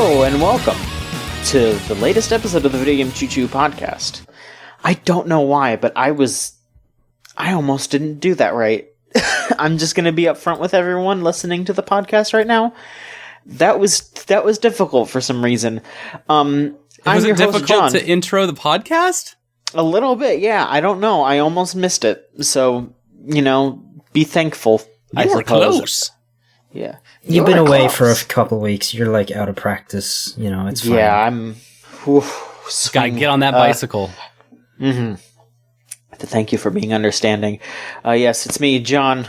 Hello and welcome to the latest episode of the Video Game Choo Choo podcast. I don't know why, but I almost didn't do that right. I'm just going to be upfront with everyone listening to the podcast right now. That was difficult for some reason. Was it difficult to intro the podcast? A little bit, yeah. I don't know. I almost missed it. So, be thankful. You were close. Yeah. You've been away for a couple weeks. You're like out of practice. It's fine. Yeah, I'm... Gotta get on that bicycle. Thank you for being understanding. Yes, it's me, John.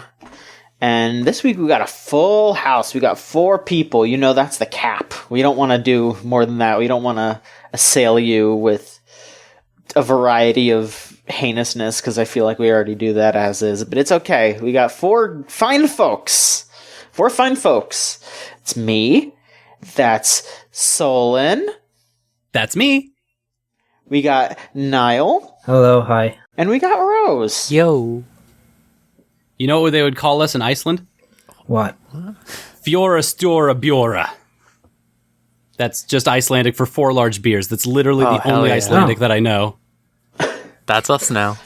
And this week we got a full house. We got 4 people. That's the cap. We don't want to do more than that. We don't want to assail you with a variety of heinousness, because I feel like we already do that as is. But it's okay. We got 4 fine folks. 4 fine folks. It's me. That's Solon. That's me. We got Niall. Hello, hi. And we got Rose. Yo. You know what they would call us in Iceland? What? Fjóra stóra bjóra. That's just Icelandic for 4 large beers. That's literally the only Icelandic that I know. That's us now.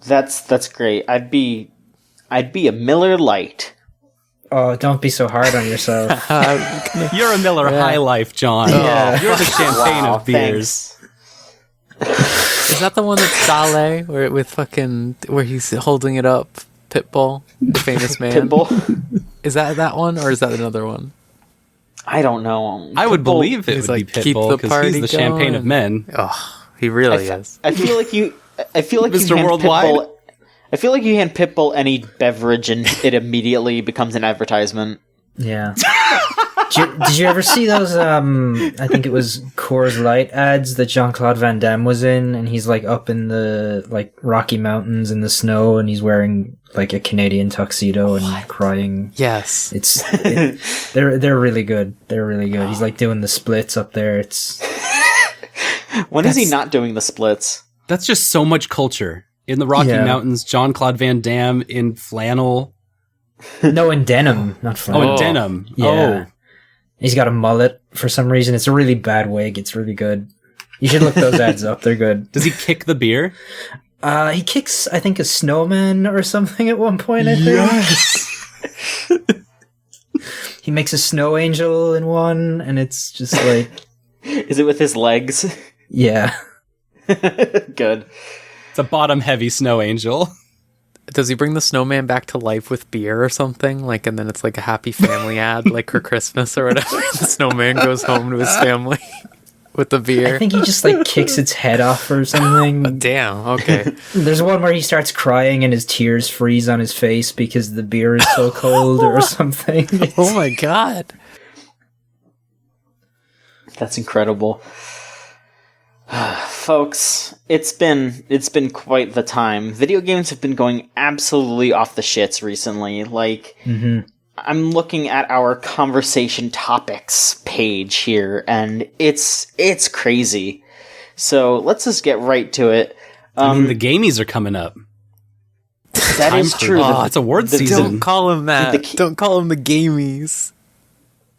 That's great. I'd be a Miller Lite. Oh, don't be so hard on yourself. You're a Miller High Life, John. Yeah. You're the champagne of beers. Is that the one that's Dale, where he's holding it up? Pitbull, the famous man. Pitbull? Is that one, or is that another one? I don't know. I would believe it He's would like, be keep Pitbull, the because party he's the champagne of going. men. Oh, he really is. I feel like you Mr. hand Worldwide? Pitbull, I feel like you hand Pitbull any beverage and it immediately becomes an advertisement. Yeah. Did you ever see those, I think it was Coors Light ads that Jean-Claude Van Damme was in, and he's like up in the Rocky Mountains in the snow, and he's wearing like a Canadian tuxedo and crying. Yes. They're really good. They're really good. He's like doing the splits up there. When is he not doing the splits? That's just so much culture. In the Rocky Mountains, Jean-Claude Van Damme in flannel. No, in denim, not flannel. Oh, in denim. Yeah. Oh. He's got a mullet for some reason. It's a really bad wig. It's really good. You should look those ads up. They're good. Does he kick the beer? He kicks, I think, a snowman or something at one point, I think. Yes! He makes a snow angel in one, and it's just like... Is it with his legs? Yeah. Good. It's a bottom-heavy snow angel. Does he bring the snowman back to life with beer or something? And then it's like a happy family ad, like for Christmas or whatever. The snowman goes home to his family with the beer. I think he just kicks its head off or something. Damn, okay. There's one where he starts crying and his tears freeze on his face because the beer is so cold or something. Oh my god. That's incredible. Folks, it's been quite the time. Video games have been going absolutely off the shits recently. I'm looking at our conversation topics page here, and it's crazy. So let's just get right to it. The gamies are coming up. That is true. It's award season. Don't call him that. Don't call him the gamies.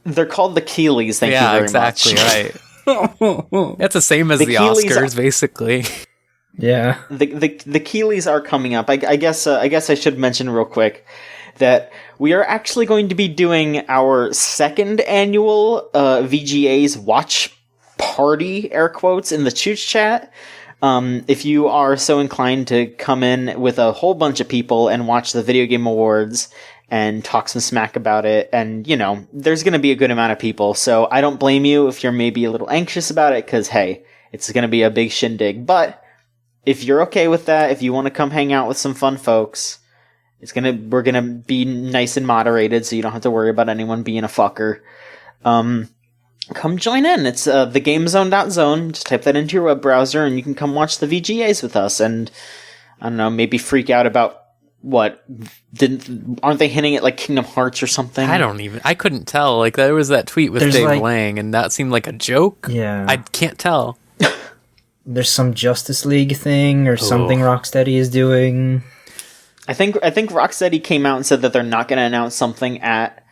They're called the Keeleys, thank you very exactly, much. right. That's the same as the Keeleys Oscars, basically. Yeah. The Keeleys are coming up. I guess I should mention real quick that we are actually going to be doing our 2nd annual VGA's watch party, air quotes, in the Chooch chat. If you are so inclined to come in with a whole bunch of people and watch the Video Game Awards and talk some smack about it, and, there's going to be a good amount of people, so I don't blame you if you're maybe a little anxious about it, because, hey, it's going to be a big shindig, but if you're okay with that, if you want to come hang out with some fun folks, we're going to be nice and moderated, so you don't have to worry about anyone being a fucker. Come join in. It's thegamezone.zone. Just type that into your web browser, and you can come watch the VGAs with us, and, I don't know, maybe freak out about what? Aren't they hinting at Kingdom Hearts or something? I couldn't tell. There was that tweet with Dave Lang, and that seemed like a joke. Yeah. I can't tell. There's some Justice League thing or something Rocksteady is doing. I think Rocksteady came out and said that they're not going to announce something at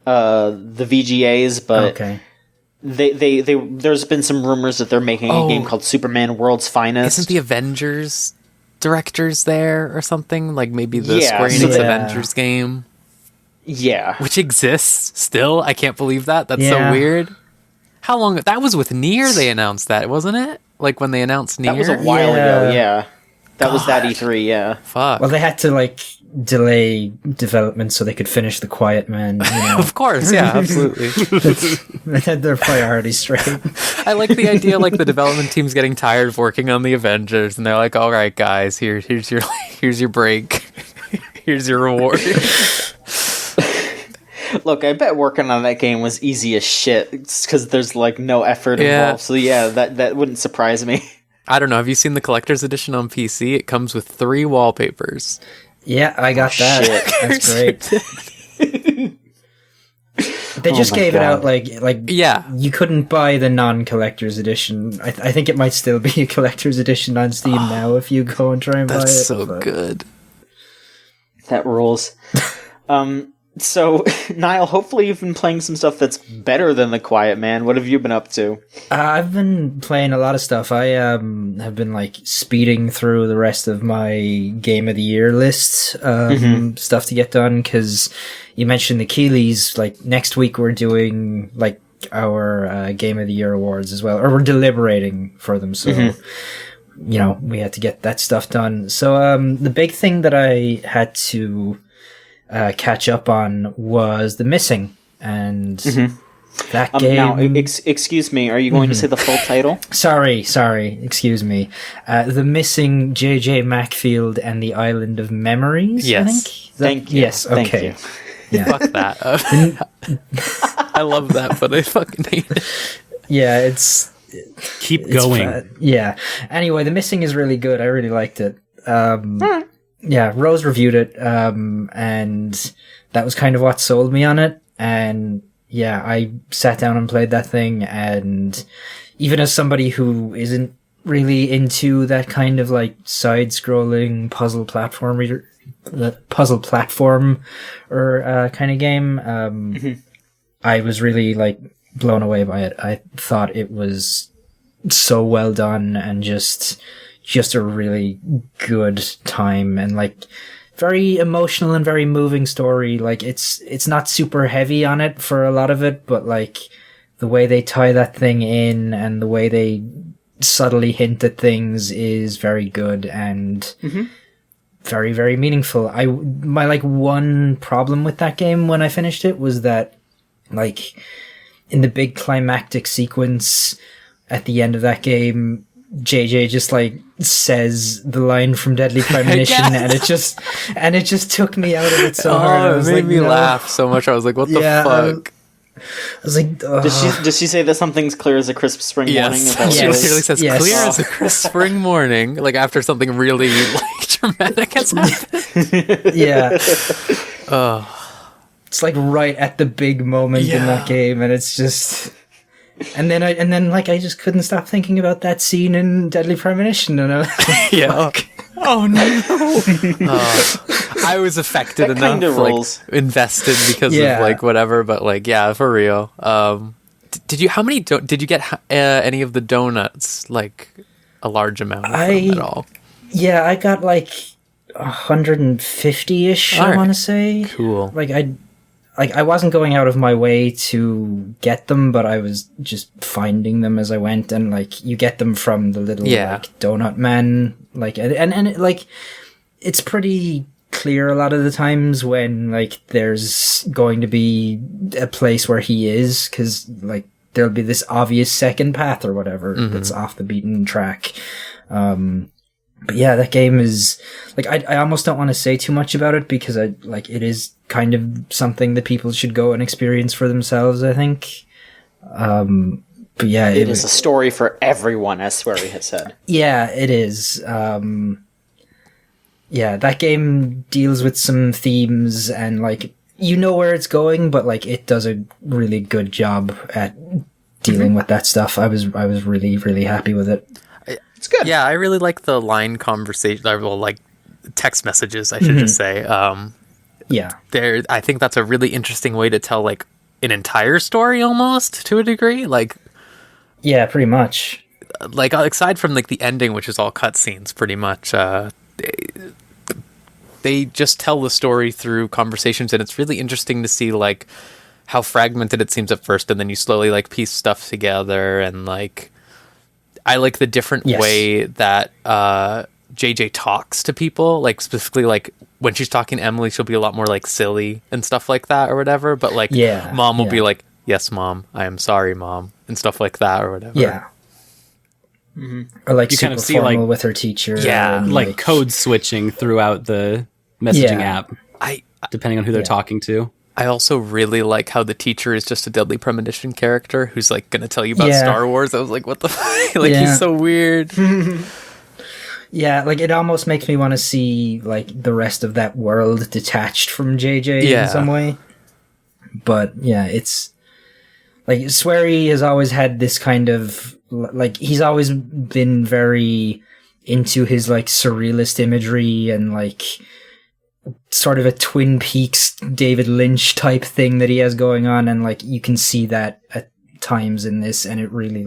the VGAs, but Okay. they there's been some rumors that they're making a game called Superman World's Finest. Isn't the Avengers directors there or something? Like maybe the Square so Enix yeah. Avengers game, Yeah. which exists still. I can't believe that. That's Yeah. so weird. How long? That was with Nier. They announced that, wasn't it? Like when they announced Nier. That was a while ago, Yeah. yeah. That was that God. E3, yeah. Fuck. Well, they had to like delay development so they could finish The Quiet Man. You know? Of course, yeah, absolutely. They had their priorities straight. I like the idea, like the development team's getting tired of working on the Avengers, and they're like, "All right, guys, here's your break, here's your reward." Look, I bet working on that game was easy as shit because there's like no effort Yeah. involved. So yeah, that wouldn't surprise me. I don't know. Have you seen the collector's edition on PC? It comes with 3 wallpapers. Yeah, I got that. shit. That's great. They just my gave it God. out like Yeah. you couldn't buy the non-collector's edition. I think it might still be a collector's edition on Steam now if you go and try and buy it. That's so but- good. That rules. So, Niall, hopefully you've been playing some stuff that's better than The Quiet Man. What have you been up to? I've been playing a lot of stuff. I have been like speeding through the rest of my Game of the Year list, stuff to get done, because you mentioned the Keeleys. Like next week we're doing like our Game of the Year awards as well, or we're deliberating for them. So, you know, we had to get that stuff done. So the big thing that I had to catch up on was The Missing, and that game. Now, excuse me, are you going to say the full title? Sorry, excuse me. The Missing J.J. Macfield and the Island of Memories, Yes. I think? Thank you. Yes, Thank okay. you. Yeah. Fuck that. I love that, but I fucking hate it. Yeah, it's Keep going. yeah. Anyway, The Missing is really good. I really liked it. Yeah, Rose reviewed it, and that was kind of what sold me on it. And yeah, I sat down and played that thing, and even as somebody who isn't really into that kind of like side-scrolling puzzle platform or kind of game, I was really like blown away by it. I thought it was so well done and just a really good time, and like very emotional and very moving story. Like it's not super heavy on it for a lot of it, but like the way they tie that thing in and the way they subtly hint at things is very good and very, very meaningful. My like one problem with that game when I finished it was that like in the big climactic sequence at the end of that game, JJ just like says the line from Deadly Premonition, and it just took me out of it so hard. I Oh, it was made like, me no. laugh so much. I was like, what the Yeah, fuck? I was like, Does she say that something's clear as a crisp spring morning? Is Yes. that what She it is? literally says, Yes. clear as a crisp spring morning, like after something really like dramatic has happened. yeah, Oh, it's like right at the big moment in that game, and it's just. And then like I just couldn't stop thinking about that scene in Deadly Premonition, and I was like, yeah. oh no. I was affected That enough, kinda like rolls. invested because Yeah. of like whatever, but like yeah, for real. Did you did you get any of the donuts? Like a large amount of them at all? Yeah, I got like 150-ish, I Alright. want to say. Cool. Like I wasn't going out of my way to get them, but I was just finding them as I went, and like you get them from the little like donut man, like and it, like it's pretty clear a lot of the times when like there's going to be a place where he is, because like there'll be this obvious second path or whatever that's off the beaten track. But yeah, that game is like I almost don't want to say too much about it because it is kind of something that people should go and experience for themselves, I think. But yeah, It is a story for everyone, as Swery has said. Yeah, it is. Yeah, that game deals with some themes and like you know where it's going, but like it does a really good job at dealing with that stuff. I was really, really happy with it. It's good. Yeah, I really like the line conversation. Well, like text messages, I should just say. Yeah. I think that's a really interesting way to tell like an entire story almost to a degree. Like, Yeah, pretty much. like aside from like the ending, which is all cutscenes, pretty much. They just tell the story through conversations, and it's really interesting to see like how fragmented it seems at first, and then you slowly like piece stuff together, and like I like the different way that JJ talks to people, like specifically like when she's talking to Emily, she'll be a lot more like silly and stuff like that or whatever, but like Mom will be like, yes Mom, I am sorry Mom, and stuff like that or whatever. Yeah. Or like you super kind of see formal like with her teacher. Yeah, and, like code switching throughout the messaging app, depending on who they're talking to. I also really like how the teacher is just a Deadly Premonition character who's like going to tell you about Star Wars. I was like, what the fuck? Like, he's so weird. Yeah, like it almost makes me want to see like the rest of that world detached from JJ in some way. But yeah, it's like Swery has always had this kind of like he's always been very into his like surrealist imagery and like sort of a Twin Peaks David Lynch type thing that he has going on, and like you can see that at times in this, and it really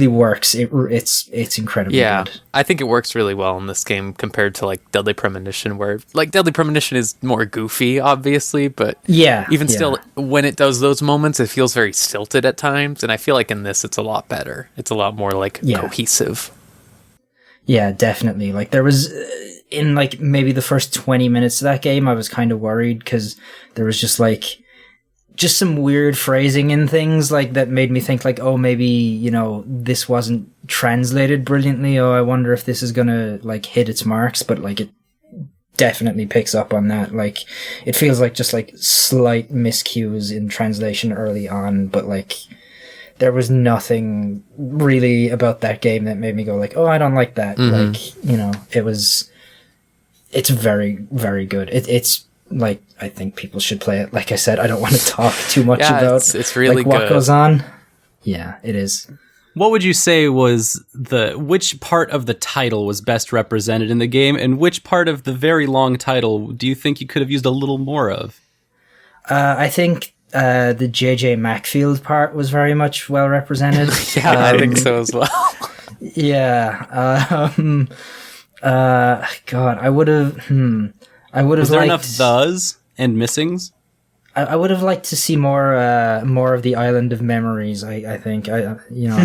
works. It's incredibly good. I think it works really well in this game compared to like Deadly Premonition, where like Deadly Premonition is more goofy, obviously, but even still, when it does those moments, it feels very stilted at times, and I feel like in this, it's a lot better. It's a lot more like cohesive. Yeah, definitely. Like there was in like maybe the first 20 minutes of that game, I was kind of worried because there was just some weird phrasing in things like that made me think like, oh, maybe, you know, this wasn't translated brilliantly. Oh, I wonder if this is gonna like hit its marks, but like it definitely picks up on that. Like it feels like just like slight miscues in translation early on, but like there was nothing really about that game that made me go like, oh, I don't like that. Like, you know, it's very, very good. It's like, I think people should play it. Like I said, I don't want to talk too much about it's really like, what goes on. Yeah, it is. What would you say was which part of the title was best represented in the game, and which part of the very long title do you think you could have used a little more of? I think the JJ Macfield part was very much well represented. I think so as well. God, I would have. Was there enough thes and missings? I would have liked to see more of the Island of Memories. I think I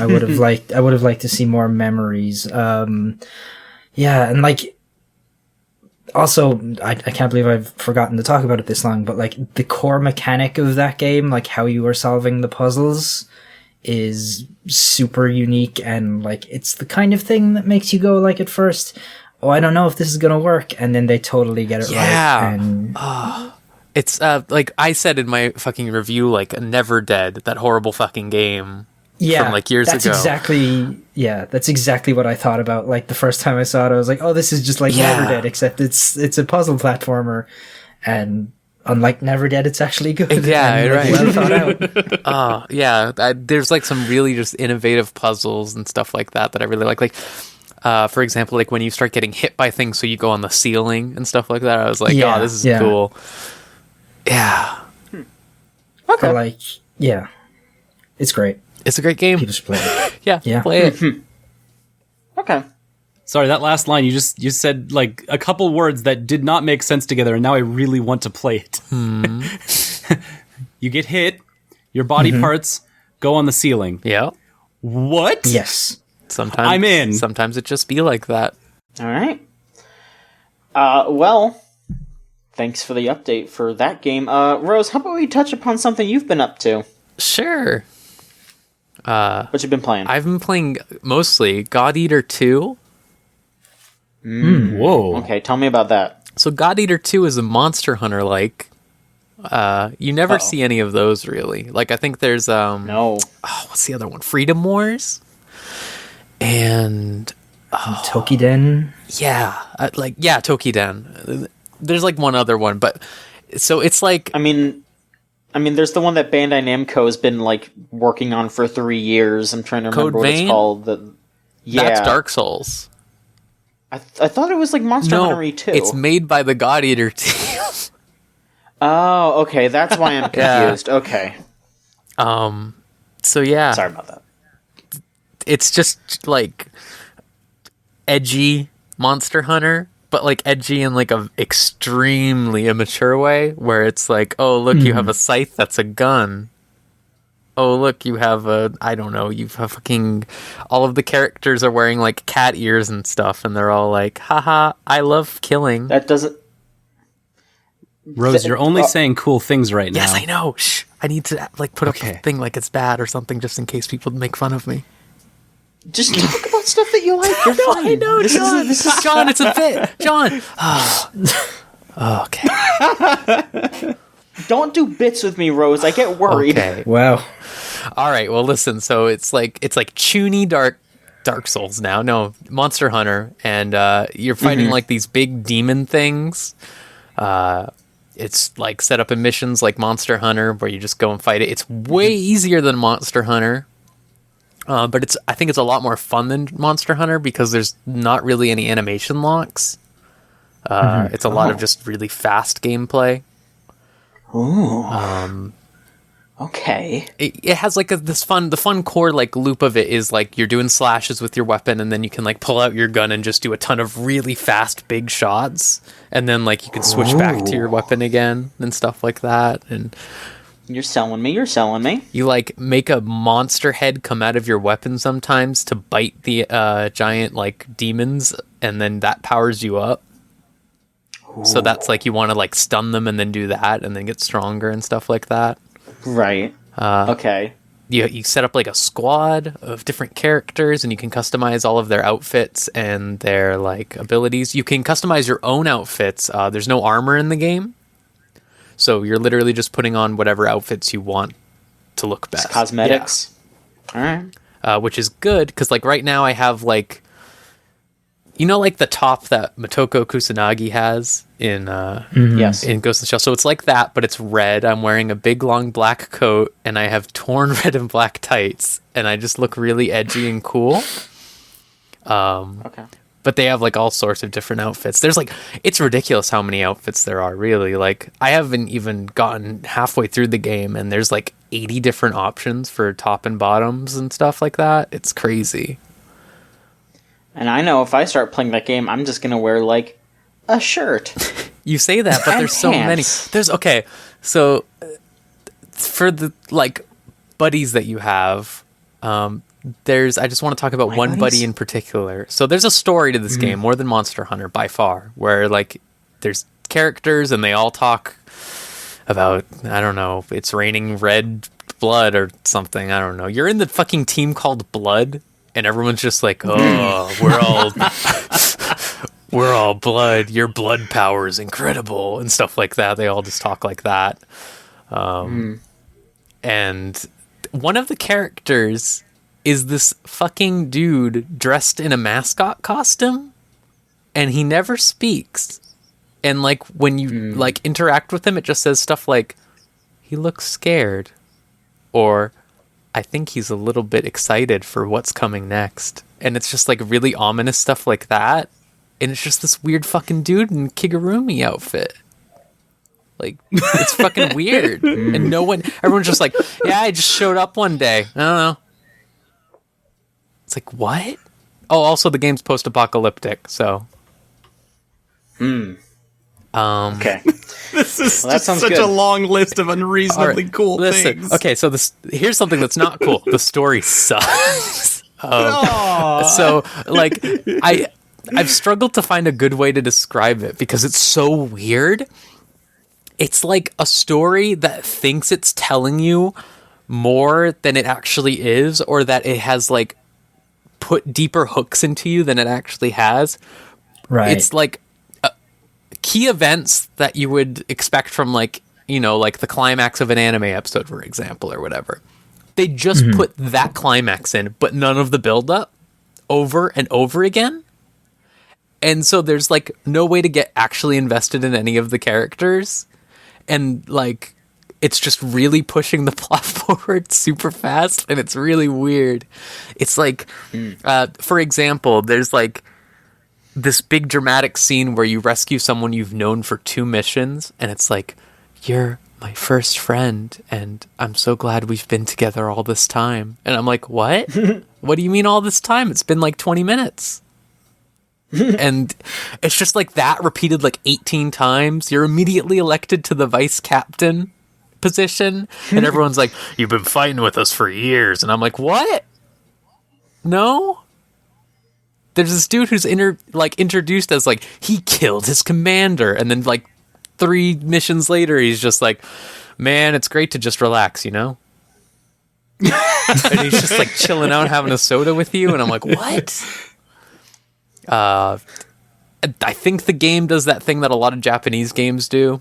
would have liked to see more memories. And like. Also, I can't believe I've forgotten to talk about it this long, but like the core mechanic of that game, like how you are solving the puzzles, is super unique, and like it's the kind of thing that makes you go like at first, oh, I don't know if this is gonna work, and then they totally get it right. And it's like I said in my fucking review, like Never Dead, that horrible fucking game. From like years ago. That's exactly what I thought about. Like the first time I saw it, I was like, "Oh, this is just like Never Dead, except it's a puzzle platformer." And unlike Never Dead, it's actually good. Yeah, and, right. Well thought out. There's like some really just innovative puzzles and stuff like that I really like. Like, for example, like when you start getting hit by things, so you go on the ceiling and stuff like that. I was like, "Oh, this is cool." Yeah. Okay. Or it's great. It's a great game. People should play it. Yeah, play it. Okay. Sorry, that last line, you said like a couple words that did not make sense together, and now I really want to play it. You get hit, your body parts go on the ceiling. Yeah. What? Yes. Sometimes I'm in. Sometimes it just be like that. All right. Well, thanks for the update for that game. Rose, how about we touch upon something you've been up to? Sure. What you been playing? I've been playing mostly God Eater 2. Whoa. Okay, tell me about that. So God Eater 2 is a Monster Hunter like. You never see any of those really. Like I think there's No. Oh, what's the other one? Freedom Wars. And Tokiden. Yeah, Tokiden. There's like one other one, but so it's like I mean, there's the one that Bandai Namco has been like working on for 3 years. I'm trying to remember what it's called. That's Dark Souls. I thought it was like Monster Hunter 2. It's made by the God Eater team. Oh, okay. That's why I'm confused. Okay. So yeah, Sorry about that. it's just like edgy Monster Hunter, but like edgy in like a extremely immature way, where it's like, oh look, you have a scythe that's a gun. Oh look, you have I don't know, you have fucking, all of the characters are wearing like cat ears and stuff, and they're all like, haha, I love killing. That doesn't. Rose, you're only saying cool things right now. Yes, I know. Shh. I need to like put up a thing like it's bad or something, just in case people make fun of me. Just talk about stuff that you like. You're fine. I know, John. This is John, it's a bit. John. Okay. Don't do bits with me, Rose. I get worried. Okay. Wow. All right. Well, listen. So it's like Chuny Dark Souls now. No, Monster Hunter, and you're fighting like these big demon things. It's like set up in missions like Monster Hunter, where you just go and fight it. It's way easier than Monster Hunter. But I think it's a lot more fun than Monster Hunter because there's not really any animation locks. It's a lot of just really fast gameplay. Ooh. Okay. It has like the fun core like loop of it is like you're doing slashes with your weapon, and then you can like pull out your gun and just do a ton of really fast big shots, and then like you can switch back to your weapon again and stuff like that. And You're selling me. you like make a monster head come out of your weapon sometimes to bite the giant like demons, and then that powers you up. Ooh. So that's like you want to like stun them and then do that and then get stronger and stuff like that. Right. Okay. You set up like a squad of different characters, and you can customize all of their outfits and their like abilities. You can customize your own outfits. There's no armor in the game, so you're literally just putting on whatever outfits you want to look best. It's cosmetics. Yeah. All right. Which is good because like right now I have like, you know, like the top that Motoko Kusanagi has in Yes, in Ghost in the Shell. So it's like that, but it's red. I'm wearing a big long black coat, and I have torn red and black tights, and I just look really edgy and cool. Okay. But they have like all sorts of different outfits. There's like, it's ridiculous how many outfits there are, really. Like I haven't even gotten halfway through the game, and there's like 80 different options for top and bottoms and stuff like that. It's crazy. And I know if I start playing that game, I'm just gonna wear like a shirt. You say that, but And there's so many. pants. Okay, so for the like buddies that you have, I just want to talk about one buddies? buddy in particular. So there's a story to this game more than Monster Hunter by far, where like there's characters and they all talk about, I don't know, it's raining red blood or something. I don't know. You're in the fucking team called Blood, and everyone's just like, oh, we're all blood. Your blood power is incredible and stuff like that. They all just talk like that. And one of the characters is this fucking dude dressed in a mascot costume, and he never speaks. And like when you like interact with him, it just says stuff like, he looks scared, or I think he's a little bit excited for what's coming next. And it's just like really ominous stuff like that. And it's just this weird fucking dude in Kigurumi outfit. Like, it's fucking weird. And everyone's just like, yeah, I just showed up one day. I don't know. It's like, what? Oh, also the game's post-apocalyptic, so. Okay. This is Well, that just sounds such good. a long list of unreasonably Alright, cool listen, things. okay, so here's something that's not cool. The story sucks. So, like, I've struggled to find a good way to describe it because it's so weird. It's like a story that thinks it's telling you more than it actually is, or that it has, like, put deeper hooks into you than it actually has. Right. It's like key events that you would expect from, like, you know, like the climax of an anime episode, for example, or whatever. They just put that climax in, but none of the build-up over and over again. And so there's, like, no way to get actually invested in any of the characters. And, like, it's just really pushing the plot forward super fast, and it's really weird. It's like, for example, there's, like, this big dramatic scene where you rescue someone you've known for 2 missions, and it's like, "You're my first friend, and I'm so glad we've been together all this time." And I'm like, "What? What do you mean all this time? It's been like 20 minutes." And it's just like that repeated like 18 times. You're immediately elected to the vice captain position, and everyone's like, "You've been fighting with us for years." And I'm like, "What? No?" There's this dude who's introduced as like he killed his commander, and then like 3 missions later he's just like, "Man, it's great to just relax, you know?" And he's just like chilling out having a soda with you, and I'm like, "What?" I think the game does that thing that a lot of Japanese games do,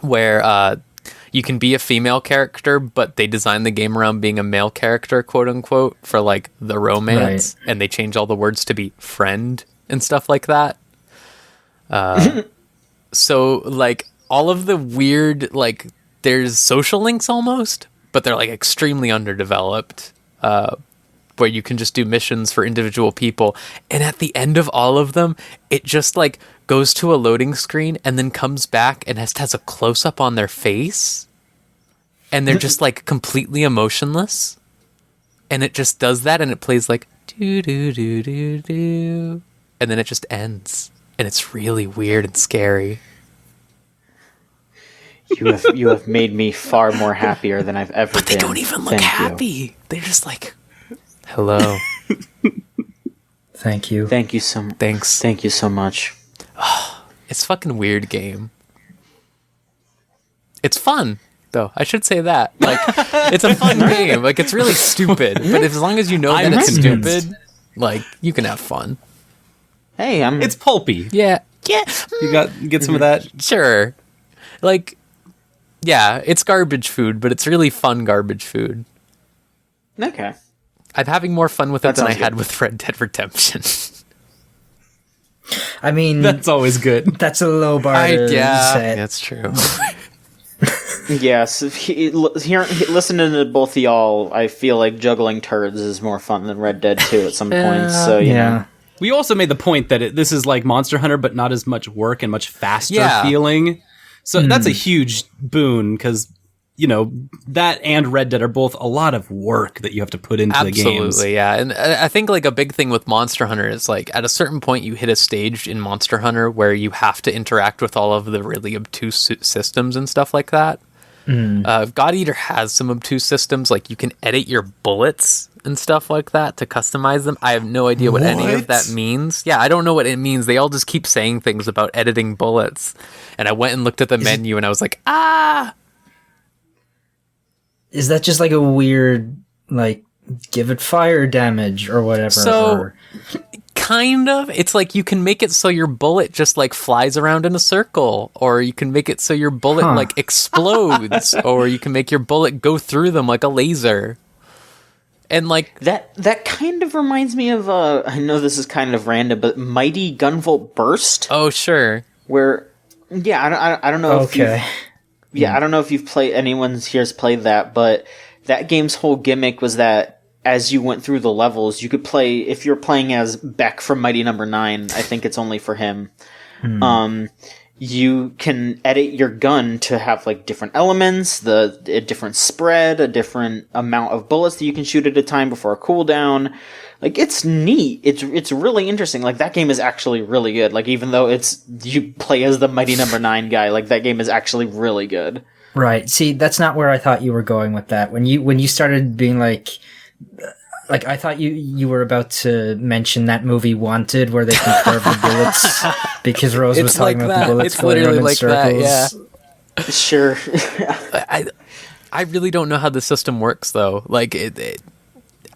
where you can be a female character, but they design the game around being a male character, quote unquote, for like the romance, right. And they change all the words to be friend and stuff like that. So like all of the weird, like there's social links almost, but they're like extremely underdeveloped, where you can just do missions for individual people. And at the end of all of them, it just like goes to a loading screen and then comes back and has a close up on their face. And they're just like completely emotionless. And it just does that, and it plays like do do do do do. And then it just ends. And it's really weird and scary. You have made me far more happier than I've ever been. They don't even look happy. They're just like, hello. Thank you. Thank you so Thanks. Thank you so much. It's a fucking weird game. It's fun, though. I should say that. Like, it's a fun game. Like, it's really stupid. But as long as you know that it's stupid, like, you can have fun. Hey, It's pulpy. Yeah. You get some of that? Sure. Like, yeah, it's garbage food, but it's really fun garbage food. Okay. I'm having more fun with it than I had with Red Dead Redemption. I mean, that's always good. That's a low bar to set. That's true. Yes, listening to both of y'all, I feel like juggling turds is more fun than Red Dead 2 at some points. So you know. We also made the point that this is like Monster Hunter, but not as much work and much faster feeling. So that's a huge boon, because, you know, that and Red Dead are both a lot of work that you have to put into the games. Absolutely, yeah. And I think like a big thing with Monster Hunter is like at a certain point you hit a stage in Monster Hunter where you have to interact with all of the really obtuse systems and stuff like that. God Eater has some obtuse systems, like you can edit your bullets and stuff like that to customize them. I have no idea what any of that means. Yeah, I don't know what it means. They all just keep saying things about editing bullets. And I went and looked at the menu and I was like, Is that just like a weird, like, give it fire damage or whatever? So, kind of. It's like you can make it so your bullet just like flies around in a circle, or you can make it so your bullet like explodes, or you can make your bullet go through them like a laser. And like that kind of reminds me of I know this is kind of random, but Mighty Gunvolt Burst. Oh, sure. Where I don't know if I don't know if you've played, anyone here's played that, but that game's whole gimmick was that as you went through the levels, you could play, if you're playing as Beck from Mighty Number 9, I think it's only for him, you can edit your gun to have like different elements, a different spread, a different amount of bullets that you can shoot at a time before a cooldown. Like, it's neat. It's really interesting. Like, that game is actually really good. Like, even though you play as the Mighty Number 9 guy, like, that game is actually really good. Right. See, that's not where I thought you were going with that. When you started being like I thought you were about to mention that movie Wanted, where they can curve the bullets, because Rose was talking about the bullets going around in circles. That, yeah. Sure. I really don't know how the system works, though. Like,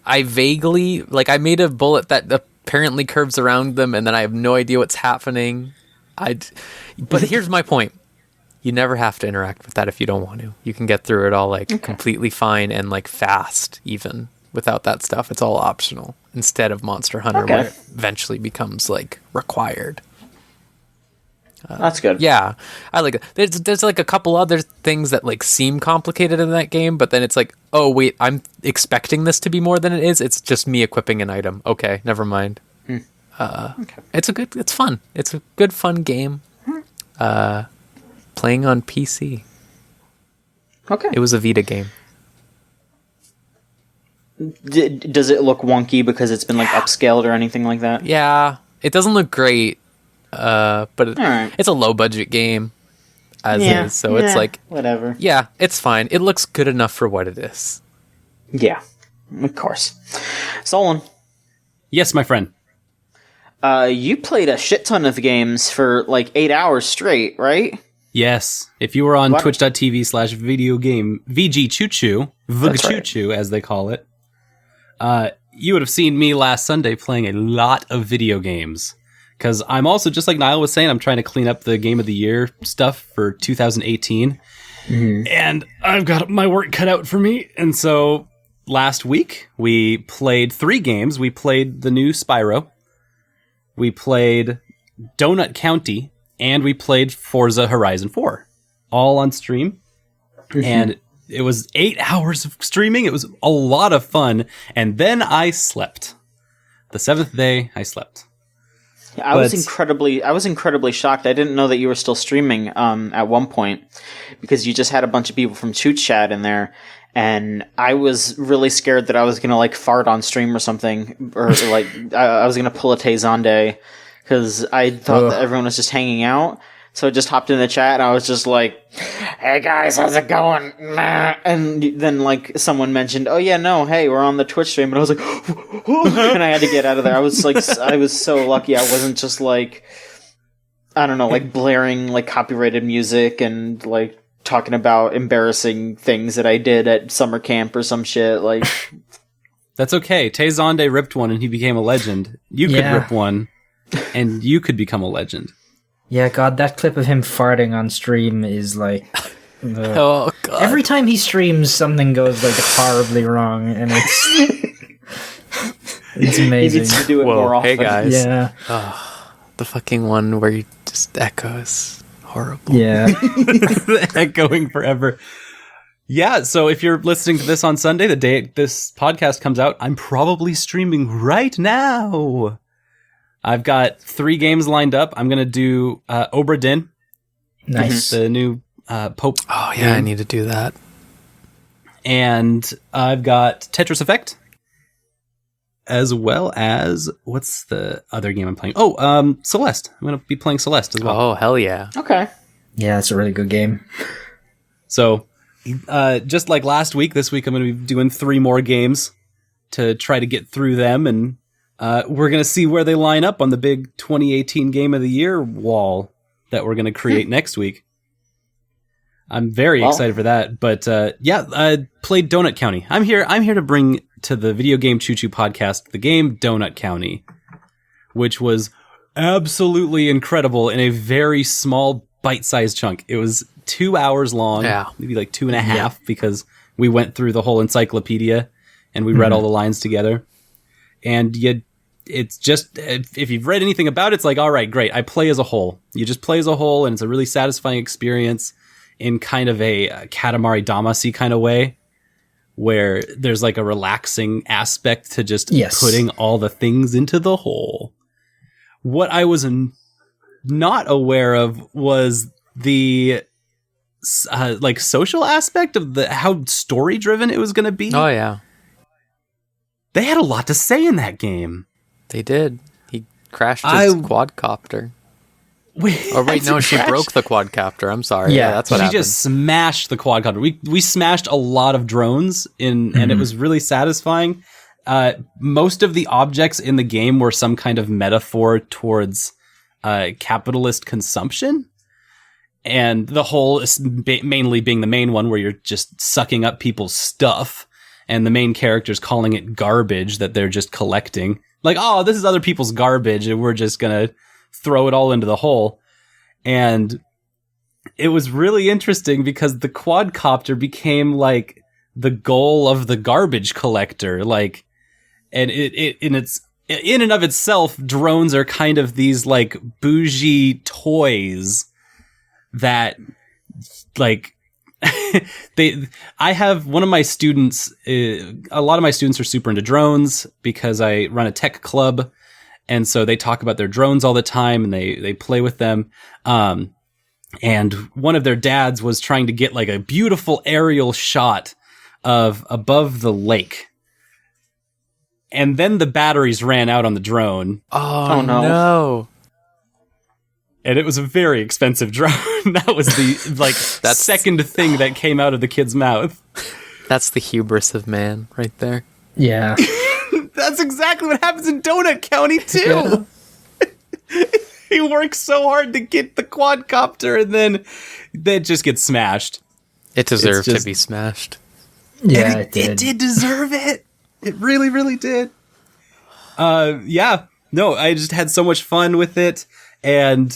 I vaguely, like, I made a bullet that apparently curves around them, and then I have no idea what's happening. But here's my point. You never have to interact with that if you don't want to. You can get through it all, like, completely fine and, like, fast, even, without that stuff. It's all optional, instead of Monster Hunter, where it eventually becomes, like, required. That's good. Yeah, I like it. There's like a couple other things that like seem complicated in that game, but then it's like, oh wait, I'm expecting this to be more than it is. It's just me equipping an item. Okay, never mind. It's fun. It's a good fun game. Playing on PC. Okay. It was a Vita game. Does it look wonky because it's been like upscaled or anything like that? Yeah, it doesn't look great, but right. it's a low budget game as is, so it's like whatever. Yeah, it's fine. It looks good enough for what it is. Yeah, of course. Solon. Yes, my friend. You played a shit ton of games for like 8 hours straight, right? Yes. If you were on twitch.tv/video game VGCC, as they call it, you would have seen me last Sunday playing a lot of video games. Because I'm also, just like Niall was saying, I'm trying to clean up the Game of the Year stuff for 2018. Mm-hmm. And I've got my work cut out for me. And so last week, we played 3 games. We played the new Spyro. We played Donut County. And we played Forza Horizon 4. All on stream. Mm-hmm. And it was 8 hours of streaming. It was a lot of fun. And then I slept. The 7th day, I slept. I was incredibly shocked. I didn't know that you were still streaming at one point because you just had a bunch of people from Toot Chat in there, and I was really scared that I was gonna like fart on stream or something, or like I was gonna pull a Tay because I thought that everyone was just hanging out. So I just hopped in the chat and I was just like, "Hey guys, how's it going?" And then like someone mentioned, "Oh yeah, no, hey, we're on the Twitch stream," and I was like, and I had to get out of there. I was so lucky I wasn't just like, I don't know, like blaring like copyrighted music and like talking about embarrassing things that I did at summer camp or some shit. Like, that's okay. Tay Zonde ripped one and he became a legend. You could rip one, and you could become a legend. Yeah, God, that clip of him farting on stream is like... oh, God. Every time he streams, something goes like horribly wrong, and it's amazing. He needs to do it more often. Hey, guys. Yeah. Oh, the fucking one where he just echoes. Horrible. Yeah. Echoing forever. Yeah, so if you're listening to this on Sunday, the day this podcast comes out, I'm probably streaming right now. I've got 3 games lined up. I'm going to do Obra Dinn. Nice. The new Pope. Oh, yeah, game. I need to do that. And I've got Tetris Effect. As well as, what's the other game I'm playing? Oh, Celeste. I'm going to be playing Celeste as well. Oh, hell yeah. Okay. Yeah, it's a really good game. So, just like last week, this week I'm going to be doing 3 more games to try to get through them, and we're going to see where they line up on the big 2018 Game of the Year wall that we're going to create next week. I'm very excited for that. But I played Donut County. I'm here to bring to the Video Game Choo Choo podcast the game Donut County, which was absolutely incredible in a very small bite-sized chunk. It was 2 hours long, maybe like 2.5, because we went through the whole encyclopedia and we read all the lines together. And it's just, if you've read anything about it, it's like, all right, great. I play as a whole. You just play as a whole, and it's a really satisfying experience in kind of a Katamari Damacy kind of way, where there's like a relaxing aspect to just putting all the things into the whole. What I was not aware of was the like social aspect of how story driven it was going to be. Oh yeah. They had a lot to say in that game. They did. He crashed his quadcopter. She broke the quadcopter. I'm sorry. Yeah, that's what happened. She just smashed the quadcopter. We smashed a lot of drones and it was really satisfying. Most of the objects in the game were some kind of metaphor towards capitalist consumption. And the whole is mainly being the main one where you're just sucking up people's stuff. And the main character's calling it garbage that they're just collecting. Like, oh, this is other people's garbage, and we're just gonna throw it all into the hole. And it was really interesting because the quadcopter became like the goal of the garbage collector. Like, and it's in and of itself, drones are kind of these like bougie toys that like I have one of my students, a lot of my students are super into drones because I run a tech club. And so they talk about their drones all the time and they play with them. and one of their dads was trying to get like a beautiful aerial shot of above the lake. And then the batteries ran out on the drone. Oh no. And it was a very expensive drone. That was the second thing that came out of the kid's mouth. That's the hubris of man right there. Yeah. That's exactly what happens in Donut County too. Yeah. He works so hard to get the quadcopter and then it just gets smashed. It deserved to be smashed. Yeah, it did deserve it. It really, really did. Yeah. No, I just had so much fun with it. And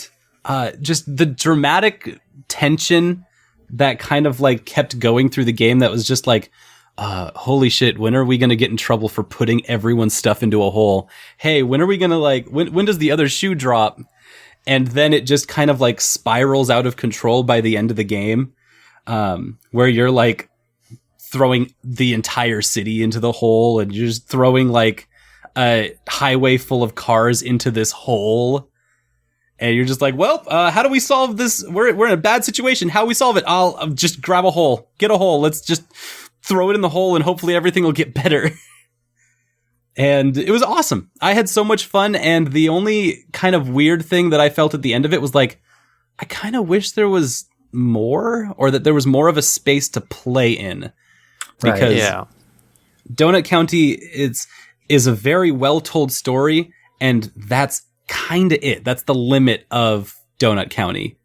just the dramatic tension that kind of like kept going through the game that was just like, holy shit, when are we going to get in trouble for putting everyone's stuff into a hole? Hey, when are we going to when does the other shoe drop? And then it just kind of like spirals out of control by the end of the game, where you're like throwing the entire city into the hole and you're just throwing like a highway full of cars into this hole. And you're just like, well, how do we solve this? We're in a bad situation. How do we solve it? I'll just grab a hole. Get a hole. Let's just throw it in the hole and hopefully everything will get better. And it was awesome. I had so much fun. And the only kind of weird thing that I felt at the end of it was like, I kind of wish there was more, or that there was more of a space to play in. Because Donut County is a very well-told story, and that's kind of it. That's the limit of Donut County.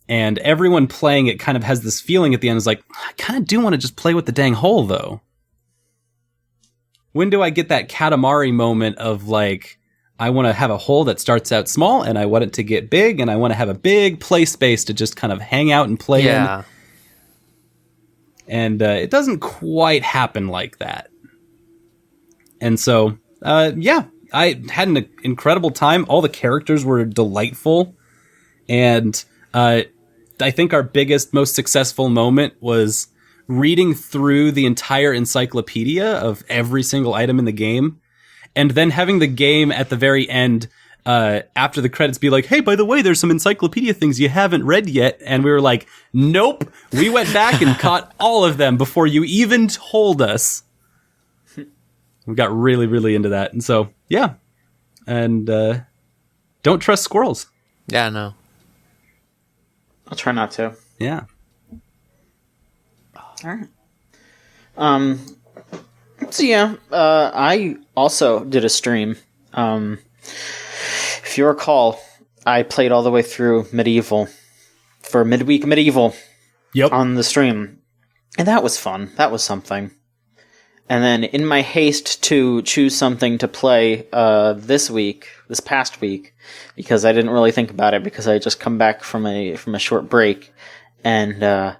And everyone playing it kind of has this feeling at the end is like, I kind of do want to just play with the dang hole, though. When do I get that Katamari moment of like, I want to have a hole that starts out small and I want it to get big and I want to have a big play space to just kind of hang out and play in. And it doesn't quite happen like that. And so, I had an incredible time. All the characters were delightful. And I think our biggest, most successful moment was reading through the entire encyclopedia of every single item in the game. And then having the game at the very end, after the credits, be like, hey, by the way, there's some encyclopedia things you haven't read yet. And we were like, nope. We went back and caught all of them before you even told us. We got really, really into that. And so, yeah. And don't trust squirrels. Yeah, no. I'll try not to. Yeah. All right. So yeah, I also did a stream. If you recall, I played all the way through Medieval for Midweek Medieval. Yep. On the stream. And that was fun. That was something. And then in my haste to choose something to play this past week, because I didn't really think about it because I had just come back from a short break, and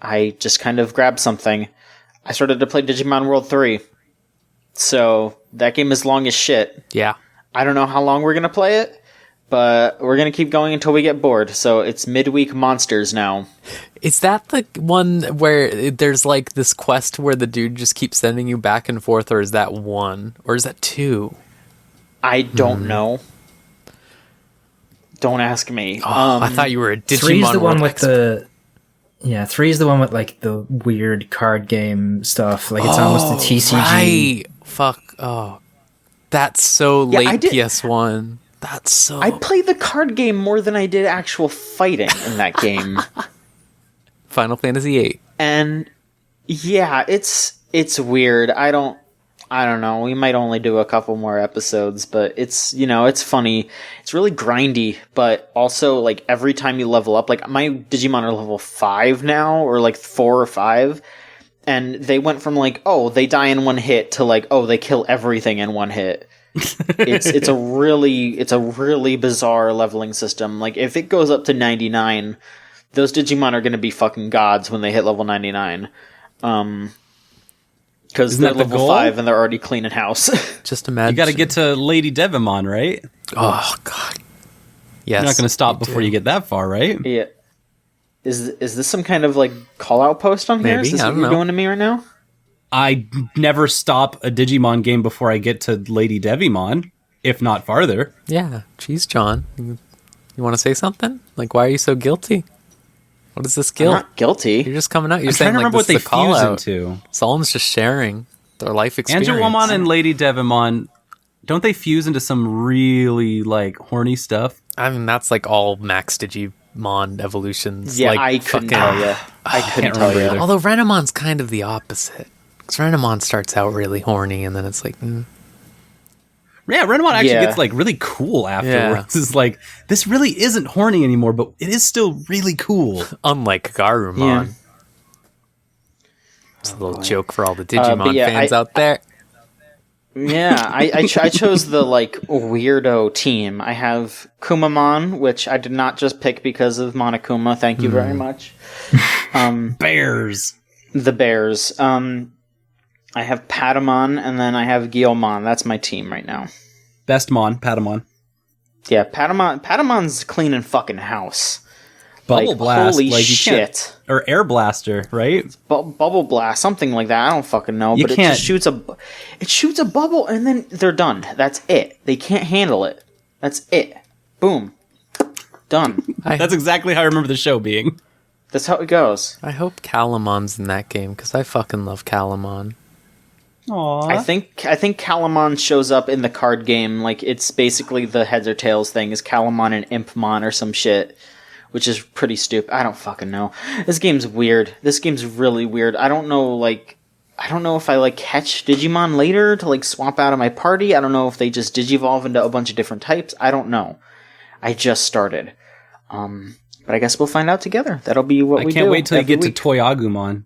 I just kind of grabbed something. I started to play Digimon World 3. So that game is long as shit. Yeah. I don't know how long we're going to play it, but we're going to keep going until we get bored. So it's Midweek Monsters now. Is that the one where there's like this quest where the dude just keeps sending you back and forth, or is that one? Or is that two? I don't know. Don't ask me. I thought you were a Digimon. 3's the one with the... Yeah, 3's the one with like the weird card game stuff. Like it's almost a TCG. Right. Fuck. Oh. That's so late PS1. That's so... I played the card game more than I did actual fighting in that game. Final Fantasy VIII. And yeah, it's weird. I don't know. We might only do a couple more episodes, but it's, it's funny. It's really grindy, but also like every time you level up, like my Digimon are level 5 now, or like 4 or 5. And they went from like, oh, they die in one hit to like, oh, they kill everything in one hit. It's a really bizarre leveling system. Like if it goes up to 99, those Digimon are going to be fucking gods when they hit level 99. Because they're level 5 and they're already cleaning house. Just imagine. You got to get to Lady Devimon, right? Oh god. Yes. You're not going to stop before you get that far, right? Yeah. Is this some kind of like call out post on here? Maybe, Is this I what don't you're know. doing to me right now? I never stop a Digimon game before I get to Lady Devimon, if not farther. Yeah. Jeez, John. You You want to say something? Like, why are you so guilty? What is this guilt? I'm not guilty. You're just coming out. You're I'm saying trying to like remember this what is they a call fuse out. into. Someone's just sharing their life experience. Angewomon and Lady Devimon, don't they fuse into some really like horny stuff? I mean, that's like all Max Digimon evolutions. Yeah, like, I couldn't fucking- tell you. I couldn't tell remember you. either. Although Renemon's kind of the opposite. Because Renemon starts out really horny, and then it's like, Yeah, Renamon actually Yeah. gets like really cool afterwards. It's like, this really isn't horny anymore, but it is still really cool. unlike Garurumon. Yeah. It's a little joke for all the Digimon yeah, fans out there. Yeah, I chose the like weirdo team. I have Kumamon, which I did not just pick because of Monokuma. Thank you very much. Bears. The Bears. I have Patamon, and then I have Guilmon. That's my team right now. Best Mon, Patamon. Yeah, Patamon's cleaning fucking house. Bubble Like, Blast. holy like, you can't- shit. Or Air Blaster, right? Bubble Blast, something like that. I don't fucking know, You but it can't- just shoots a bubble, and then they're done. That's it. They can't handle it. That's it. Boom. Done. That's exactly how I remember the show being. That's how it goes. I hope Calamon's in that game, because I fucking love Calamon. Aww. I think Calamon shows up in the card game. Like, it's basically the heads or tails thing is Calamon and Impmon or some shit, which is pretty stupid. I don't fucking know. This game's weird. This game's really weird. I don't know if I like catch Digimon later to like swap out of my party. I don't know if they just digivolve into a bunch of different types. I don't know. I just started. But I guess we'll find out together. That'll be what we do. I can't wait till you every get week. to Toy Agumon.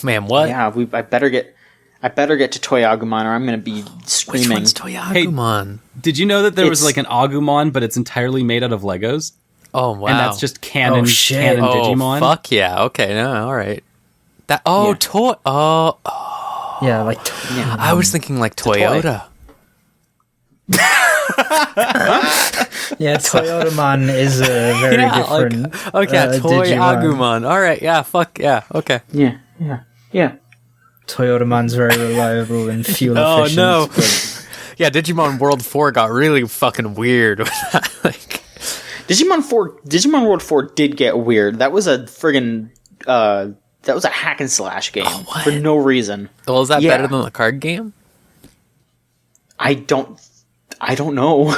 Man, what? Yeah, I better get to Toy Agumon, or I'm gonna be Which screaming. one's Toyagumon? Did you know that there was It's- like an Agumon, but it's entirely made out of Legos? Oh, wow. And that's just canon, Oh, shit. canon oh, Digimon? fuck yeah. Okay, no, all right. That Yeah. toy. Oh, Yeah, like I was thinking like toy. Toyota. yeah, Toyotamon is a very different. Okay, Toy Digimon. Agumon. All right, yeah, fuck yeah, okay. Yeah. Toyotamon's very reliable and fuel Oh, efficient. no. but- Yeah, Digimon World 4 got really fucking weird. Like, Digimon World 4 did get weird. That was a friggin' that was a hack and slash game what? for no reason. well, is that Yeah. better than the card game? I don't know.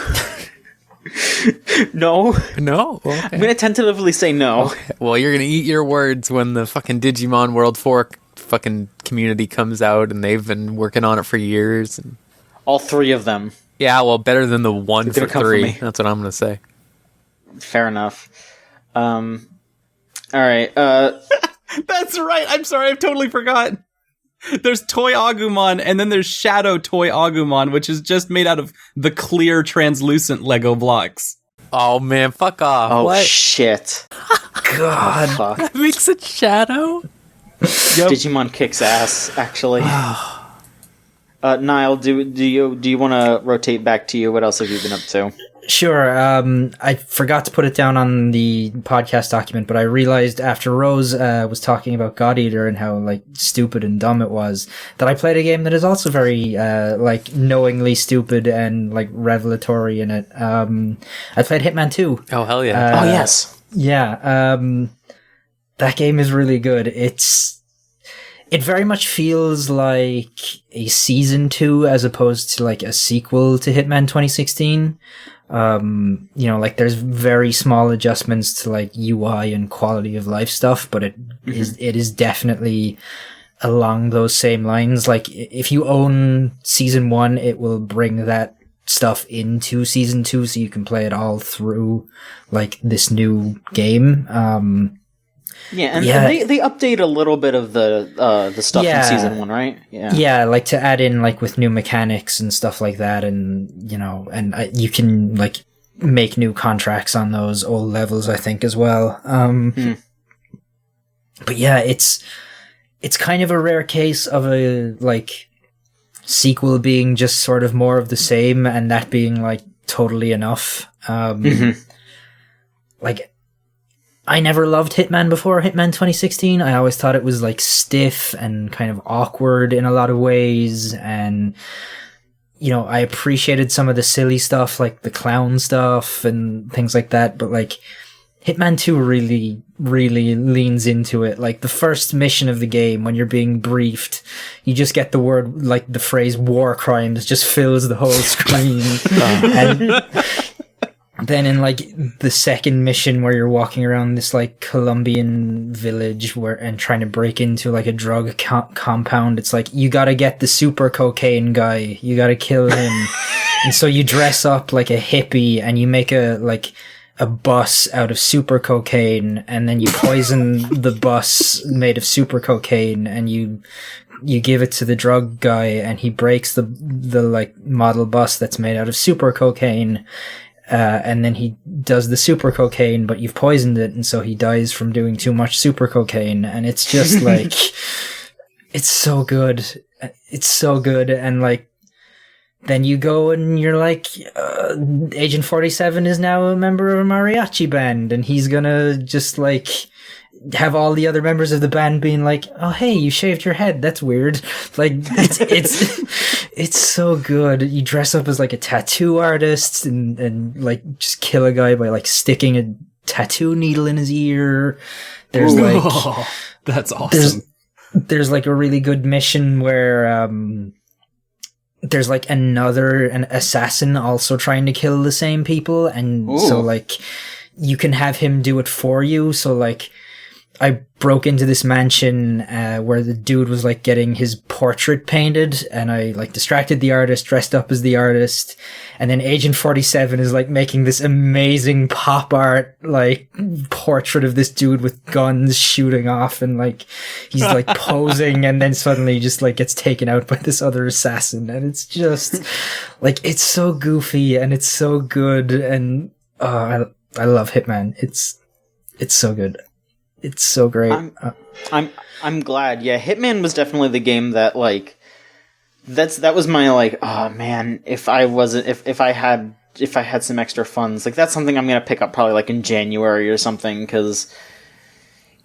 No. No. I'm Okay. gonna tentatively say no. Well, you're gonna eat your words when the fucking Digimon World 4 fucking community comes out, and they've been working on it for years. And... All three of them. yeah, well, better than the one They're for gonna come for 3. me. That's what I'm gonna say. Fair enough. All right. That's right. I'm sorry. I totally forgot. There's Toy Agumon, and then there's Shadow Toy Agumon, which is just made out of the clear, translucent Lego blocks. Oh man, fuck off! Oh what? shit. God, Fuck. That makes it Shadow. Digimon kicks ass. Actually. Niall, do you want to rotate back to you? What else have you been up to? sure. I forgot to put it down on the podcast document, but I realized after Rose was talking about God Eater and how like stupid and dumb it was, that I played a game that is also very like knowingly stupid and like revelatory in it. I played Hitman 2. Oh hell yeah! Oh yes. Yeah, that game is really good. It very much feels like a season 2 as opposed to like a sequel to Hitman 2016. You know, like there's very small adjustments to like UI and quality of life stuff, but it is definitely along those same lines. Like if you own season 1, it will bring that stuff into season 2 so you can play it all through like this new game. Yeah, and Yeah. they update a little bit of the stuff Yeah. from season 1, right? Yeah. Yeah, like to add in like with new mechanics and stuff like that, and you know, and you can like make new contracts on those old levels, I think, as well. But yeah, it's kind of a rare case of a like sequel being just sort of more of the same, and that being like totally enough. Like, I never loved Hitman before Hitman 2016. I always thought it was like stiff and kind of awkward in a lot of ways, and I appreciated some of the silly stuff, like the clown stuff and things like that, but like Hitman 2 really, really leans into it. Like the first mission of the game, when you're being briefed, you just get the phrase war crimes just fills the whole screen. And then in like the second mission where you're walking around this like Colombian village and trying to break into like a drug compound, it's like, you gotta get the super cocaine guy. You gotta kill him. And so you dress up like a hippie and you make a bus out of super cocaine, and then you poison the bus made of super cocaine, and you give it to the drug guy, and he breaks the like model bus that's made out of super cocaine, and then he does the super cocaine, but you've poisoned it, and so he dies from doing too much super cocaine, and it's just like, it's so good. It's so good, and like, then you go and you're like, Agent 47 is now a member of a mariachi band, and he's gonna just like have all the other members of the band being like, oh hey, you shaved your head, that's weird. Like, it's so good. You dress up as like a tattoo artist and like just kill a guy by like sticking a tattoo needle in his ear. There's like, that's awesome. There's like a really good mission where there's like an assassin also trying to kill the same people, and so like you can have him do it for you. So like, I broke into this mansion where the dude was like getting his portrait painted, and I like distracted the artist, dressed up as the artist, and then Agent 47 is like making this amazing pop art like portrait of this dude with guns shooting off, and like he's like posing, and then suddenly just like gets taken out by this other assassin, and it's just like, it's so goofy and it's so good, and I love Hitman. It's so good. It's so great. I'm glad. Yeah, Hitman was definitely the game that like that was my like, oh man, if I had some extra funds, like that's something I'm gonna pick up probably like in January or something, because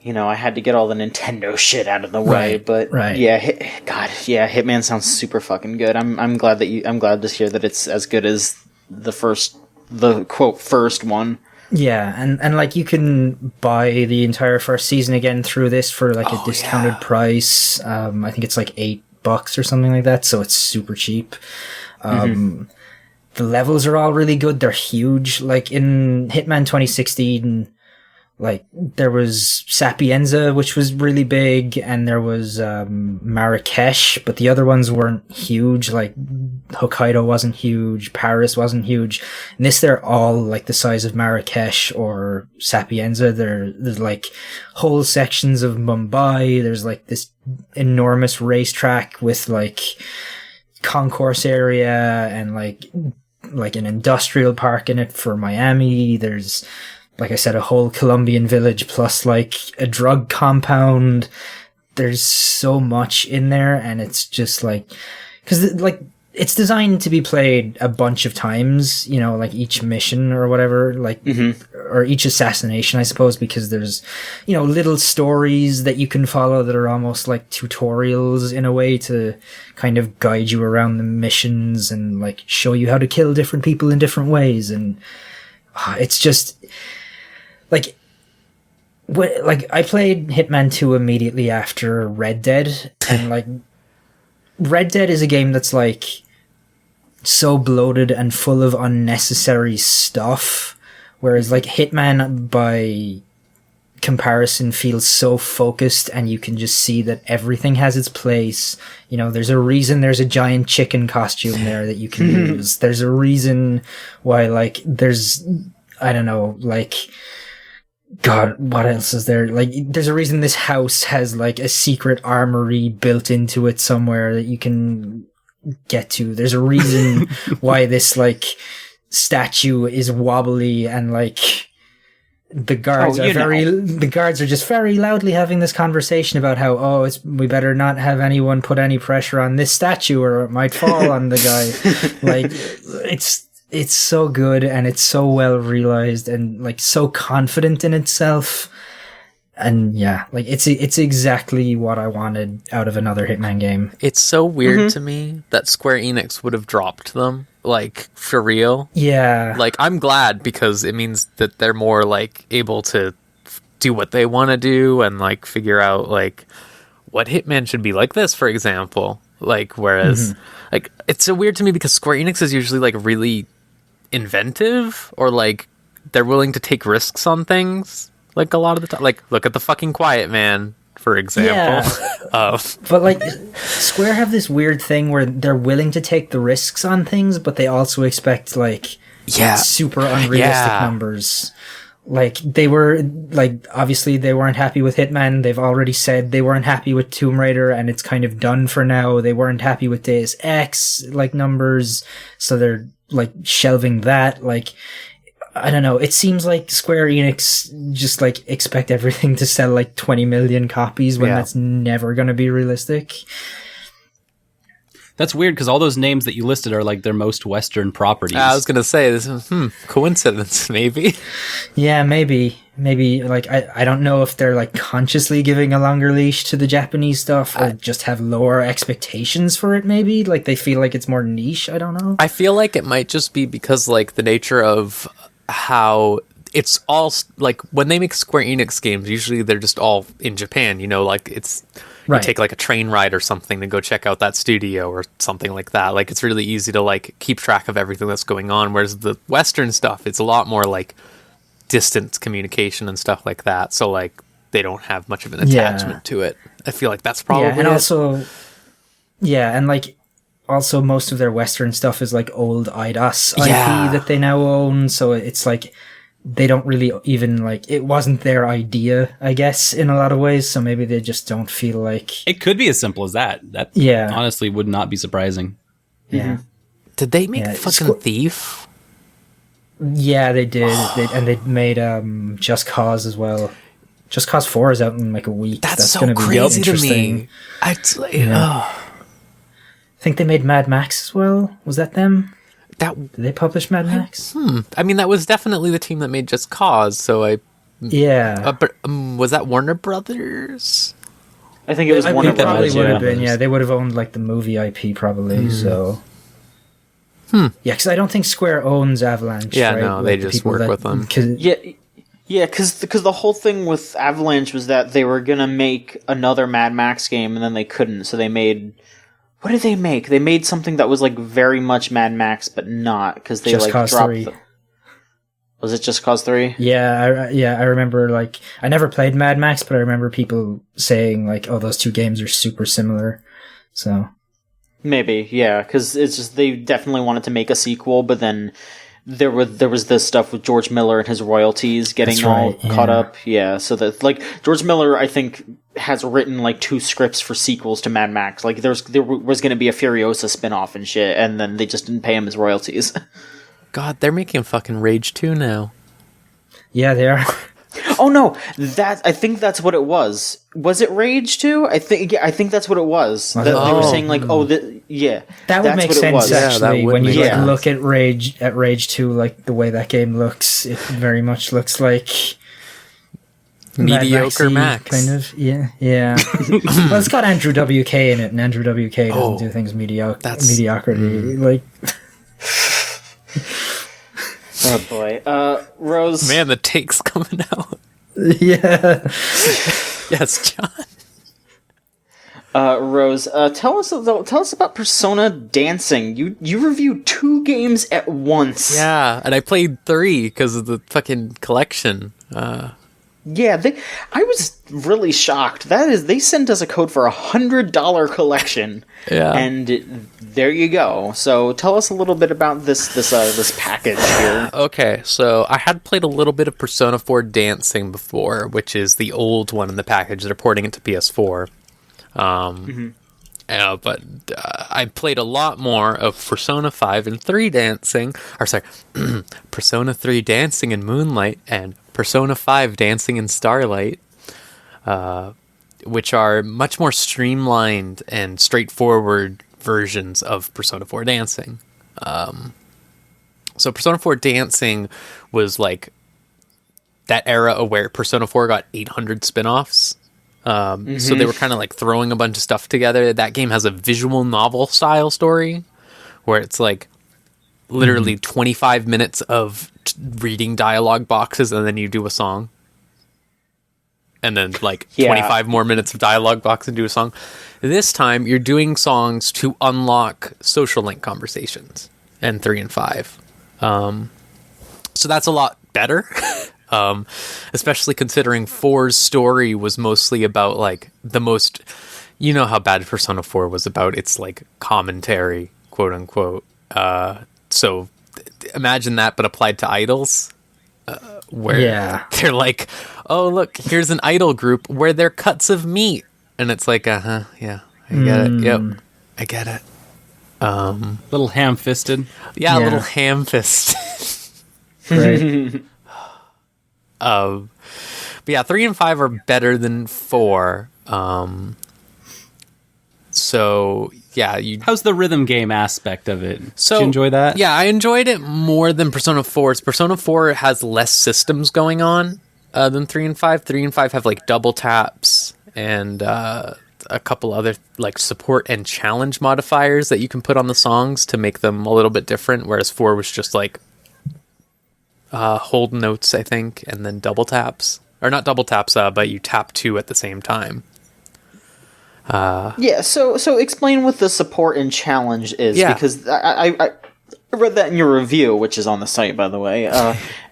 I had to get all the Nintendo shit out of the way. But yeah, Hitman sounds super fucking good. I'm glad to hear that it's as good as the quote first one. Yeah, and like you can buy the entire first season again through this for like a discounted price. I think it's like $8 or something like that, so it's super cheap. The levels are all really good. They're huge. Like in Hitman 2016, like there was Sapienza, which was really big, and there was Marrakesh, but the other ones weren't huge. Like Hokkaido wasn't huge, Paris wasn't huge. And they're all like the size of Marrakesh or Sapienza. There's like whole sections of Mumbai. There's like this enormous racetrack with like concourse area and like an industrial park in it for Miami. There's, like I said, a whole Colombian village plus like a drug compound. There's so much in there, and it's just like, cause like it's designed to be played a bunch of times, like each mission or whatever, like, or each assassination, I suppose, because there's, little stories that you can follow that are almost like tutorials in a way to kind of guide you around the missions and like show you how to kill different people in different ways. And it's just, like I played Hitman 2 immediately after Red Dead, and like Red Dead is a game that's like so bloated and full of unnecessary stuff, whereas like Hitman by comparison feels so focused, and you can just see that everything has its place. There's a reason there's a giant chicken costume there that you can use. There's a reason why like there's, I don't know, like, God, what else is there? Like, there's a reason this house has like a secret armory built into it somewhere that you can get to. There's a reason why this like statue is wobbly, and like the guards the guards are just very loudly having this conversation about how, we better not have anyone put any pressure on this statue or it might fall on the guy. Like, it's so good, and it's so well realized, and like so confident in itself. And yeah, like it's exactly what I wanted out of another Hitman game. It's so weird to me that Square Enix would have dropped them, like, for real. Yeah. Like, I'm glad, because it means that they're more, like, able to do what they want to do and, like, figure out, like, what Hitman should be like this, for example. Like, whereas, like, it's so weird to me because Square Enix is usually, like, really inventive, or, like, they're willing to take risks on things. Like, a lot of the time. Like, look at the fucking Quiet Man, for example. Yeah. But, like, Square have this weird thing where they're willing to take the risks on things, but they also expect, like, super unrealistic numbers. Like, they were, like, obviously they weren't happy with Hitman. They've already said they weren't happy with Tomb Raider, and it's kind of done for now. They weren't happy with Deus Ex, like, numbers, so they're, like, shelving that. Like, I don't know. It seems like Square Enix just, like, expect everything to sell, like, 20 million copies when that's never going to be realistic. That's weird, because all those names that you listed are, like, their most Western properties. I was going to say, this is, coincidence, maybe. Yeah, maybe. Maybe, like, I don't know if they're, like, consciously giving a longer leash to the Japanese stuff, or just have lower expectations for it, maybe? Like, they feel like it's more niche, I don't know. I feel like it might just be because, like, the nature of how it's all, like, when they make Square Enix games, usually they're just all in Japan, you know, like, it's, you take, like, a train ride or something to go check out that studio or something like that. Like, it's really easy to, like, keep track of everything that's going on, whereas the Western stuff, it's a lot more, like, distant communication and stuff like that, so, like, they don't have much of an attachment to it. I feel like that's probably and also, and, like, also most of their Western stuff is, like, old IDOS IP that they now own, so it's, like, they don't really even, like, it wasn't their idea, I guess, in a lot of ways, so maybe they just don't feel like... It could be as simple as that. That honestly would not be surprising. Yeah. Did they make fucking Thief? Yeah, they did. And they made Just Cause as well. Just Cause 4 is out in, like, a week. That's so gonna be crazy to interesting. me. I think they made Mad Max as well. Was that them? Did they publish Mad Max? I mean, that was definitely the team that made Just Cause, so I... Yeah. But was that Warner Brothers? I think it was Warner Brothers. Probably would have been, yeah. They would have owned, like, the movie IP, probably, so... Yeah, because I don't think Square owns Avalanche, Yeah, right? no, Like, they just work with them. Yeah, because the whole thing with Avalanche was that they were going to make another Mad Max game, and then they couldn't, so they made... What did they make? They made something that was, like, very much Mad Max, but not, because they, Just like, Cause dropped 3. Was it Just Cause 3? Yeah, I remember, like, I never played Mad Max, but I remember people saying, like, oh, those two games are super similar, so... Maybe, yeah, because it's just, they definitely wanted to make a sequel, but then there was this stuff with George Miller and his royalties getting caught up. Yeah, so that, like, George Miller, I think, has written, like, 2 scripts for sequels to Mad Max. Like, there was going to be a Furiosa spin-off and shit, and then they just didn't pay him his royalties. God, they're making fucking Rage 2 now. Yeah, they are. Oh no, I think that's what it was. Was it Rage 2? I think that's what it was. They were saying, like, that would make sense actually when you look at Rage 2, like the way that game looks. It very much looks like mediocre Max, kind of. Yeah. Well, it's got Andrew WK in it, and Andrew WK doesn't do things mediocrity. Like. Oh boy, Rose. Man, the take's coming out. Yeah. Yes, John. Rose, tell us about Persona Dancing. You reviewed 2 games at once. Yeah, and I played 3 because of the fucking collection. Yeah, I was really shocked. They sent us a code for $100 collection. Yeah, and there you go. So tell us a little bit about this package here. Okay, so I had played a little bit of Persona 4 Dancing before, which is the old one in the package. They're porting it to PS4. But I played a lot more of Persona 5 and 3 Dancing. Or sorry, Persona 3 Dancing in Moonlight and Persona 5 Dancing in Starlight, which are much more streamlined and straightforward versions of Persona 4 Dancing. So Persona 4 Dancing was like that era where Persona 4 got 800 spin-offs. So they were kind of like throwing a bunch of stuff together. That game has a visual novel style story where it's like literally 25 minutes of reading dialogue boxes and then you do a song. And then like 25 more minutes of dialogue box and do a song. This time you're doing songs to unlock social link conversations in 3 and 5. So that's a lot better. Especially considering 4's story was mostly about like the most, you know how bad Persona 4 was about its like commentary, quote unquote. So imagine that, but applied to idols, where they're like, oh look, here's an idol group where they're cuts of meat, and it's like, yeah, I get it. Yep, I get it. Little ham-fisted. Yeah, a little ham-fisted. Right. But yeah, 3 and 5 are better than 4. So yeah, how's the rhythm game aspect of it? So, did you enjoy that? Yeah, I enjoyed it more than Persona 4's. Persona 4 has less systems going on than 3 and 5. 3 and 5 have like double taps and a couple other like support and challenge modifiers that you can put on the songs to make them a little bit different, whereas 4 was just like hold notes, I think, and then double taps. Or not double taps, but you tap 2 at the same time. So explain what the support and challenge is, because I read that in your review, which is on the site, by the way,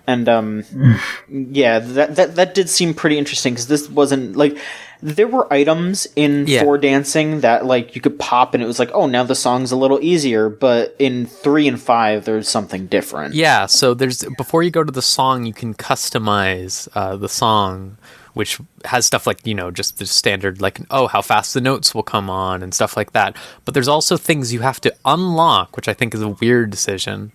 and that did seem pretty interesting, because this wasn't like, there were items in 4 dancing that like you could pop and it was like, oh, now the song's a little easier, but in 3 and 5 there's something different. Yeah, so there's, before you go to the song, you can customize the song, which has stuff like, you know, just the standard, like, oh, how fast the notes will come on and stuff like that. But there's also things you have to unlock, which I think is a weird decision,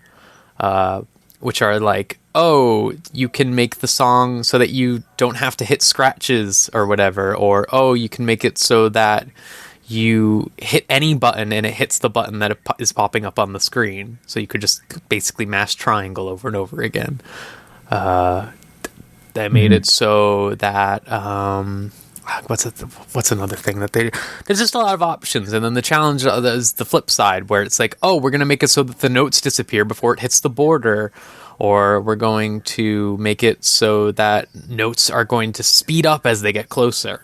which are like, oh, you can make the song so that you don't have to hit scratches or whatever, or, oh, you can make it so that you hit any button and it hits the button that is popping up on the screen. So you could just basically mash triangle over and over again. They made it so that what's another thing that there's just a lot of options. And then the challenge is the flip side, where it's like, oh, we're going to make it so that the notes disappear before it hits the border, or we're going to make it so that notes are going to speed up as they get closer,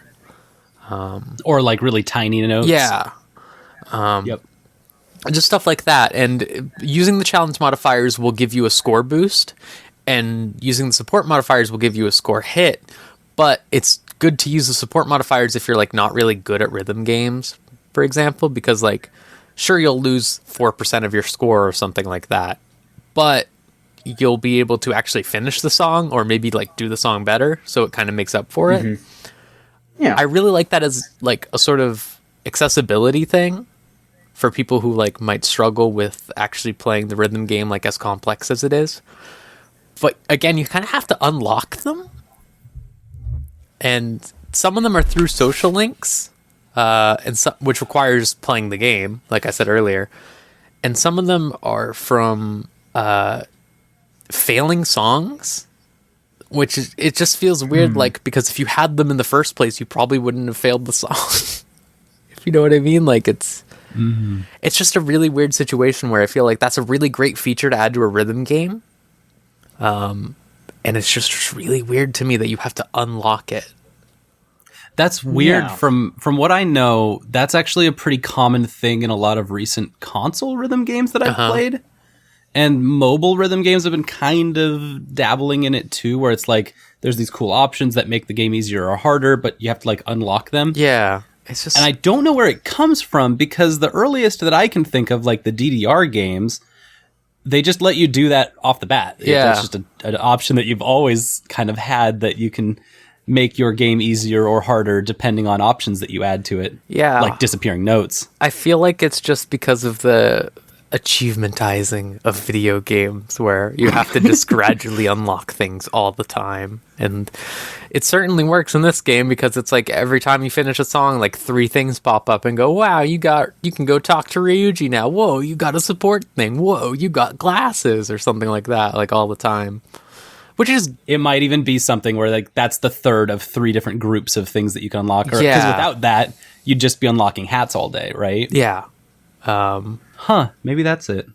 or like really tiny notes. Yep. Just stuff like that. And using the challenge modifiers will give you a score boost, and using the support modifiers will give you a score hit. But it's good to use the support modifiers if you're like not really good at rhythm games, for example, because like, sure, you'll lose 4% of your score or something like that, but you'll be able to actually finish the song, or maybe like do the song better, so it kind of makes up for it. Yeah, I really like that as like a sort of accessibility thing for people who like might struggle with actually playing the rhythm game, like as complex as it is. But again, you kind of have to unlock them, and some of them are through social links, and which requires playing the game, like I said earlier, and some of them are from failing songs, which is, it just feels weird, like, because if you had them in the first place, you probably wouldn't have failed the song. If you know what I mean, like it's just a really weird situation where I feel like that's a really great feature to add to a rhythm game. And it's just really weird to me that you have to unlock it. That's weird. Yeah. From what I know, that's actually a pretty common thing in a lot of recent console rhythm games that I've played. And mobile rhythm games have been kind of dabbling in it too, where it's like there's these cool options that make the game easier or harder, but you have to like unlock them. Yeah. It's just, and I don't know where it comes from, because the earliest that I can think of, like the DDR games, they just let you do that off the bat. Yeah. It's just an option that you've always kind of had, that you can make your game easier or harder depending on options that you add to it. Yeah. Like disappearing notes. I feel like it's just because of the achievementizing of video games, where you have to just gradually unlock things all the time. And it certainly works in this game, because it's like every time you finish a song, like 3 things pop up and go, wow, you can go talk to Ryuji now. Whoa, you got a support thing. Whoa, you got glasses, or something like that, like all the time. Which is, it might even be something where like that's the third of 3 different groups of things that you can unlock. Because without that, you'd just be unlocking hats all day, right? Yeah. Maybe that's it.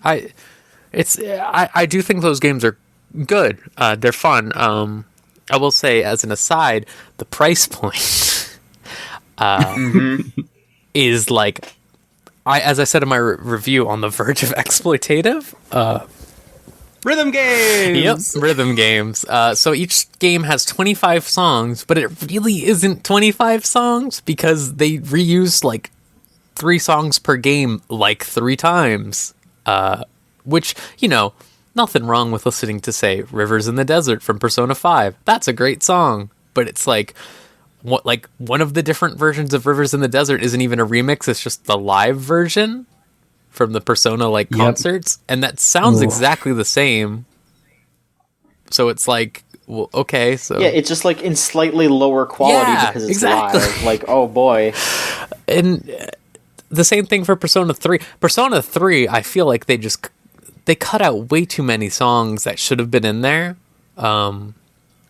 I do think those games are good. They're fun. I will say, as an aside, the price point is like, as I said in my review, on the verge of exploitative. Rhythm games! Yep, rhythm games. So each game has 25 songs, but it really isn't 25 songs because they reuse like 3 songs per game like 3 times. Which, you know, nothing wrong with listening to, say, Rivers in the Desert from Persona 5. That's a great song. But it's like, one of the different versions of Rivers in the Desert isn't even a remix. It's just the live version from the Persona concerts. And that sounds exactly the same. So it's like, well, okay. So yeah, it's just like in slightly lower quality because it's live. Like, oh boy. And the same thing for Persona 3. Persona 3, I feel like they cut out way too many songs that should have been in there.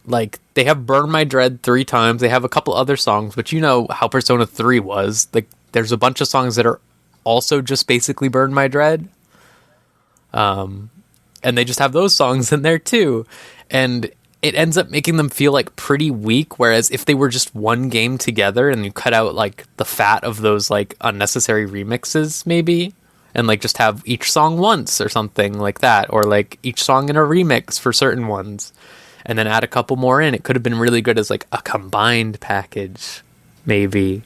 Like, they have Burn My Dread 3 times. They have a couple other songs, but you know how Persona 3 was. Like, there's a bunch of songs that are also just basically Burn My Dread. And they just have those songs in there too. And it ends up making them feel like pretty weak, whereas if they were just one game together and you cut out like the fat of those like unnecessary remixes maybe, and like just have each song once or something like that, or like each song in a remix for certain ones, and then add a couple more in, it could have been really good as like a combined package maybe.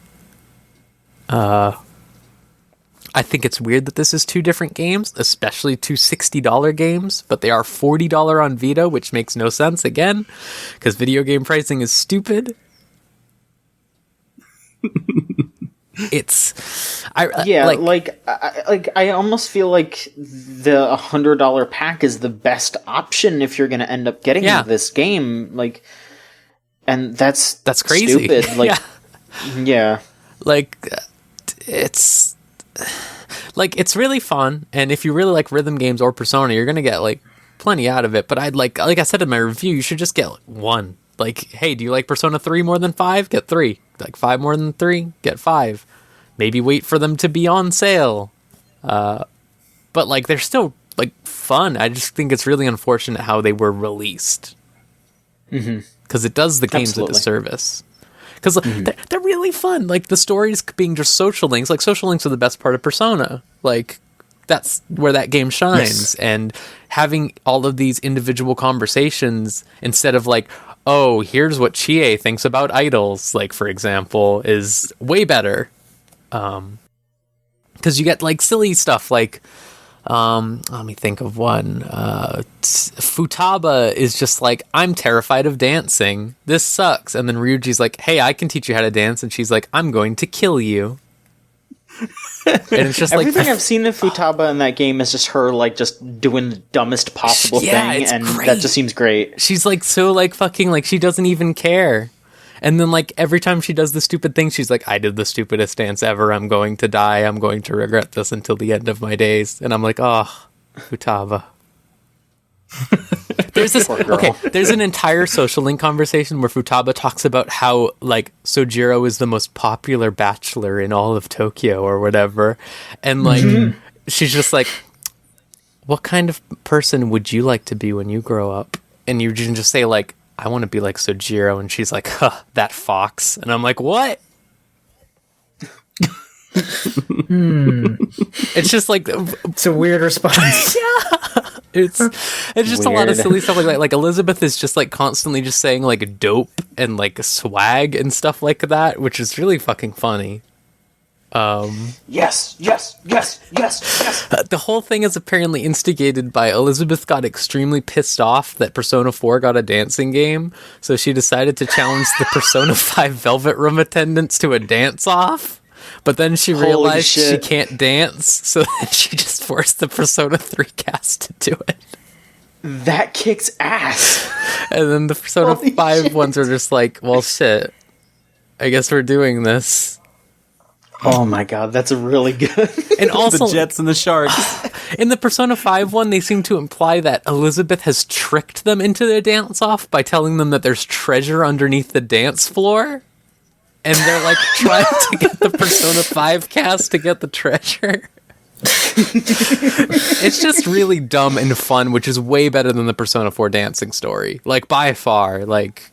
I think it's weird that this is 2 different games, especially 2 $60 games, but they are $40 on Vita, which makes no sense, again, because video game pricing is stupid. I almost feel like the $100 pack is the best option if you're going to end up getting this game. Like, and that's crazy. Stupid. Like, yeah. Like, it's really fun, and if you really like rhythm games or Persona, you're gonna get like plenty out of it. But I'd like I said in my review, you should just get like 1. Like, hey, do you like Persona 3 more than 5? Get 3. Like 5 more than 3? Get 5. Maybe wait for them to be on sale. But like, they're still like fun. I just think it's really unfortunate how they were released, because it does the games a disservice. Because they're really fun. Like, the stories being just social links. Like, social links are the best part of Persona. Like, that's where that game shines. Yes. And having all of these individual conversations instead of like, oh, here's what Chie thinks about idols, like, for example, is way better. Because you get like silly stuff like, let me think of one. Futaba is just like, I'm terrified of dancing. This sucks. And then Ryuji's like, hey, I can teach you how to dance. And she's like, I'm going to kill you. And it's just everything like, I've seen of Futaba in that game is just her like just doing the dumbest possible thing, and great. That just seems great. She's like so like fucking like she doesn't even care. And then like every time she does the stupid thing, she's like, I did the stupidest dance ever. I'm going to die. I'm going to regret this until the end of my days. And I'm like, oh, Futaba. There's this there's an entire social link conversation where Futaba talks about how like Sojiro is the most popular bachelor in all of Tokyo or whatever, and like she's just like, what kind of person would you like to be when you grow up? And you can just say like, I want to be like Sojiro, and she's like, huh, that fox. And I'm like, what? It's just like, it's a weird response. Yeah. It's just weird. A lot of silly stuff like that. Like Elizabeth is just like constantly just saying like dope and like swag and stuff like that, which is really fucking funny. Yes. The whole thing is apparently instigated by Elizabeth got extremely pissed off that Persona 4 got a dancing game, so she decided to challenge the Persona 5 Velvet Room attendants to a dance-off. But then she realized she can't dance, so then she just forced the Persona 3 cast to do it. That kicks ass. And then the Persona 5 ones are just like, well, shit. I guess we're doing this. Oh my god, that's really good. And also the Jets and the Sharks. In the Persona 5 one, they seem to imply that Elizabeth has tricked them into their dance-off by telling them that there's treasure underneath the dance floor. And they're like trying to get the Persona 5 cast to get the treasure. It's just really dumb and fun, which is way better than the Persona 4 dancing story. Like, by far. Like,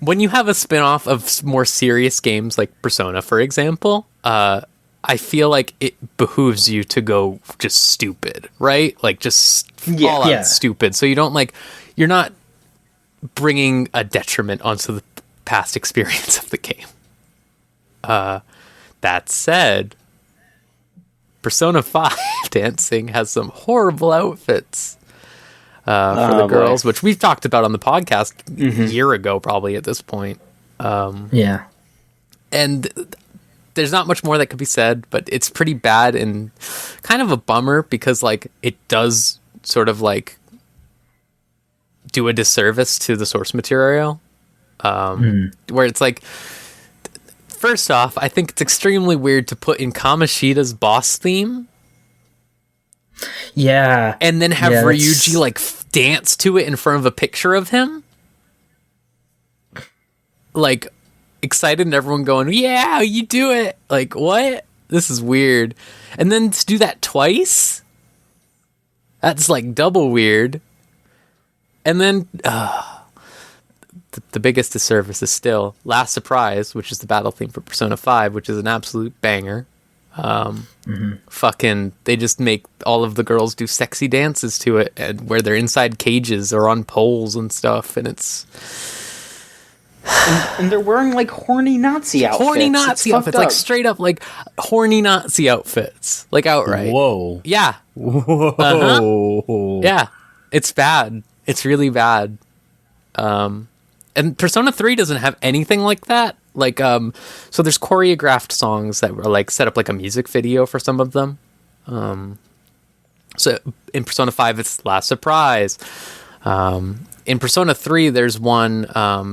when you have a spin-off of more serious games like Persona, for example, I feel like it behooves you to go just stupid, right? Like, just all out stupid. So you don't, like, you're not bringing a detriment onto the past experience of the game. That said, Persona 5 dancing has some horrible outfits for the girls, which we've talked about on the podcast a year ago, probably at this point. Yeah. And there's not much more that could be said, but it's pretty bad and kind of a bummer because, like, it does sort of, like, do a disservice to the source material. Where it's like, first off, I think it's extremely weird to put in Kamoshida's boss theme. Yeah. And then have Ryuji, like, dance to it in front of a picture of him. Like, excited and everyone going, yeah, you do it. Like, what? This is weird. And then to do that twice? That's, like, double weird. And then, the biggest disservice is still Last Surprise, which is the battle theme for Persona 5, which is an absolute banger. Fucking, they just make all of the girls do sexy dances to it, and where they're inside cages or on poles and stuff, and it's... and they're wearing, like, horny Nazi outfits. Horny Nazi outfits, like, straight up, like, horny Nazi outfits. Like, outright. Whoa. Yeah. Whoa. Uh-huh. Yeah. It's bad. It's really bad. And Persona 3 doesn't have anything like that. Like, so there's choreographed songs that were, like, set up like a music video for some of them. So in Persona 5, it's Last Surprise. In Persona 3, there's one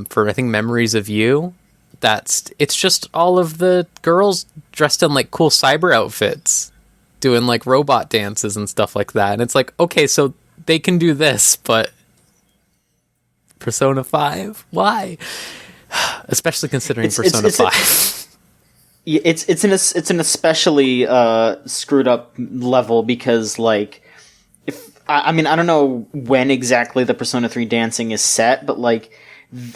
for, I think, Memories of You. It's just all of the girls dressed in, like, cool cyber outfits, doing, like, robot dances and stuff like that. And it's like, okay, so they can do this, but Persona 5? Why? Especially considering Persona 5. It's an especially screwed up level because, like, I mean, I don't know when exactly the Persona 3 dancing is set, but, like,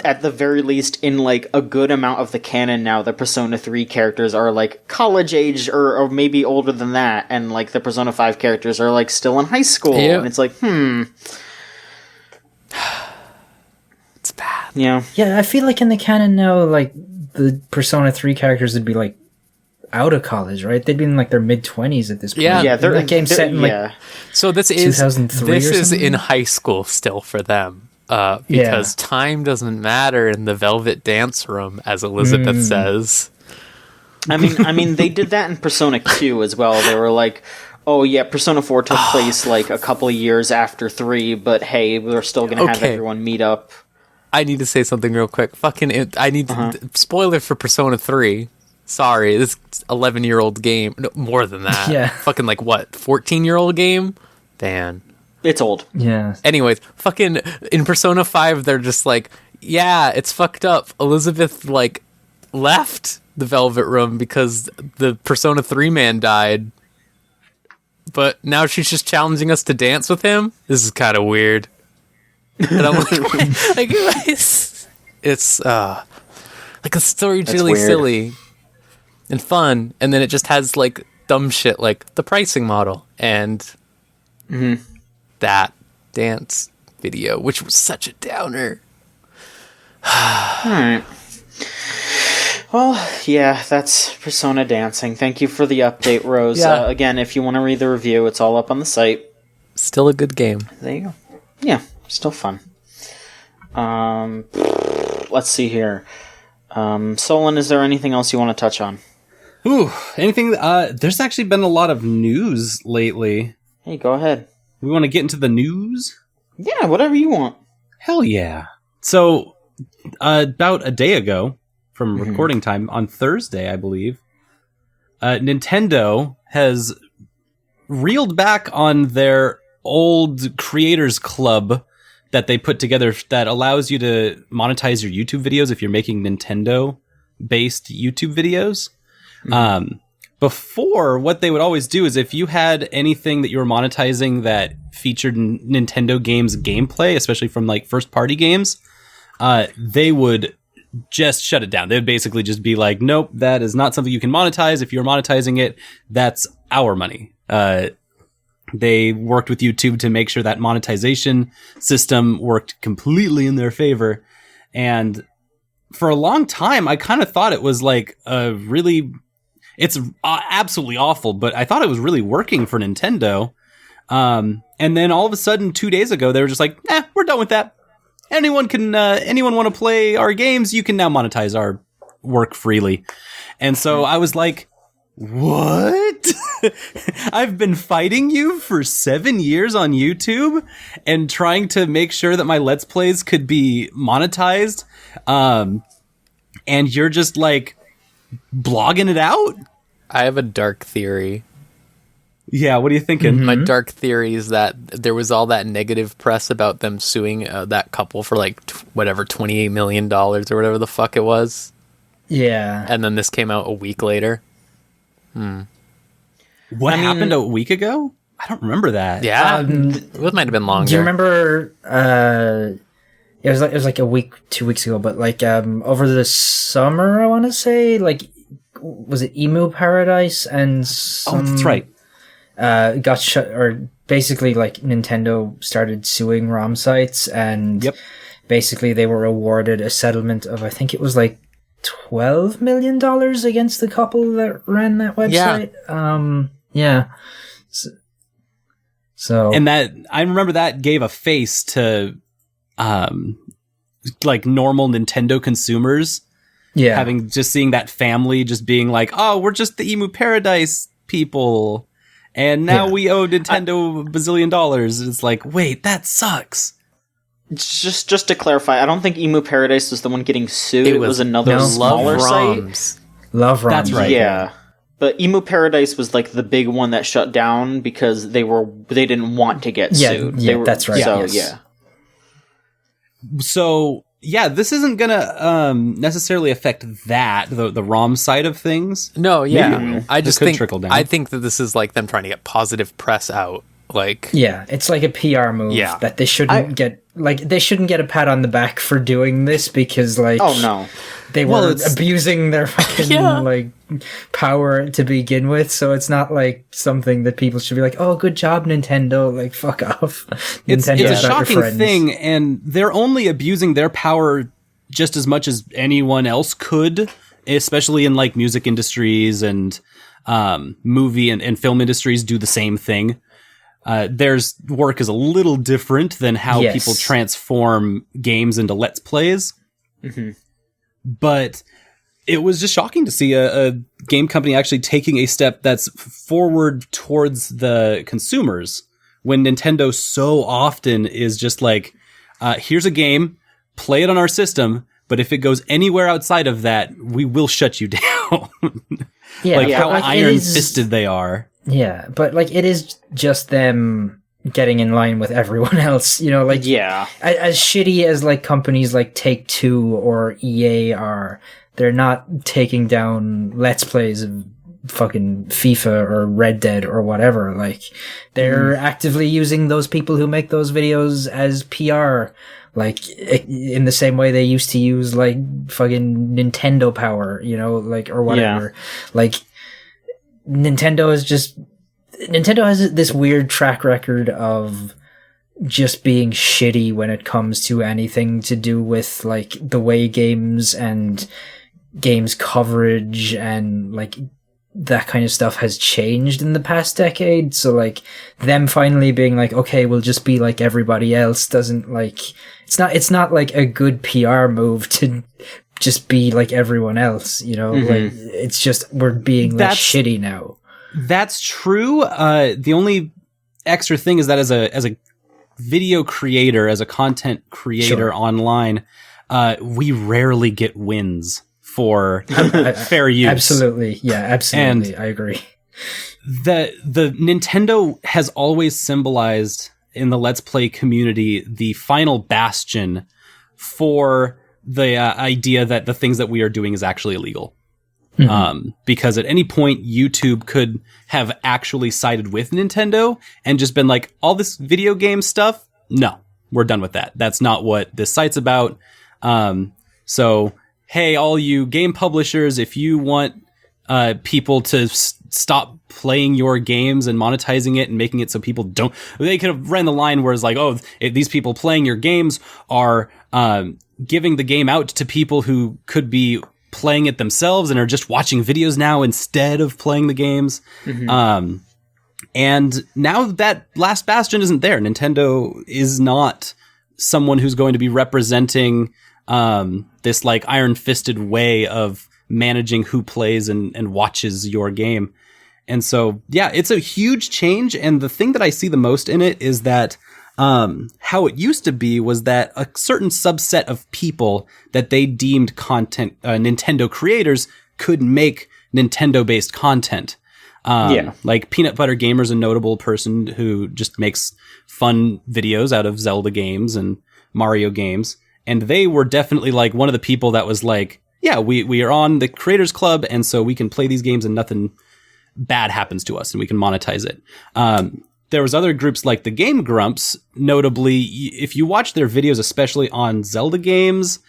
at the very least, in, like, a good amount of the canon now, the Persona 3 characters are, like, college age or maybe older than that, and, like, the Persona 5 characters are, like, still in high school, and it's like, It's bad. Yeah. Yeah, I feel like in the canon now, like, the Persona 3 characters would be, like, out of college, right? They'd be in, like, their mid-20s at this point. Yeah, they're that game's set in, like, so this is 2003 this or is something? in high school still for them. Because time doesn't matter in the Velvet Dance Room, as Elizabeth says. I mean, they did that in Persona Q as well. They were like, oh yeah, Persona 4 took place, like, a couple of years after 3, but hey, we're still gonna have everyone meet up. I need to say something real quick. Spoiler for Persona 3. Sorry, this 11-year-old game. No, more than that. Yeah. Fucking, like, what, 14-year-old game? Man. It's old. Yeah. Anyways, fucking in Persona 5, they're just like, yeah, it's fucked up. Elizabeth, like, left the Velvet Room because the Persona 3 man died. But now she's just challenging us to dance with him? This is kind of weird. And I'm like, it's like, the story's really weird. silly and fun, and then it just has, like, dumb shit like the pricing model and that dance video, which was such a downer. Alright. Well, yeah, that's Persona dancing. Thank you for the update, Rose. Yeah. Again, if you want to read the review, it's all up on the site. Still a good game. There you go. Yeah, still fun. Let's see here. Solon, is there anything else you want to touch on? Ooh, anything? There's actually been a lot of news lately. Hey, go ahead. We want to get into the news? Yeah, whatever you want. Hell yeah. So, about a day ago, from recording time on Thursday, I believe, Nintendo has reeled back on their old creators club that they put together that allows you to monetize your YouTube videos if you're making Nintendo-based YouTube videos. Before, what they would always do is if you had anything that you were monetizing that featured Nintendo games gameplay, especially from like first-party games, they would just shut it down. They would basically just be like, nope, that is not something you can monetize. If you're monetizing it, that's our money. They worked with YouTube to make sure that monetization system worked completely in their favor. And for a long time, I kind of thought it was like it's absolutely awful, but I thought it was really working for Nintendo. And then all of a sudden, 2 days ago, they were just like, we're done with that. Anyone want to play our games? You can now monetize our work freely. And so I was like, what? I've been fighting you for 7 years on YouTube and trying to make sure that my Let's Plays could be monetized. And you're just like blogging it out? I have a dark theory. Yeah, what are you thinking? My dark theory is that there was all that negative press about them suing that couple for like $28 million or whatever the fuck it was. Yeah. And then this came out a week later. What happened a week ago? I don't remember that. Yeah, it might have been longer. Do you remember? It was like a week, 2 weeks ago, but like over the summer, I want to say, like, was it Emu Paradise and some, that's right. Got shut, or basically like Nintendo started suing ROM sites, and basically they were awarded a settlement of, I think it was like $12 million against the couple that ran that website. Yeah. So and that, I remember that gave a face to like normal Nintendo consumers. Yeah. Having just seeing that family just being like, oh, we're just the Emu Paradise people. And now we owe Nintendo bazillion dollars. It's like, wait, that sucks. Just to clarify, I don't think Emu Paradise was the one getting sued. It was another smaller site. Love ROMs. That's right. Yeah. But Emu Paradise was like the big one that shut down because they didn't want to get sued. Yeah, that's right. So, yes. So, yeah, this isn't going to necessarily affect that, the ROM side of things. No, yeah. Maybe I just think trickle down. I think that this is like them trying to get positive press out. Like, yeah, it's like a PR move that they shouldn't get. Like, they shouldn't get a pat on the back for doing this because, like, oh no, they were abusing their fucking like power to begin with. So it's not like something that people should be like, "Oh, good job, Nintendo!" Like, fuck off. It's a shocking thing, and they're only abusing their power just as much as anyone else could, especially in like music industries and movie and film industries do the same thing. Theirs work is a little different than how people transform games into Let's Plays. But it was just shocking to see a game company actually taking a step that's forward towards the consumers when Nintendo so often is just like, here's a game, play it on our system, but if it goes anywhere outside of that, we will shut you down. How iron-fisted they are. Yeah, but like it is just them getting in line with everyone else, you know, like as shitty as like companies like Take-Two or EA are, they're not taking down Let's Plays of fucking FIFA or Red Dead or whatever. Like they're actively using those people who make those videos as PR, like in the same way they used to use like fucking Nintendo Power, you know, like or whatever. Like Nintendo has this weird track record of just being shitty when it comes to anything to do with like the way games and games coverage and like that kind of stuff has changed in the past decade. So like them finally being like, okay, we'll just be like everybody else doesn't like, it's not like a good PR move to just be like everyone else, you know, like it's just, we're being less shitty now. That's true. The only extra thing is that as a video creator, as a content creator online, we rarely get wins for fair use. Absolutely. Yeah, absolutely. I agree. The Nintendo has always symbolized in the Let's Play community the final bastion for the idea that the things that we are doing is actually illegal. Because at any point YouTube could have actually sided with Nintendo and just been like, all this video game stuff, no, we're done with that. That's not what this site's about. So, hey, all you game publishers, if you want people to stop playing your games and monetizing it and making it so people don't, they could have ran the line where it's like, oh, these people playing your games are giving the game out to people who could be playing it themselves and are just watching videos now instead of playing the games. And now that last bastion isn't there, Nintendo is not someone who's going to be representing this like iron-fisted way of managing who plays and watches your game. And so, yeah, it's a huge change. And the thing that I see the most in it is that how it used to be was that a certain subset of people that they deemed content, Nintendo creators, could make Nintendo-based content. Like Peanut Butter Gamer's a notable person who just makes fun videos out of Zelda games and Mario games. And they were definitely like one of the people that was like, yeah, we are on the Creators Club, and so we can play these games and nothing bad happens to us and we can monetize it. There was other groups like the Game Grumps, notably, if you watch their videos, especially on Zelda games,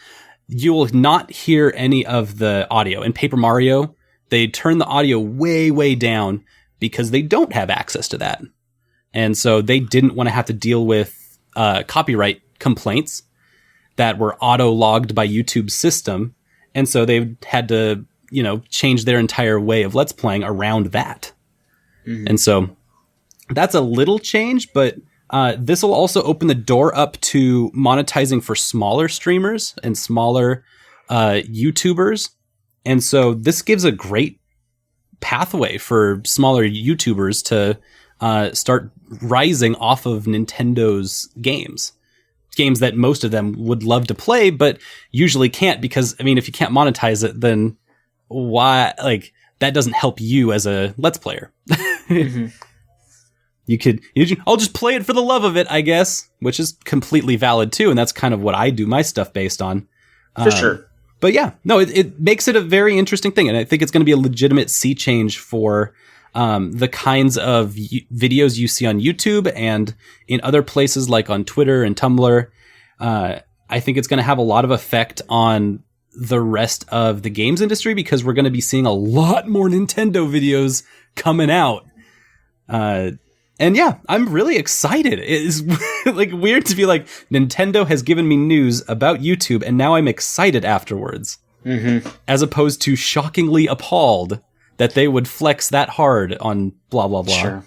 you will not hear any of the audio. In Paper Mario, they turn the audio way, way down because they don't have access to that. And so they didn't want to have to deal with copyright complaints that were auto-logged by YouTube's system. And so they had to, change their entire way of Let's Playing around that. And so that's a little change, but this will also open the door up to monetizing for smaller streamers and smaller YouTubers. And so this gives a great pathway for smaller YouTubers to start rising off of Nintendo's games that most of them would love to play, but usually can't because, if you can't monetize it, then why, that doesn't help you as a Let's Player. I'll just play it for the love of it, I guess, which is completely valid too. And that's kind of what I do my stuff based on. For sure. But yeah, no, it makes it a very interesting thing. And I think it's going to be a legitimate sea change for the kinds of videos you see on YouTube and in other places like on Twitter and Tumblr. I think it's going to have a lot of effect on the rest of the games industry because we're going to be seeing a lot more Nintendo videos coming out. And yeah, I'm really excited. It is weird to be like, Nintendo has given me news about YouTube and now I'm excited afterwards. As opposed to shockingly appalled that they would flex that hard on blah, blah, blah. Sure.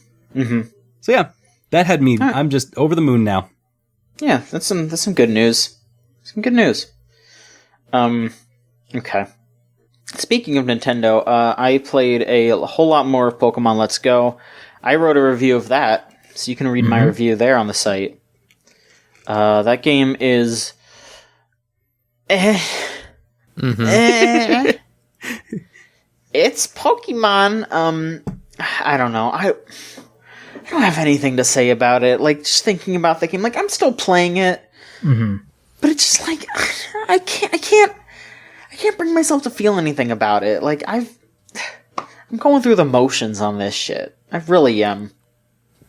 So yeah, that had me, I'm just over the moon now. Yeah, that's some good news. Some good news. Okay. Speaking of Nintendo, I played a whole lot more of Pokemon Let's Go. I wrote a review of that, so you can read my review there on the site. That game is... It's Pokemon. I don't know. I don't have anything to say about it. Just thinking about the game, I'm still playing it. But it's just I can't bring myself to feel anything about it. I'm going through the motions on this shit. I really am.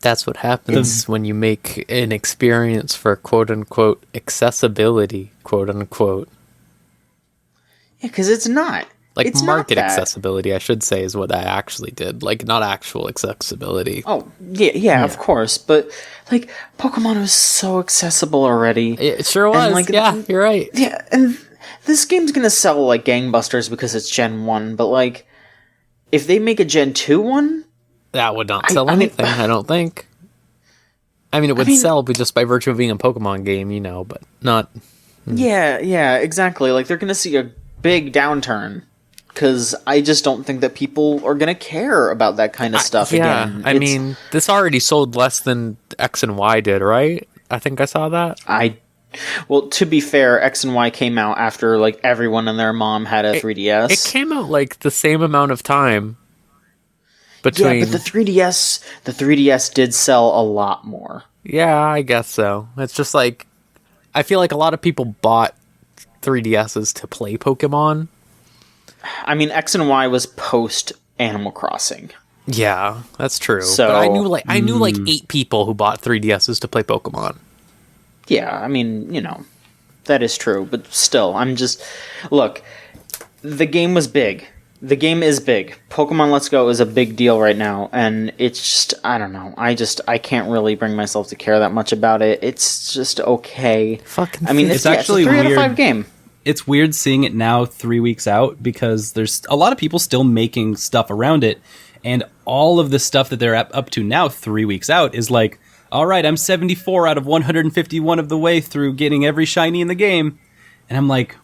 That's what happens when you make an experience for quote-unquote accessibility, quote-unquote. Yeah, because it's not. It's market not accessibility, I should say, is what I actually did. Not actual accessibility. Oh, yeah, of course. But, Pokemon was so accessible already. It sure was. And, you're right. Yeah, and this game's gonna sell like gangbusters because it's Gen 1, but if they make a Gen 2 one, that would not sell anything, I don't think. It would sell but just by virtue of being a Pokemon game, but not... Yeah, exactly. They're gonna see a big downturn. Because I just don't think that people are going to care about that kind of stuff again. This already sold less than X and Y did, right? I think I saw that. I Well, to be fair, X and Y came out after like everyone and their mom had a 3DS. It came out like the same amount of time between. Yeah, but the 3DS did sell a lot more. Yeah, I guess so. It's just like I feel like a lot of people bought 3DSs to play Pokemon. I mean, X and Y was post Animal Crossing. Yeah, that's true. So, but I knew like 8 people who bought 3DSs to play Pokemon. Yeah, I mean, that is true, but still, look, the game was big. The game is big. Pokemon Let's Go is a big deal right now, and it's just, I don't know. I can't really bring myself to care that much about it. It's just okay. I mean, it's actually it's a 3 out of 5 game. It's weird seeing it now 3 weeks out because there's a lot of people still making stuff around it, and all of the stuff that they're up to now 3 weeks out is like, all right, I'm 74 out of 151 of the way through getting every shiny in the game. And I'm like,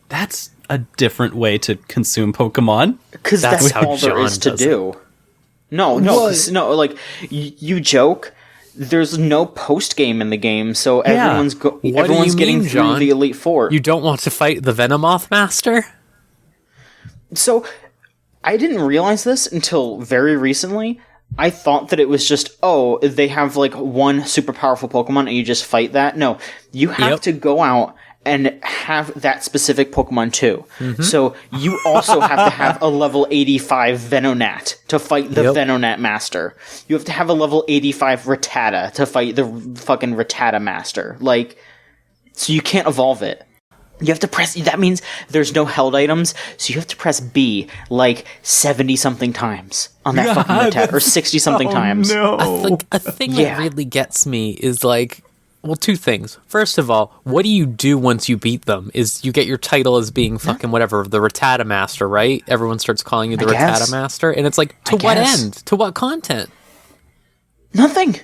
that's a different way to consume Pokemon. Because that's all there is to do. No, like, you joke. There's no post-game in the game, so everyone's getting through the Elite Four. You don't want to fight the Venomoth Master? So, I didn't realize this until very recently. I thought that it was just, they have like one super powerful Pokemon and you just fight that. No, you have to go out and have that specific Pokemon too. Mm-hmm. So you also have to have a level 85 Venonat to fight the Venonat Master. You have to have a level 85 Rattata to fight the fucking Rattata Master. Like, so you can't evolve it. You have to press... That means there's no held items, so you have to press B like 70-something times on that fucking Rattata, or 60-something times. No. A thing that really gets me is like... Well, 2 things. First of all, what do you do once you beat them? Is you get your title as being fucking whatever, the Rattata Master, right? Everyone starts calling you the Rattata Master, and it's like, to what end? To what content? Nothing.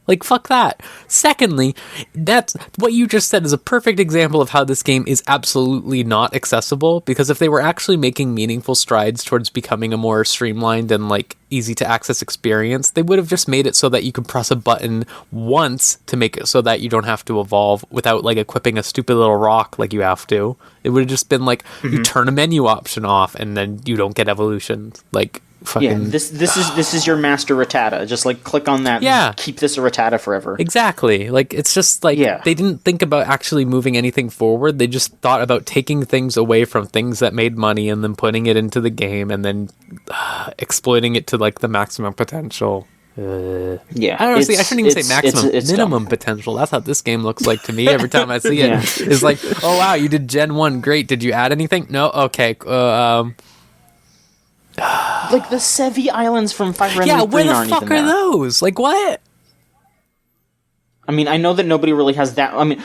Like, fuck that. Secondly, that's what you just said is a perfect example of how this game is absolutely not accessible, because if they were actually making meaningful strides towards becoming a more streamlined and, like, easy-to-access experience, they would have just made it so that you can press a button once to make it so that you don't have to evolve without, like, equipping a stupid little rock like you have to. It would have just been, like, you turn a menu option off and then you don't get evolutions. Like... Fucking... Yeah, this is your master Rattata. Just like click on that. Yeah, keep this a Rattata forever. Exactly. Like it's just like they didn't think about actually moving anything forward. They just thought about taking things away from things that made money and then putting it into the game and then exploiting it to like the maximum potential. Yeah, I don't know. See, I shouldn't even say maximum, minimum potential. That's how this game looks like to me every time I see it. It's like, oh wow, you did Gen 1, great. Did you add anything? No, okay. Like the Sevi Islands from Fire Emblem where the aren't fuck even are there. those? Like what? I mean, I know that nobody really has that. I mean,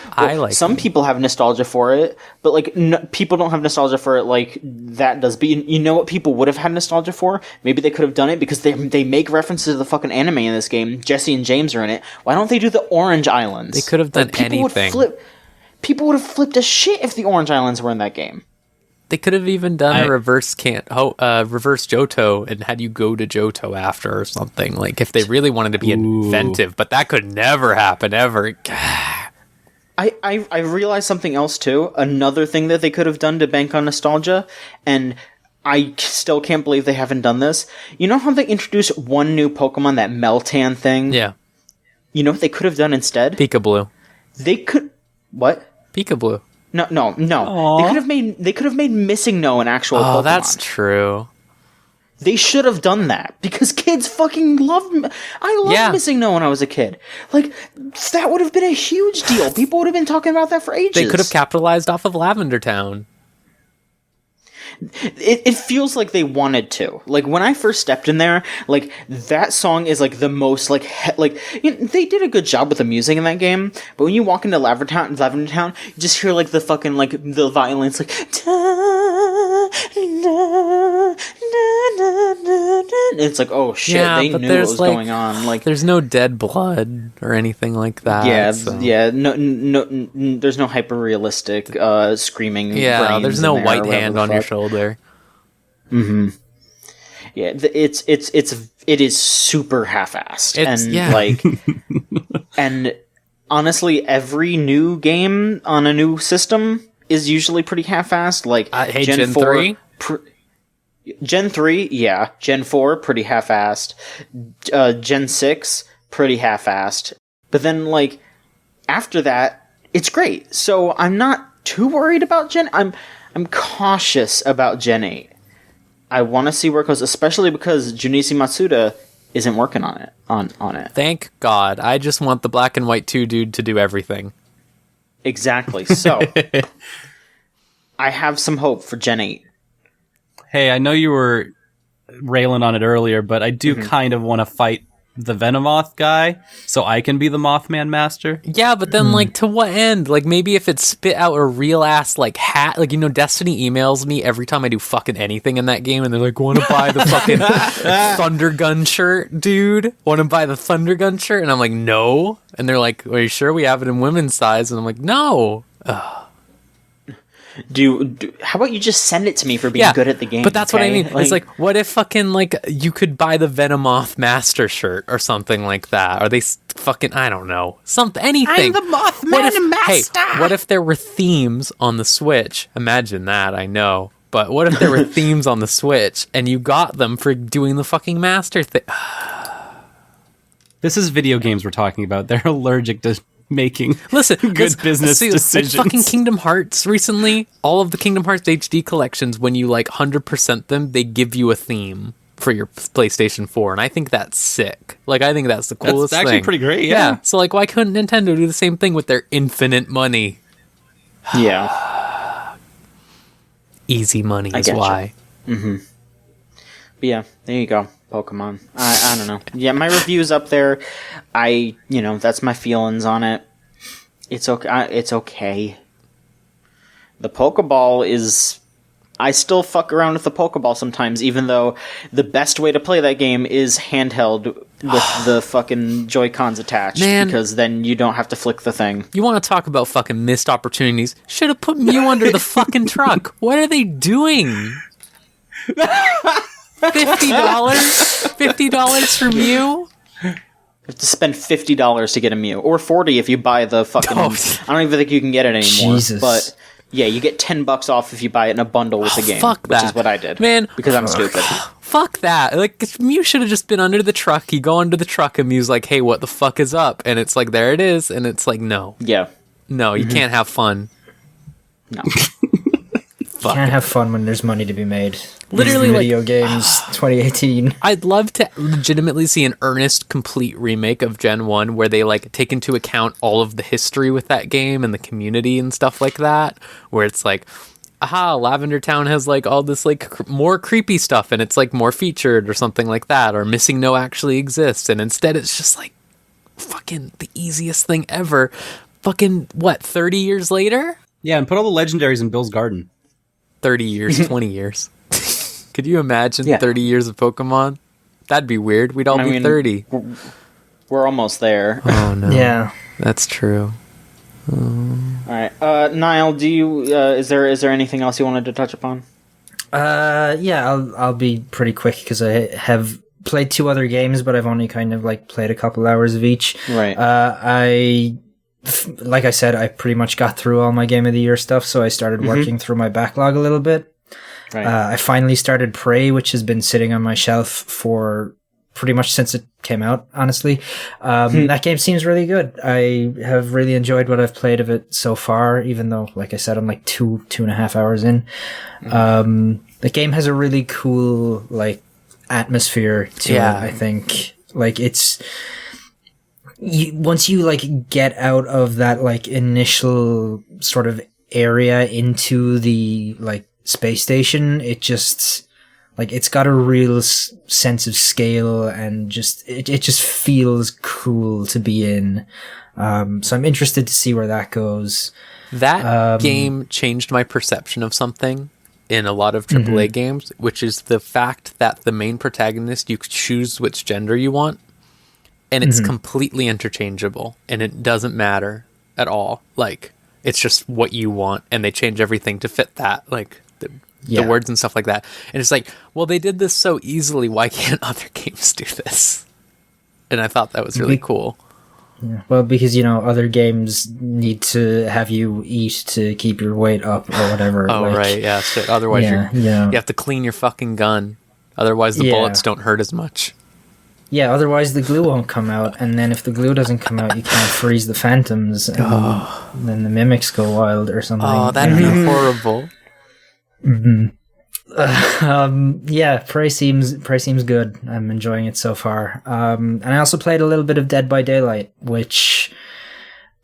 some people have nostalgia for it, but like people don't have nostalgia for it like that does. But you know what people would have had nostalgia for? Maybe they could have done it because they make references to the fucking anime in this game. Jesse and James are in it. Why don't they do the Orange Islands? They could have done anything. People would have flipped a shit if the Orange Islands were in that game. They could have even done a reverse Johto and had you go to Johto after or something. Like if they really wanted to be inventive, but that could never happen ever. I realized something else too. Another thing that they could have done to bank on nostalgia, and I still can't believe they haven't done this. You know how they introduced one new Pokemon, that Meltan thing? Yeah. You know what they could have done instead? Peekaboo. They could... What? Peekaboo. No. Aww. They could have made Missing No an actual Pokemon. Oh, that's true. They should have done that because kids fucking love. I loved Missing No when I was a kid. Like that would have been a huge deal. People would have been talking about that for ages. They could have capitalized off of Lavender Town. It feels like they wanted to. Like when I first stepped in there, like that song is like the most like they did a good job with the music in that game. But when you walk into Lavender Town, you just hear like the fucking like the violins like. It's like, oh shit, they knew what was going on. Like there's no dead blood or anything like that. No, there's no hyper realistic screaming. Yeah, there's no white hand on your shoulder. Mm-hmm. Yeah, it is super half-assed, and like, and honestly, every new game on a new system is usually pretty half-assed. Like, hey, Gen 3? Gen 3, yeah. Gen 4, pretty half-assed. Gen 6, pretty half-assed. But then, like, after that, it's great. So I'm not too worried about I'm cautious about Gen 8. I want to see where it goes, especially because Junichi Matsuda isn't working on it. Thank God. I just want the Black and White 2 dude to do everything. Exactly. So, I have some hope for Gen 8. Hey, I know you were railing on it earlier, but I do kind of want to fight the Venomoth guy so I can be the Mothman Master. Yeah, but then, like, to what end? Like, maybe if it spit out a real-ass, like, hat... Like, you know, Destiny emails me every time I do fucking anything in that game, and they're like, want to buy the fucking Thunder Gun shirt, dude? Want to buy the Thunder Gun shirt? And I'm like, no. And they're like, are you sure we have it in women's size? And I'm like, no. Ugh. How about you just send it to me for being good at the game? But that's what I mean. It's like, what if fucking, like, you could buy the Venomoth Master shirt or something like that? Are they fucking, I don't know. Anything. I'm the Mothman Master! Hey, what if there were themes on the Switch? Imagine that, I know. But what if there were themes on the Switch and you got them for doing the fucking Master thing? This is video games we're talking about. They're allergic to making good business decisions. Fucking Kingdom Hearts recently, all of the Kingdom Hearts HD collections, when you like 100% them, they give you a theme for your PlayStation 4, and I think that's sick. Like, I think that's the coolest thing. That's actually pretty great, yeah. So, like, why couldn't Nintendo do the same thing with their infinite money? Yeah. Easy money is why. Mm-hmm. But yeah, there you go. Pokemon. I don't know. Yeah, my review's up there. That's my feelings on it. It's okay. It's okay. The Pokeball is... I still fuck around with the Pokeball sometimes, even though the best way to play that game is handheld with the fucking Joy-Cons attached, because then you don't have to flick the thing. You want to talk about fucking missed opportunities? Should have put Mew under the fucking truck. What are they doing? $50 for Mew? You have to spend $50 to get a Mew, or $40 if you buy the fucking... I don't even think you can get it anymore. Jesus. But yeah, you get $10 off if you buy it in a bundle with the game. Fuck that. Which is what I did, man. Because I'm stupid. Fuck that. Like, Mew should have just been under the truck. You go under the truck, and Mew's like, "Hey, what the fuck is up?" And it's like, there it is, and it's like, no, Yeah. no, you can't have fun. No. Can't have fun when there's money to be made. Literally, Video games 2018. I'd love to legitimately see an earnest, complete remake of Gen 1 where they, like, take into account all of the history with that game and the community and stuff like that, where it's like, aha, Lavender Town has, like, all this, like, more creepy stuff, and it's, like, more featured or something like that, or Missing No actually exists, and instead it's just, like, fucking the easiest thing ever. Fucking, 30 years later? Yeah, and put all the legendaries in Bill's garden. 30 years, 20 years. Could you imagine 30 years of Pokemon? That'd be weird. We'd all be 30. We're almost there. Oh, no. Yeah. That's true. All right. Niall, do you is there anything else you wanted to touch upon? Yeah, I'll be pretty quick because I have played 2 other games, but I've only kind of like played a couple hours of each. Right. Like I said, I pretty much got through all my Game of the Year stuff, so I started working through my backlog a little bit. Right. I finally started Prey, which has been sitting on my shelf for pretty much since it came out, honestly. That game seems really good. I have really enjoyed what I've played of it so far, even though, like I said, I'm like 2.5 hours in. The game has a really cool, like, atmosphere to it, I think. Like, it's... once you, like, get out of that, like, initial sort of area into the, like, space station, it just... like, it's got a real sense of scale and just, it just feels cool to be in. So I'm interested to see where that goes. That game changed my perception of something in a lot of AAA games, which is the fact that the main protagonist, you could choose which gender you want, and it's completely interchangeable, and it doesn't matter at all. Like, it's just what you want, and they change everything to fit that, like... the words and stuff like that. And it's like, well, they did this so easily. Why can't other games do this? And I thought that was really cool. Yeah. Well, because other games need to have you eat to keep your weight up or whatever. Oh, right, yeah. Shit. Otherwise, you have to clean your fucking gun. Otherwise, the bullets don't hurt as much. Yeah, otherwise the glue won't come out, and then if the glue doesn't come out, you can't freeze the phantoms, and then the mimics go wild or something. Oh, that'd be horrible. Yeah, Prey seems good. I'm enjoying it so far. And I also played a little bit of Dead by Daylight, which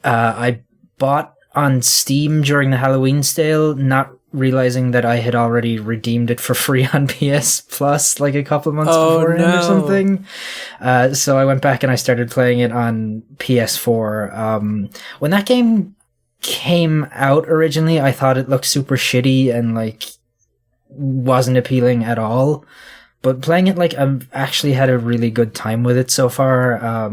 I bought on Steam during the Halloween sale, not realizing that I had already redeemed it for free on PS Plus like a couple of months beforehand or something. So I went back and I started playing it on PS4. When that game came out originally, I thought it looked super shitty and like wasn't appealing at all. But playing it, like, I've actually had a really good time with it so far.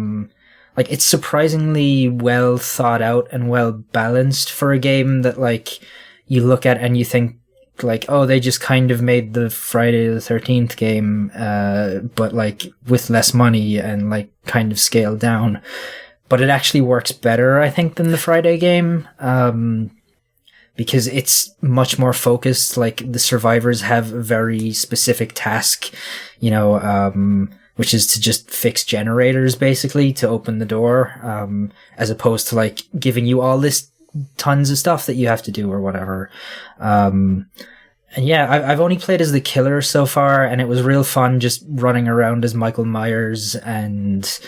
Like, it's surprisingly well thought out and well balanced for a game that, like, you look at and you think, like, oh, they just kind of made the Friday the 13th game, but, like, with less money and, like, kind of scaled down. But it actually works better, I think, than the Friday game, because it's much more focused. Like, the survivors have a very specific task, which is to just fix generators, basically, to open the door, as opposed to, like, giving you all this tons of stuff that you have to do or whatever. And yeah, I've only played as the killer so far, and it was real fun just running around as Michael Myers and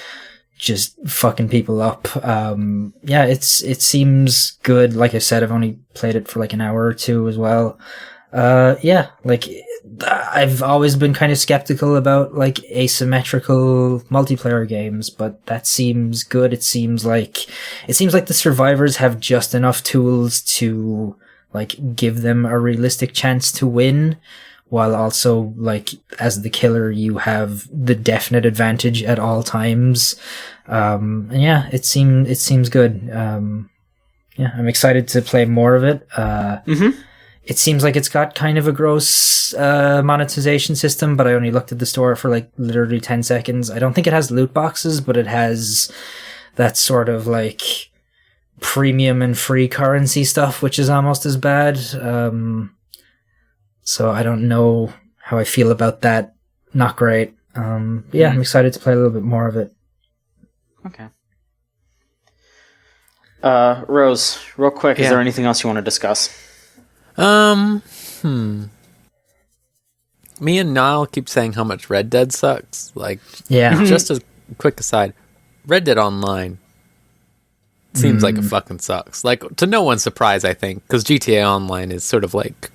just fucking people up. Yeah, it seems good. Like I said, I've only played it for like an hour or two as well. Yeah, like, I've always been kind of skeptical about like asymmetrical multiplayer games, but that seems good. It seems like the survivors have just enough tools to like give them a realistic chance to win, while also, like, as the killer, you have the definite advantage at all times. And yeah, it seems good. Yeah, I'm excited to play more of it. It seems like it's got kind of a gross monetization system, but I only looked at the store for like literally 10 seconds. I don't think it has loot boxes, but it has that sort of like premium and free currency stuff, which is almost as bad. So I don't know how I feel about that. Not great. Yeah, I'm excited to play a little bit more of it. Okay. Rose, real quick, is there anything else you want to discuss? Me and Niall keep saying how much Red Dead sucks. Like, yeah. Just a quick aside, Red Dead Online seems like it fucking sucks. Like, to no one's surprise, I think, because GTA Online is sort of like,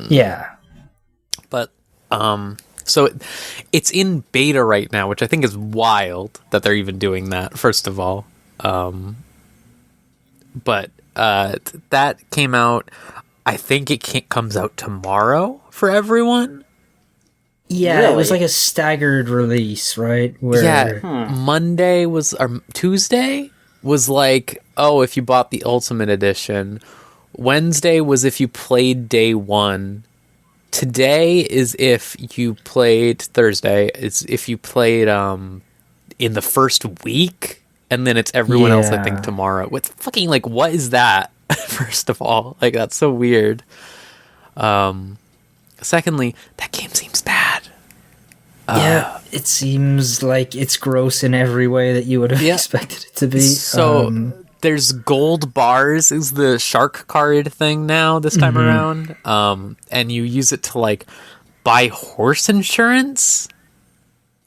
yeah. But so it's in beta right now, which I think is wild that they're even doing that. First of all, but that came out. I think it comes out tomorrow for everyone. Yeah, really? It was like a staggered release, right? Where... Monday was, or Tuesday was like, oh, if you bought the Ultimate Edition. Wednesday was if you played day one. Today is if you played, Thursday is if you played in the first week, and then it's everyone else, I think, tomorrow. What's fucking, like, what is that? First of all, like, that's so weird. Secondly, that game seems bad. Yeah, it seems like it's gross in every way that you would have expected it to be. So there's gold bars is the shark card thing now this time around, and you use it to like buy horse insurance.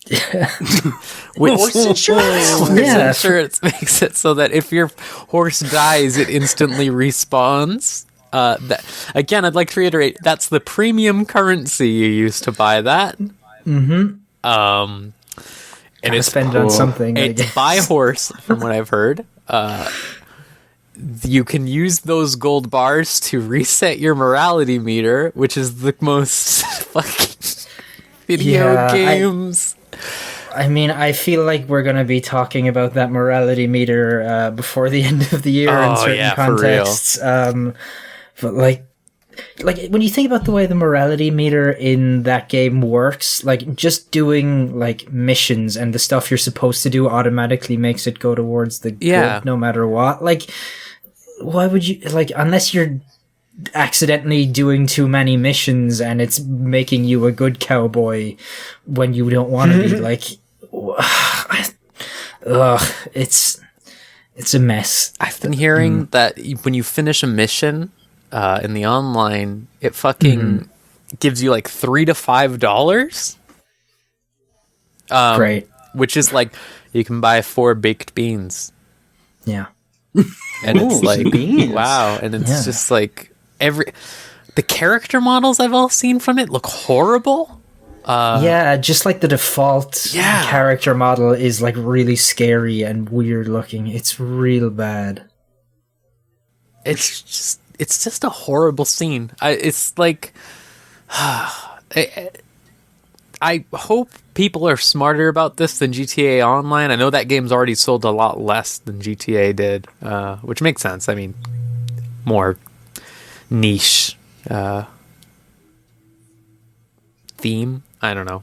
Horse insurance. Horse insurance makes it so that if your horse dies, it instantly respawns. Again, I'd like to reiterate, that's the premium currency you use to buy that. And it's spend it on something. It's buy horse, from what I've heard. You can use those gold bars to reset your morality meter, which is the most fucking video games. I mean, I feel like we're going to be talking about that morality meter before the end of the year in certain contexts. But like, like when you think about the way the morality meter in that game works, like just doing like missions and the stuff you're supposed to do automatically makes it go towards the good no matter what. Like, why would you, like, unless you're accidentally doing too many missions and it's making you a good cowboy when you don't want to be, like, it's a mess. I've been hearing that when you finish a mission in the online, it fucking gives you like $3 to $5. Great. Which is like, you can buy 4 baked beans. Yeah. And it's like, beans. wow. And it's just like, the character models I've all seen from it look horrible. Just like the default character model is like really scary and weird looking. It's real bad. It's just a horrible scene. It's like, I hope people are smarter about this than GTA Online. I know that game's already sold a lot less than GTA did, which makes sense. I mean, more niche theme. I don't know.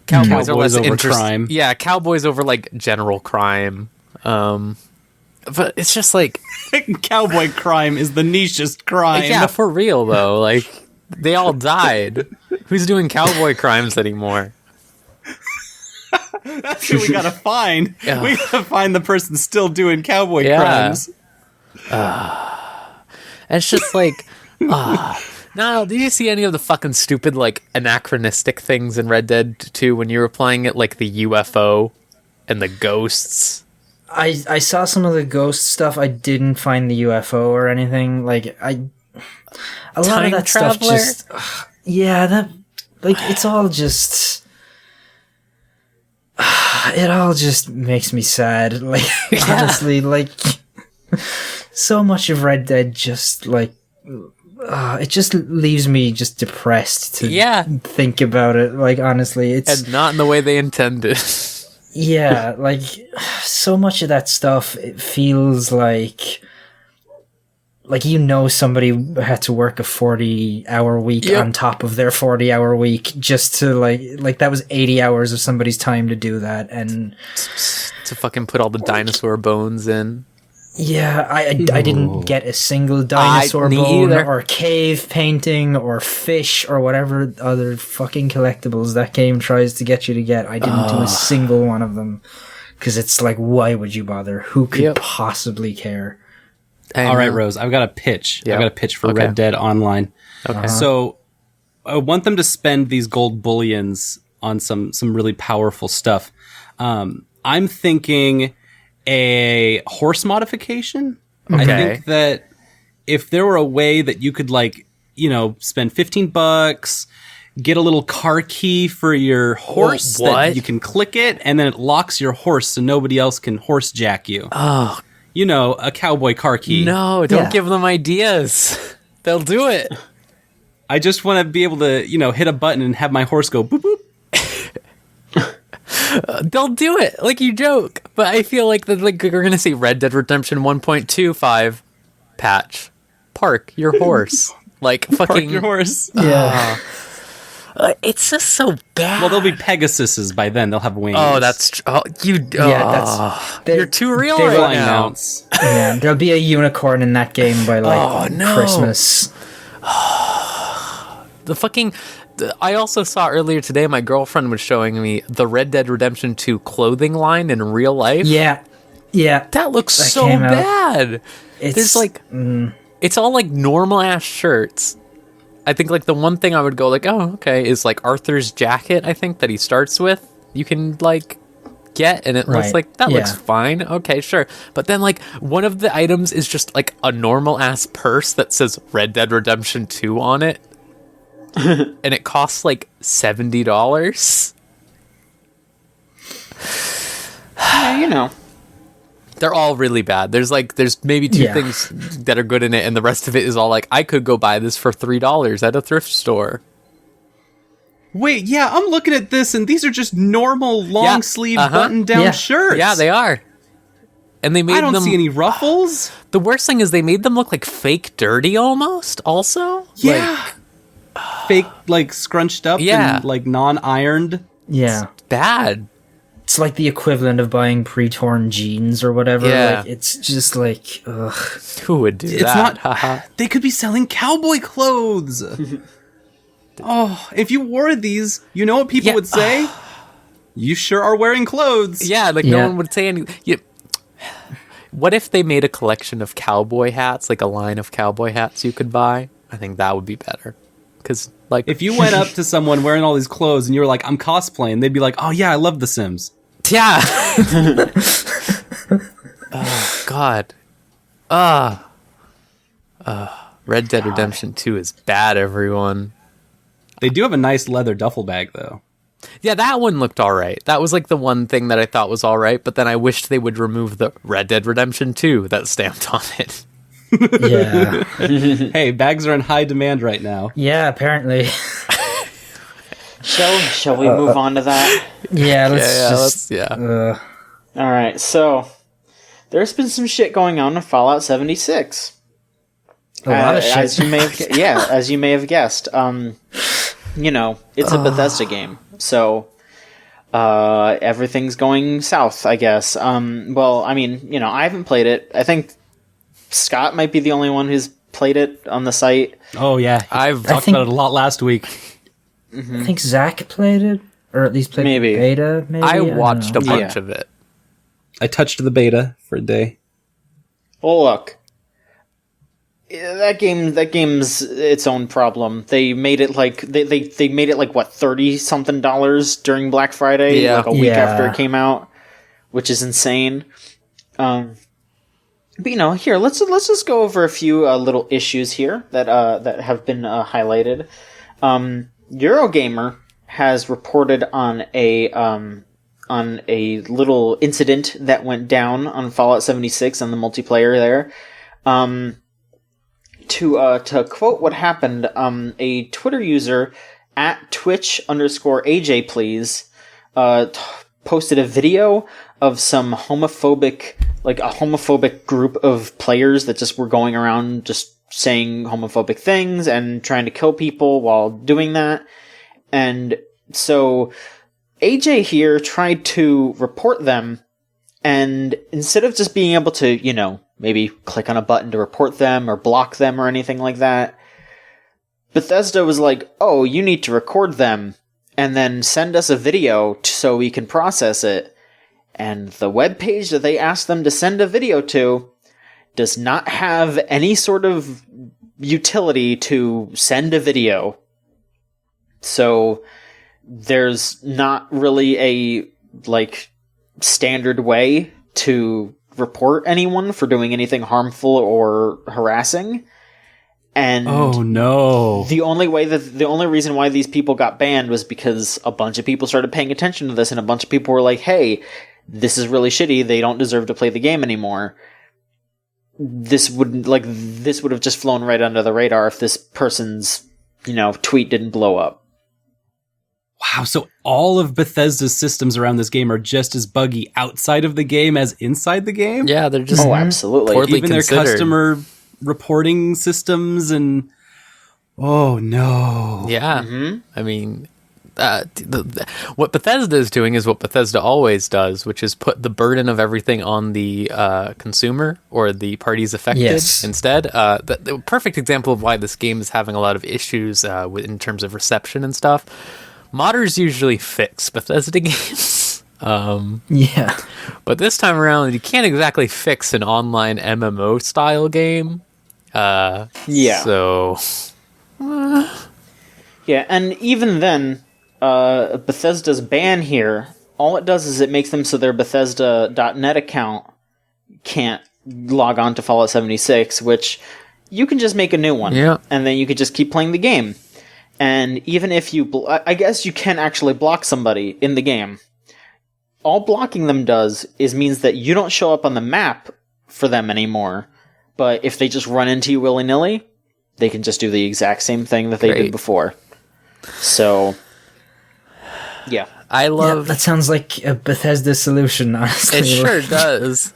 Cowboys are less over crime. Yeah, cowboys over like general crime. But it's just like cowboy crime is the nichest crime. Yeah, for real though. Like they all died. Who's doing cowboy crimes anymore? That's who we gotta find. We gotta find the person still doing cowboy crimes. And it's just like, Niall, did you see any of the fucking stupid, like, anachronistic things in Red Dead 2 when you were playing it, like the UFO and the ghosts? I saw some of the ghost stuff. I didn't find the UFO or anything. Like, a lot of that stuff just... that... Like, it's all just... it all just makes me sad. Like, honestly, like... So much of Red Dead just, like... it just leaves me just depressed to think about it. Like, honestly, it's... And not in the way they intended. Yeah, like, so much of that stuff, it feels like, you know, somebody had to work a 40-hour week on top of their 40-hour week just to, like, that was 80 hours of somebody's time to do that, and... To fucking put all the dinosaur bones in. Yeah, I didn't get a single dinosaur bone or cave painting or fish or whatever other fucking collectibles that game tries to get you to get. I didn't do a single one of them. Because it's like, why would you bother? Who could possibly care? All right, Rose, I've got a pitch. I've got a pitch for Red Dead Online. Okay. So I want them to spend these gold bullions on some really powerful stuff. I'm thinking... a horse modification. Okay. I think that if there were a way that you could, like, you know, spend $15, get a little car key for your horse that you can click it, and then it locks your horse so nobody else can horse jack you. Oh, you know, a cowboy car key. No, don't give them ideas. They'll do it. I just want to be able to, you know, hit a button and have my horse go boop boop. They'll do it, like you joke, but I feel like we're gonna see Red Dead Redemption 1.25 patch. Park your horse, like fucking park your horse. Yeah, it's just so bad. Well, they'll be Pegasuses by then. They'll have wings. Oh, that's you're too real right now. Yeah, there'll be a unicorn in that game by Christmas. The fucking. I also saw earlier today, my girlfriend was showing me the Red Dead Redemption 2 clothing line in real life. Yeah. That looks so bad. There's like, it's all like normal ass shirts. I think like the one thing I would go like, oh, okay, is like Arthur's jacket, I think, that he starts with. You can like get, and it looks like, that looks fine. Okay, sure. But then like one of the items is just like a normal ass purse that says Red Dead Redemption 2 on it. And it costs like $70. Yeah, you know. They're all really bad. There's maybe two things that are good in it, and the rest of it is all like, I could go buy this for $3 at a thrift store. Wait, yeah, I'm looking at this, and these are just normal long sleeve button down shirts. Yeah, they are. And they made I don't them, see any ruffles. The worst thing is they made them look like fake dirty almost, also. Yeah. Fake, like, scrunched up Yeah. and, like, non-ironed. Yeah. Bad. It's like the equivalent of buying pre-torn jeans or whatever. Yeah. Like, it's just like, ugh. Who would do It's that? not... They could be selling cowboy clothes. Oh, if you wore these, you know what people would say? You sure are wearing clothes. Yeah, like no one would say anything. What if they made a collection of cowboy hats, like a line of cowboy hats you could buy? I think that would be better. Because, like, If you went up to someone wearing all these clothes and you were like, I'm cosplaying, they'd be like, oh yeah, I love The Sims. yeah. Oh God. Red Dead Redemption 2 is bad, everyone. They do have a nice leather duffel bag, though. Yeah, that one looked all right. That was like the one thing that I thought was all right, but then I wished they would remove the Red Dead Redemption 2 that's stamped on it. Yeah. Hey, bags are in high demand right now. Yeah, apparently. Shall we move on to that? Yeah, let's All right, so there's been some shit going on in Fallout 76. a lot of shit. As you may have guessed. You know, it's a Bethesda game, so everything's going south, I guess. Well, I mean, you know, I haven't played it. I think Scott might be the only one who's played it on the site. Oh yeah, I've talked about it a lot last week. I think Zach played it, or at least played Maybe. the beta. Maybe I don't watched know. a bunch of it. I touched the beta for a day. Well, look, that game's its own problem. They made it like they made it like what $30-something during Black Friday, like a week after it came out, which is insane. But you know, here let's just go over a few little issues here that have been highlighted. Eurogamer has reported on a little incident that went down on Fallout 76 on the multiplayer there. To quote what happened, a Twitter user at Twitch_AJ please posted a video of some homophobic group of players that just were going around just saying homophobic things and trying to kill people while doing that. And so AJ here tried to report them, and instead of just being able to, you know, maybe click on a button to report them or block them or anything like that, Bethesda was like, oh, you need to record them and then send us a video so we can process it. And the webpage that they asked them to send a video to does not have any sort of utility to send a video. So there's not really a, like, standard way to report anyone for doing anything harmful or harassing. And oh no. The only reason why these people got banned was because a bunch of people started paying attention to this, and a bunch of people were like, hey, this is really shitty, they don't deserve to play the game anymore. This would have just flown right under the radar if this person's, you know, tweet didn't blow up. Wow, so all of Bethesda's systems around this game are just as buggy outside of the game as inside the game? Yeah, they're just absolutely. poorly Even considered. their customer reporting systems and... Oh, no. Yeah. Mm-hmm. I mean, what Bethesda is doing is what Bethesda always does, which is put the burden of everything on the consumer or the parties affected instead. The perfect example of why this game is having a lot of issues in terms of reception and stuff. Modders usually fix Bethesda games. Yeah. But this time around, you can't exactly fix an online MMO style game. Yeah. So... Yeah, and even then, Bethesda's ban here, all it does is it makes them so their Bethesda.net account can't log on to Fallout 76, which you can just make a new one. Yeah. And then you could just keep playing the game. And even if you... I guess you can actually block somebody in the game. All blocking them does is means that you don't show up on the map for them anymore. But if they just run into you willy-nilly, they can just do the exact same thing that they did before. So, yeah. I love... that sounds like a Bethesda solution, honestly. It sure does.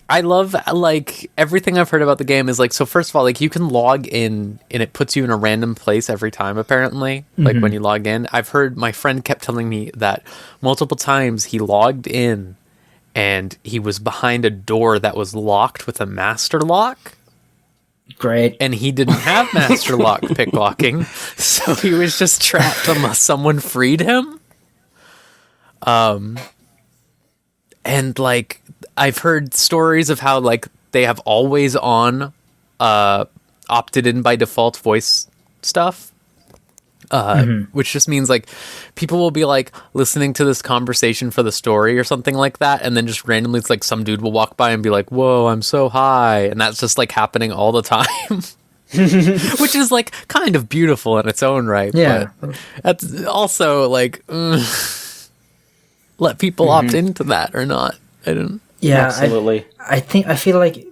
I love, like, everything I've heard about the game is, like, so first of all, like, you can log in and it puts you in a random place every time, apparently, like, when you log in. I've heard, my friend kept telling me that multiple times he logged in and he was behind a door that was locked with a master lock. Great. And he didn't have master lock picklocking, so he was just trapped unless someone freed him. And, like, I've heard stories of how, like, they have always on opted in by default voice stuff, which just means, like, people will be, like, listening to this conversation for the story or something like that, and then just randomly it's like some dude will walk by and be like, whoa, I'm so high, and that's just, like, happening all the time. Which is, like, kind of beautiful in its own right. Yeah. But that's also, like, let people opt into that or not. I don't. Yeah, Absolutely. I feel like,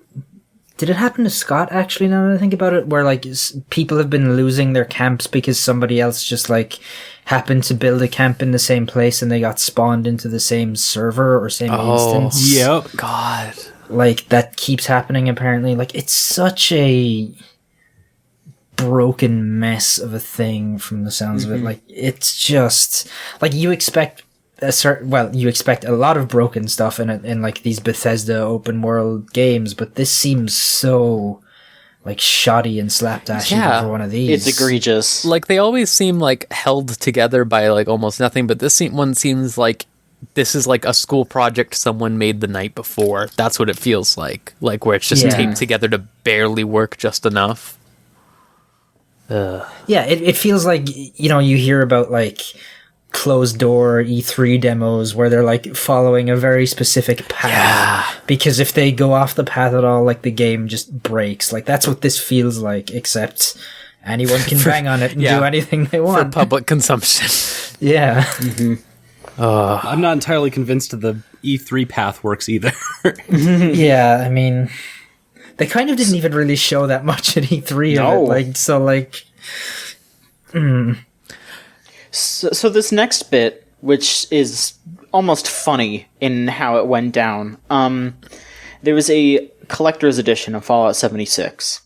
did it happen to Scott, actually, now that I think about it, where, like, people have been losing their camps because somebody else just, like, happened to build a camp in the same place and they got spawned into the same server or same instance? Yep. God. Like, that keeps happening, apparently. Like, it's such a broken mess of a thing from the sounds of it. Like, it's just, like, you expect you expect a lot of broken stuff in like these Bethesda open world games, but this seems so, like, shoddy and slapdash even for one of these. It's egregious. Like, they always seem, like, held together by, like, almost nothing, but this one seems like this is, like, a school project someone made the night before. That's what it feels like where it's just taped together to barely work just enough. Yeah, it feels like, you know, you hear about, like, closed door E3 demos where they're, like, following a very specific path, because if they go off the path at all, like, the game just breaks. Like, that's what this feels like, except anyone can bang on it and do anything they want for public consumption. Yeah. I'm not entirely convinced the E3 path works either. Yeah, I mean, they kind of didn't even really show that much at E3 of it, like, so, like, So this next bit, which is almost funny in how it went down, there was a collector's edition of Fallout 76.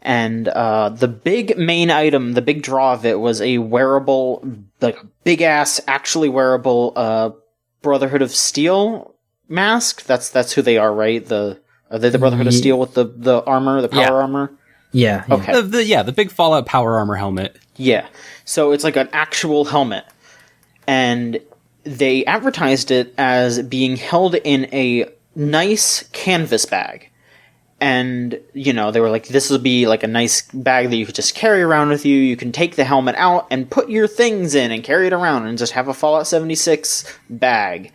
And the big main item, the big draw of it, was a wearable, like, big-ass, actually wearable Brotherhood of Steel mask. That's who they are, right? Are they the Brotherhood of Steel with the armor, the power armor? Yeah. Okay. The big Fallout power armor helmet. Yeah. So it's like an actual helmet. And they advertised it as being held in a nice canvas bag. And, you know, they were like, this will be like a nice bag that you could just carry around with you. You can take the helmet out and put your things in and carry it around and just have a Fallout 76 bag.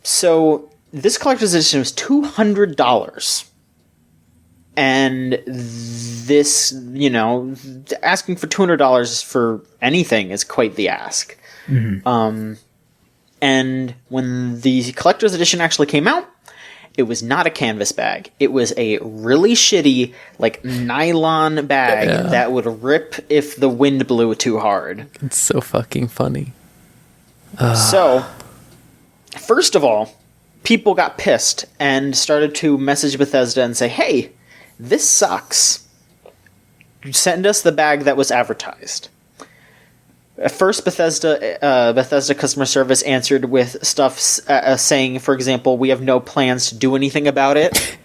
So this collector's edition was $200. And this, you know, asking for $200 for anything is quite the ask. And when the collector's edition actually came out, it was not a canvas bag. It was a really shitty, like, nylon bag that would rip if the wind blew too hard. It's so fucking funny. So, first of all, people got pissed and started to message Bethesda and say, hey, this sucks. Send us the bag that was advertised. At first, Bethesda customer service answered with stuff saying, for example, we have no plans to do anything about it.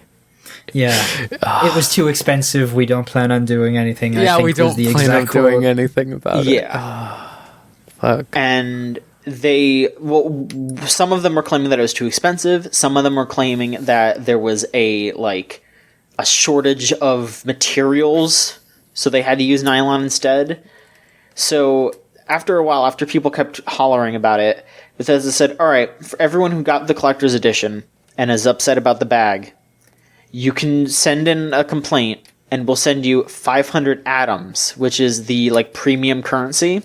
Yeah. It was too expensive. We don't plan on doing anything. Yeah, we don't plan on doing anything about it. Yeah. Fuck. And some of them were claiming that it was too expensive. Some of them were claiming that there was a shortage of materials, so they had to use nylon instead. So after a while, after people kept hollering about it, Bethesda said, all right, for everyone who got the collector's edition and is upset about the bag, you can send in a complaint and we'll send you 500 atoms, which is the, like, premium currency,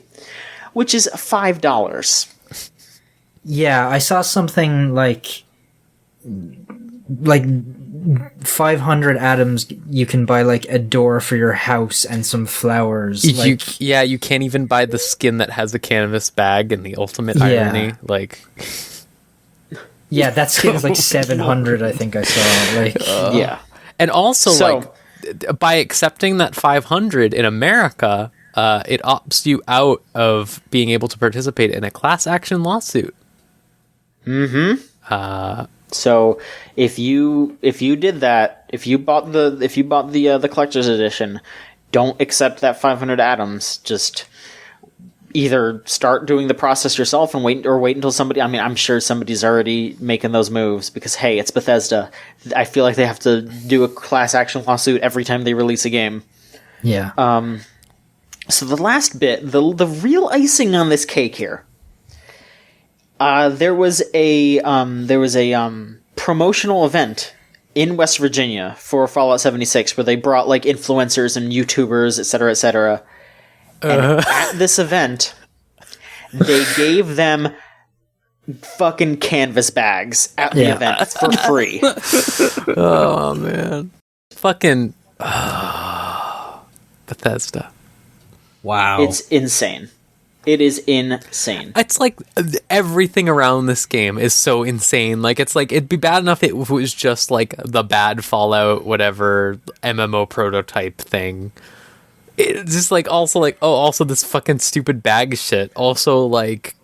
which is $5. Yeah, I saw something like 500 atoms, you can buy, like, a door for your house and some flowers. You can't even buy the skin that has a canvas bag, and the ultimate irony. Like, Yeah, that skin is like 700, I think I saw. Like, yeah. And also, So- by accepting that 500 in America, it opts you out of being able to participate in a class action lawsuit. So if you did that, if you bought the collector's edition, don't accept that 500 atoms. Just either start doing the process yourself and wait until somebody. I mean, I'm sure somebody's already making those moves because hey, it's Bethesda. I feel like they have to do a class action lawsuit every time they release a game. yeah. So the last bit, the real icing on this cake here. There was a promotional event in West Virginia for Fallout 76 where they brought like influencers and YouTubers, etc. And at this event, they gave them fucking canvas bags at the event for free. Oh, man. Fucking Bethesda. Wow. It's insane. It is insane. It's like everything around this game is so insane. Like, it's like it'd be bad enough if it was just like the bad Fallout, whatever MMO prototype thing. It's just like also this fucking stupid bag shit. Also, like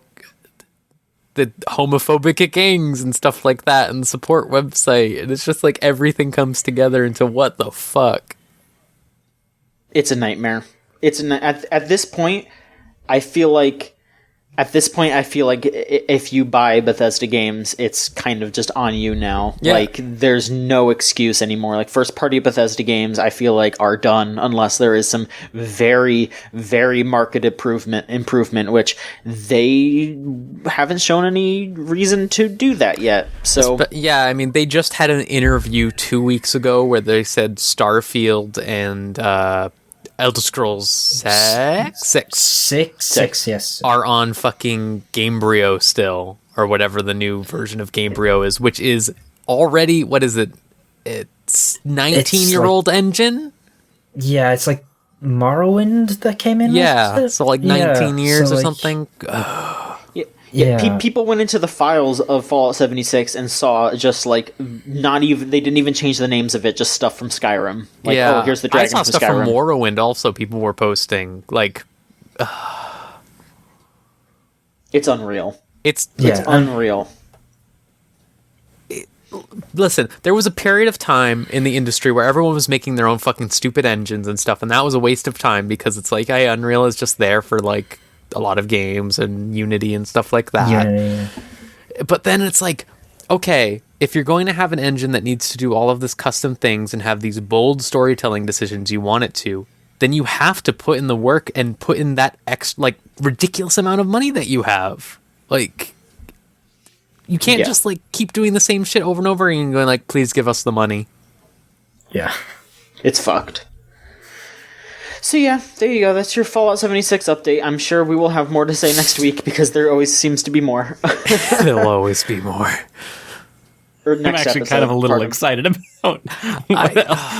the homophobic gangs and stuff like that, and the support website. And it's just like everything comes together into what the fuck. It's a nightmare. At this point, I feel like if you buy Bethesda games, it's kind of just on you now. Yeah. Like, there's no excuse anymore. Like, first-party Bethesda games, I feel like, are done unless there is some very, very market improvement, which they haven't shown any reason to do that yet. So, yeah, I mean, they just had an interview 2 weeks ago where they said Starfield and Elder Scrolls 6 Yes. are on fucking Gamebryo still, or whatever the new version of Gamebryo is, which is already, what is it? It's 19-year-old engine? Yeah, it's like Morrowind that came in. Yeah, so like 19 years so or like- something. Yeah. people went into the files of Fallout 76 and saw just like they didn't even change the names of it, just stuff from Skyrim. Like, Yeah, oh, here's the dragon I saw from stuff Skyrim. from Morrowind also. People were posting like It's unreal. it's Yeah. Unreal. Listen, there was a period of time in the industry where everyone was making their own fucking stupid engines and stuff, and that was a waste of time because it's like, hey, Unreal is just there for like a lot of games and Unity and stuff like that. Yeah. But then it's like, okay, if you're going to have an engine that needs to do all of this custom things and have these bold storytelling decisions you want it to, then you have to put in the work and put in that ridiculous amount of money that you have. Like, you can't just like keep doing the same shit over and over again and going like, please give us the money. Yeah. It's fucked. So yeah, there you go. That's your Fallout 76 update. I'm sure we will have more to say next week because there always seems to be more. There'll always be more. Or I'm next actually episode, kind of a little pardon. excited about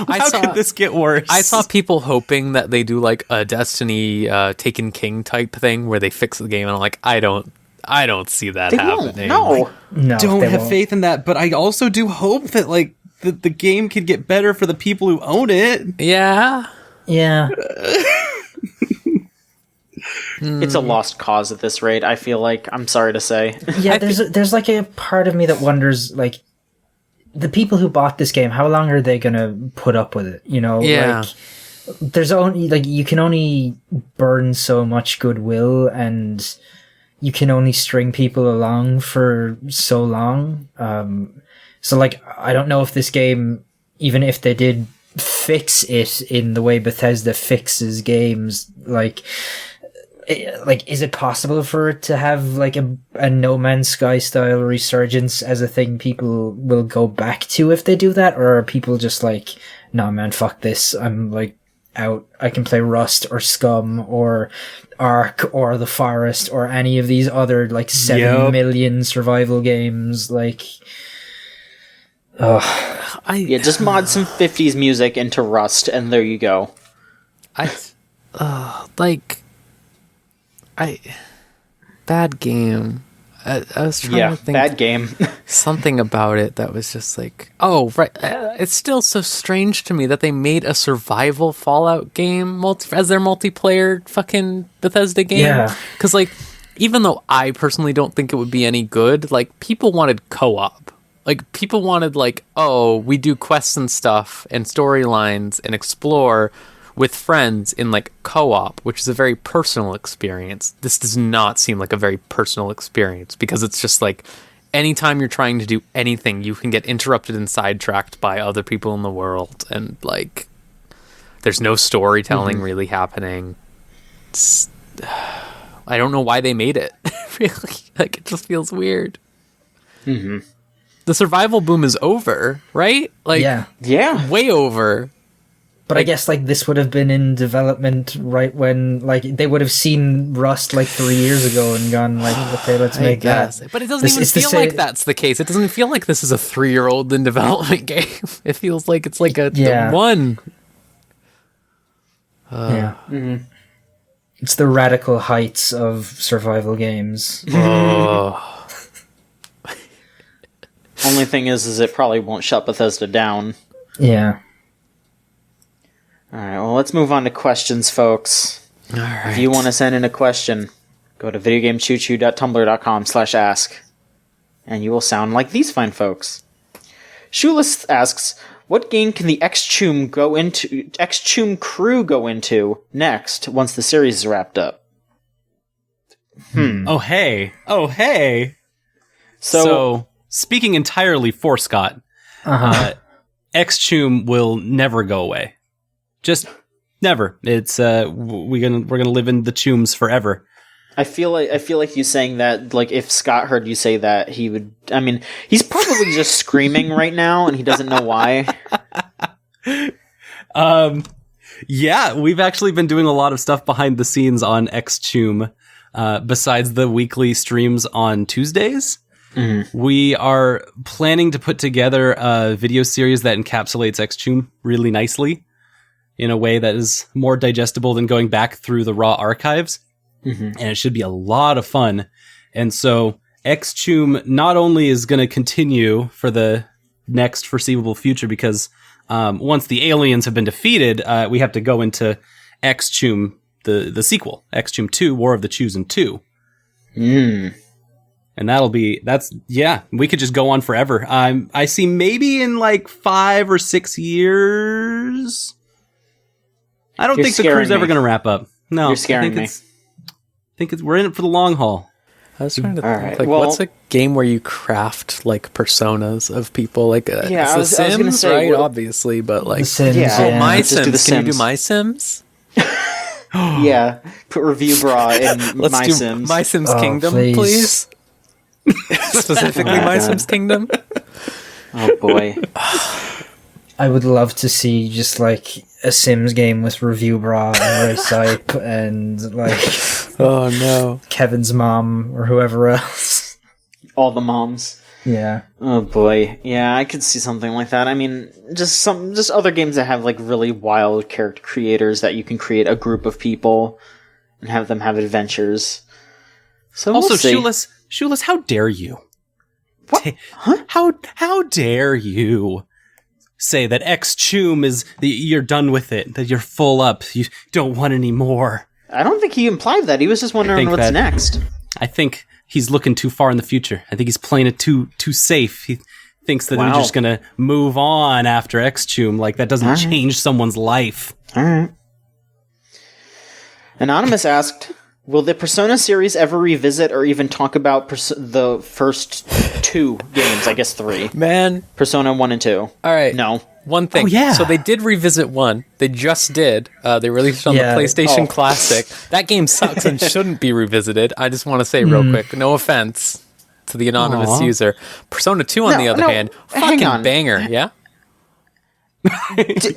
how saw- could this get worse? I saw people hoping that they do like a Destiny Taken King type thing where they fix the game, and I'm like, I don't see that They happening. won't. No. No, don't they have won't. faith in that, but I also do hope that like the game could get better for the people who own it. Yeah. Yeah. It's a lost cause at this rate, I feel like. I'm sorry to say. Yeah, there's like a part of me that wonders, like, the people who bought this game, how long are they gonna put up with it? You know, Yeah. like, there's only, like, you can only burn so much goodwill, and you can only string people along for so long. So, like, I don't know if this game, even if they did fix it in the way Bethesda fixes games, like, is it possible for it to have like a No Man's Sky style resurgence as a thing people will go back to if they do that, or are people just like, nah man, fuck this, I'm like out, I can play Rust or Scum or Ark or The Forest or any of these other like 7 million survival games, like, Yeah, just mod some 50s music into Rust, and there you go. Bad game. I was trying to think. Bad game. Something about it that was just like, oh, right. It's still so strange to me that they made a survival Fallout game as their multiplayer fucking Bethesda game. Yeah. Because, like, even though I personally don't think it would be any good, like, people wanted co-op. Like, people wanted, like, oh, we do quests and stuff and storylines and explore with friends in, like, co-op, which is a very personal experience. This does not seem like a very personal experience because it's just, like, anytime you're trying to do anything, you can get interrupted and sidetracked by other people in the world. And, like, there's no storytelling really happening. I don't know why they made it. Really. Like, it just feels weird. Mm-hmm. The survival boom is over, right? Like, yeah, way over. But I guess, like, this would have been in development right when, like, they would have seen Rust, like, 3 years ago and gone, like, okay, let's make that. But it doesn't even feel like that's the case. It doesn't feel like this is a 3-year-old in development game. It feels like it's like a one. It's the radical heights of survival games. Oh. Only thing is it probably won't shut Bethesda down. Yeah. Alright, well, let's move on to questions, folks. Alright. If you want to send in a question, go to videogamechoochoo.tumblr.com/ask, and you will sound like these fine folks. Shoeless asks, what game can the Xchoom crew go into next once the series is wrapped up? Oh, hey. So speaking entirely for Scott, Xchoom will never go away. Just never. It's we're gonna live in the Chooms forever. I feel like you saying that, like, if Scott heard you say that, he would. I mean, he's probably just screaming right now, and he doesn't know why. Yeah, we've actually been doing a lot of stuff behind the scenes on Xchoom. Besides the weekly streams on Tuesdays, we are planning to put together a video series that encapsulates Xchoom really nicely in a way that is more digestible than going back through the raw archives. And it should be a lot of fun. And so Xchoom not only is going to continue for the next foreseeable future, because once the aliens have been defeated, we have to go into Xchoom, the sequel, Xchoom 2, War of the Chosen 2. And we could just go on forever. I see maybe in like 5 or 6 years. I don't think the crew's ever going to wrap up. No, you're scaring me. I think we're in it for the long haul. I was trying to think, like, what's a game where you craft, like, personas of people? Like, it's The Sims, right? Obviously, but, like... The Sims, My Sims. Can you do My Sims? Yeah. Put Review Bra in My Sims. My Sims Kingdom, please. Specifically My Sims Kingdom. Oh, boy. I would love to see just, like, a Sims game with Review Bra and Ray Sype and, like... Oh, no. Kevin's mom or whoever else. All the moms. Yeah. Oh, boy. Yeah, I could see something like that. I mean, just other games that have, like, really wild character creators that you can create a group of people and have them have adventures. So also, we'll see. Shoeless, how dare you? What? Huh? How dare you say that Xchoom is you're done with it, that you're full up, you don't want any more? I don't think he implied that. He was just wondering what's next. I think he's looking too far in the future. I think he's playing it too safe. He thinks that we're just going to move on after Xchoom. Like, that doesn't change someone's life. All right. Anonymous asked, will the Persona series ever revisit or even talk about the first 2 games? I guess 3. Man. Persona 1 and 2. All right. No. One thing. Oh, yeah. So they did revisit 1. They just did. They released it on the PlayStation Classic. That game sucks and shouldn't be revisited. I just want to say real quick, no offense to the anonymous user. Persona 2, on the other hand, fucking banger, yeah?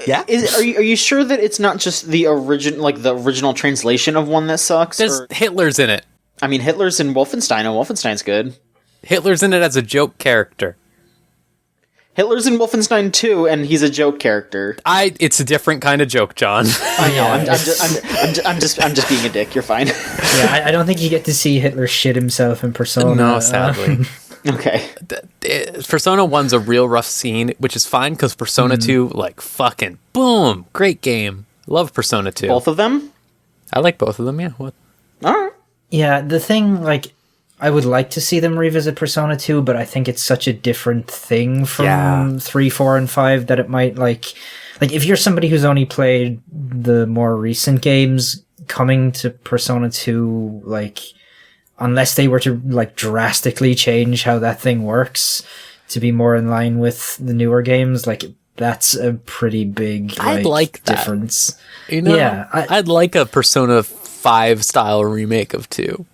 Yeah. Are you sure that it's not just the original translation of 1 that sucks? Hitler's in it. I mean, Hitler's in Wolfenstein, and Wolfenstein's good. Hitler's in it as a joke character. Hitler's in Wolfenstein 2, and he's a joke character. It's a different kind of joke, John. I know. I'm just being a dick. You're fine. Yeah, I don't think you get to see Hitler shit himself in Persona. No, sadly. Okay. Persona 1's a real rough scene, which is fine because Persona 2, like, fucking boom, great game. Love Persona 2. Both of them? I like both of them, yeah. What? All right. Yeah, the thing, like, I would like to see them revisit Persona 2, but I think it's such a different thing from 3, 4, and 5 that it might, like, if you're somebody who's only played the more recent games, coming to Persona 2, like, unless they were to, like, drastically change how that thing works to be more in line with the newer games, like, that's a pretty big, I'd like that. difference. You know, Yeah, I'd like a Persona 5 style remake of 2.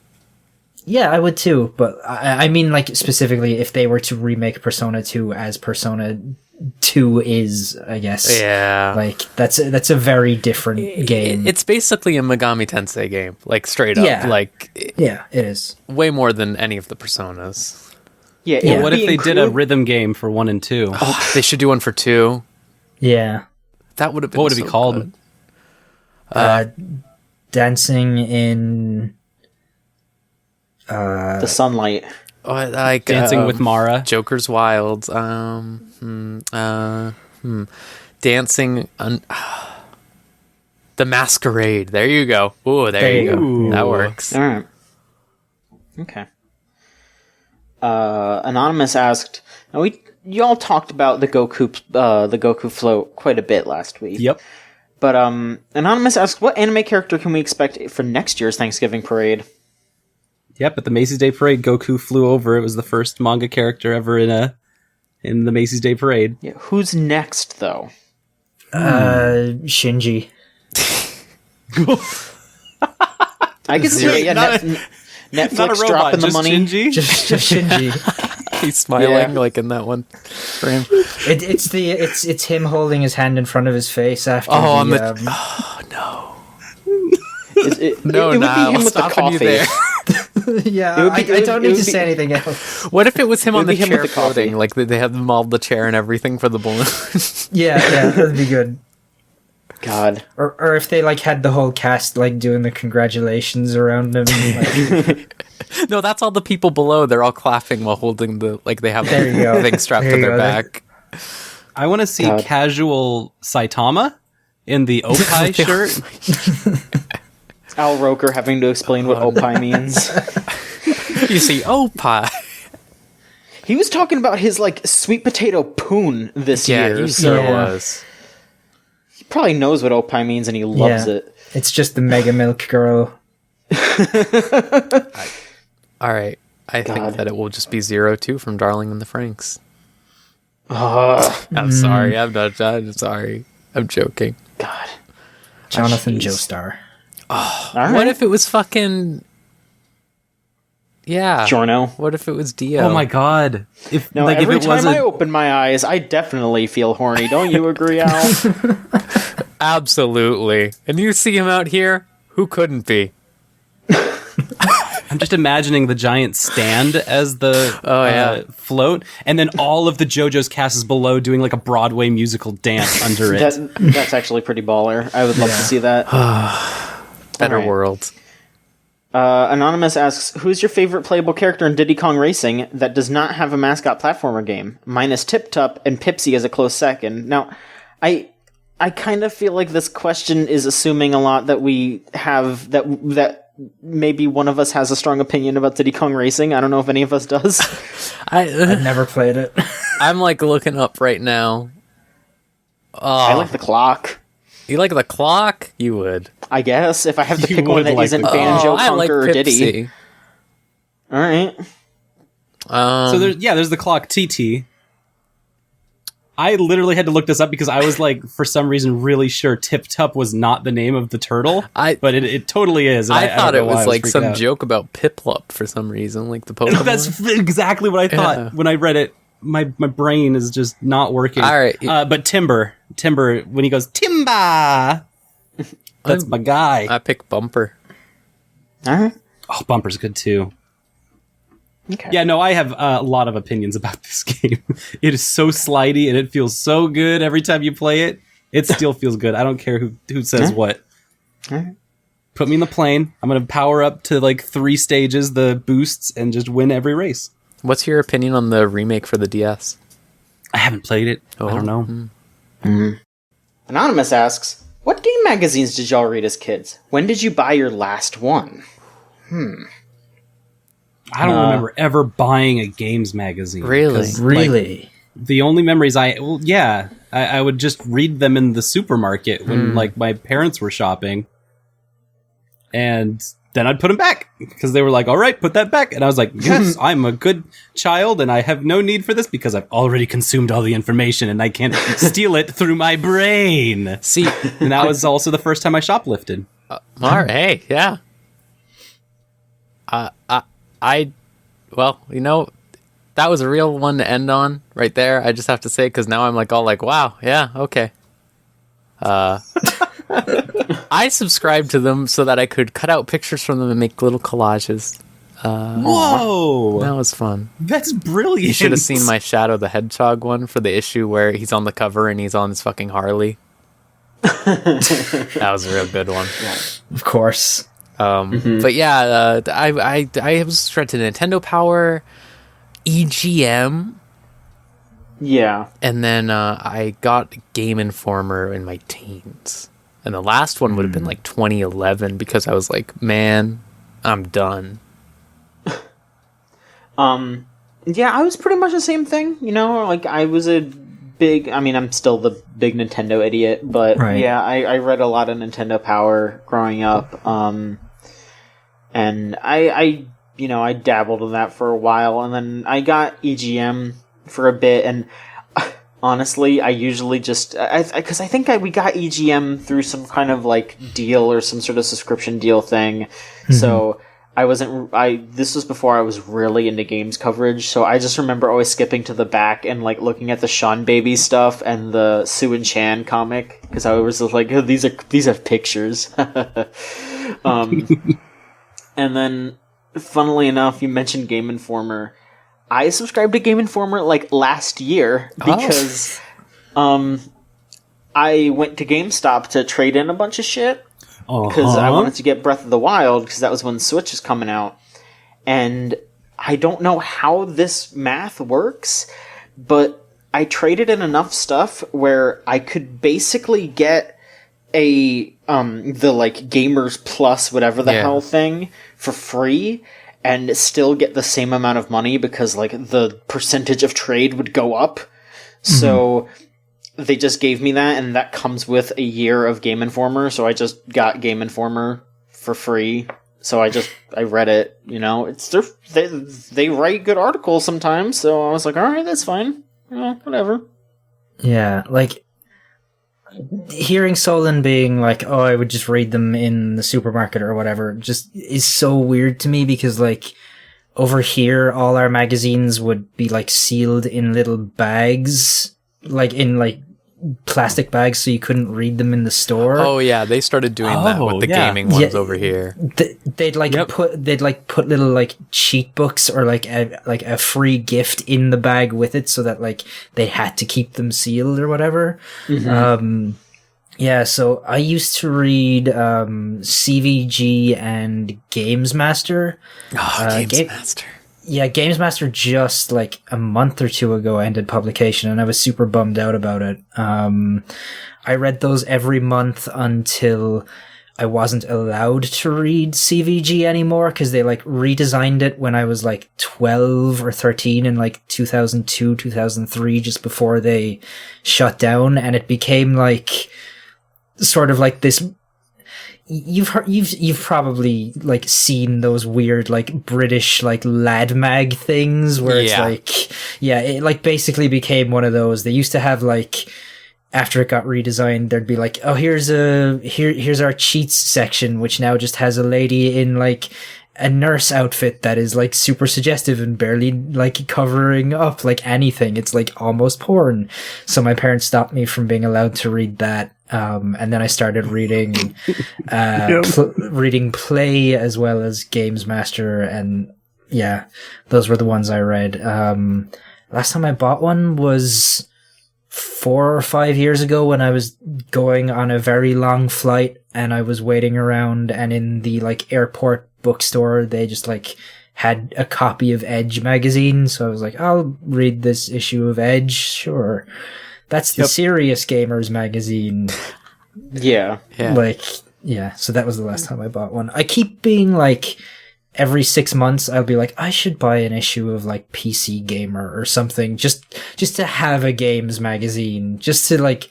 Yeah, I would too, but I mean, like, specifically if they were to remake Persona 2 as Persona 2 is, I guess. Yeah. Like, that's a very different game. It's basically a Megami Tensei game, like, straight up. Yeah. Like, Yeah, it is. way more than any of the Personas. Yeah. it Yeah. would What if be they did a include- rhythm game for 1 and 2? They should do one for 2. Yeah. That would have been What would it be so called? good. Dancing in... the sunlight? Like Dancing with Mara. Joker's Wild. Dancing on The Masquerade. There you go. Ooh, there you go. Ooh. That works. All right. Okay. Anonymous asked. Now y'all talked about the Goku float quite a bit last week. Yep. But Anonymous asked, what anime character can we expect for next year's Thanksgiving parade? Yep, at the Macy's Day Parade, Goku flew over. It was the first manga character ever in the Macy's Day Parade. Yeah, who's next though? Shinji. I can see it. Not Netflix Not a robot, dropping the just money. Shinji. Just Shinji. He's smiling Yeah. like in that one frame. It's him holding his hand in front of his face after Oh, the... No, it would be nah, him I'll with the stop you coffee. there. yeah, It would be- I don't it need would to be- say anything else. What if it was him on the It'd be him chair with the coffee. floating? Like they had them all the chair and everything for the balloon. Yeah, that'd be good. God. Or if they, like, had the whole cast, like, doing the congratulations around them. Like, No, that's all the people below. They're all clapping while holding the, like, they have There you go. the thing strapped There to you their go. back. I want to see God. casual Saitama in the Opai shirt. Al Roker having to explain what opai means. You see, pie. He was talking about his, like, sweet potato poon this Yeah, year. he So sure Yeah. was. he probably knows what opai means and he loves Yeah. it. it's just the Mega Milk Girl. All right. I think God. that it will just be 0-2 from Darling and the Franks. Ugh. I'm sorry. I'm sorry. I'm joking. God. Jonathan jeez. Joestar. All right. What if it was fucking... Yeah. Giorno? What if it was Dio? Oh my god! If No, like every if it time was I open my eyes, I definitely feel horny. Don't you agree, Al? Absolutely. And you see him out here? Who couldn't be? I'm just imagining the giant stand as the float, and then all of the JoJo's cast is below doing like a Broadway musical dance under it. That's actually pretty baller. I would love to see that. Better All right. world. Anonymous asks, who's your favorite playable character in Diddy Kong Racing that does not have a mascot platformer game? Mine is Tip Top and Pipsy as a close second. Now, I kind of feel like this question is assuming a lot that we have that maybe one of us has a strong opinion about Diddy Kong Racing. I don't know if any of us does. I've never played it. I'm like looking up right now. I like the clock. You like the clock? You would. I guess if I have to You pick one would that like isn't the clock. Banjo, I like Conker, or Diddy. Pipsy. All right. So there's the clock TT. I literally had to look this up because I was like, for some reason, really sure Tip Tup was not the name of the turtle, but it totally is. and I thought don't it know why was I like freaked some out. joke about Piplup for some reason, like the Pokemon. That's exactly what I thought Yeah. when I read it. My brain is just not working. All right. But Timber, when he goes Timba, that's my guy. I pick Bumper. All right. Oh, Bumper's good too. Okay. Yeah, no, I have a lot of opinions about this game. It is so slidey and it feels so good every time you play it. It still feels good. I don't care who says what. Put me in the plane. I'm going to power up to like 3 stages, the boosts, and just win every race. What's your opinion on the remake for the DS? I haven't played it. I don't know. Anonymous asks, what game magazines did y'all read as kids? When did you buy your last one? I don't remember ever buying a games magazine. Really? 'Cause, Really? the only memories I would just read them in the supermarket when like my parents were shopping, and then I'd put them back because they were like, all right, put that back. And I was like, yes, I'm a good child and I have no need for this because I've already consumed all the information and I can't steal it through my brain. See, And that was also the first time I shoplifted. hey, yeah. Well, that was a real one to end on right there. I just have to say, because now I'm like all like, wow, yeah, okay. I subscribed to them so that I could cut out pictures from them and make little collages. Whoa! That was fun. That's brilliant. You should have seen my Shadow the Hedgehog one for the issue where he's on the cover and he's on his fucking Harley. That was a real good one. Of course. But yeah, I was subscribed to Nintendo Power, EGM, Yeah. and then I got Game Informer in my teens. And the last one would have been like 2011 because I was like, man, I'm done. Yeah, I was pretty much the same thing, like I was I'm still the big Nintendo idiot, but Right. yeah, I read a lot of Nintendo Power growing up, and I dabbled in that for a while, and then I got EGM for a bit, and honestly, I usually just, because I think we got EGM through some kind of like deal or some sort of subscription deal thing, so this was before I was really into games coverage, so I just remember always skipping to the back and like looking at the Sean Baby stuff and the Sue and Chan comic, because I was just like, oh, these have pictures. And then, funnily enough, you mentioned Game Informer. I subscribed to Game Informer like last year because I went to GameStop to trade in a bunch of shit. Because I wanted to get Breath of the Wild, because that was when Switch is coming out. And I don't know how this math works, but I traded in enough stuff where I could basically get the like Gamers Plus whatever the hell thing for free and still get the same amount of money because like the percentage of trade would go up. So they just gave me that, and that comes with a year of Game Informer, so I just got Game Informer for free. So I read it, they write good articles sometimes, so I was like, alright, that's fine. Whatever. Yeah, like, hearing Solon being like, oh, I would just read them in the supermarket or whatever, just is so weird to me, because, like, over here, all our magazines would be, like, sealed in little bags, like, in, like, plastic bags, so you couldn't read them in the store. Oh yeah, they started doing that with the gaming ones over here. They'd put little like cheat books or like a free gift in the bag with it, so that like they had to keep them sealed or whatever. Yeah, so I used to read CVG and Games Master. Games Master. Yeah, Games Master just like a month or two ago ended publication, and I was super bummed out about it. I read those every month until I wasn't allowed to read CVG anymore, because they like redesigned it when I was like 12 or 13 in like 2002, 2003, just before they shut down, and it became like sort of like this. You've probably like seen those weird like British like lad mag things where it's like, it like basically became one of those. They used to have like, after it got redesigned, there'd be like, oh, here's our cheats section, which now just has a lady in like a nurse outfit that is like super suggestive and barely like covering up like anything. It's like almost porn. So my parents stopped me from being allowed to read that. And then I started reading, reading Play as well as Games Master, and yeah, those were the ones I read. Last time I bought one was 4 or 5 years ago when I was going on a very long flight and I was waiting around, and in the like airport bookstore they just like had a copy of Edge magazine, so I was like, I'll read this issue of Edge, sure. That's the serious gamers magazine. Yeah. Like, yeah, so that was the last time I bought one. I keep being like, every 6 months I'll be like, I should buy an issue of like PC Gamer or something, just to have a games magazine, just to like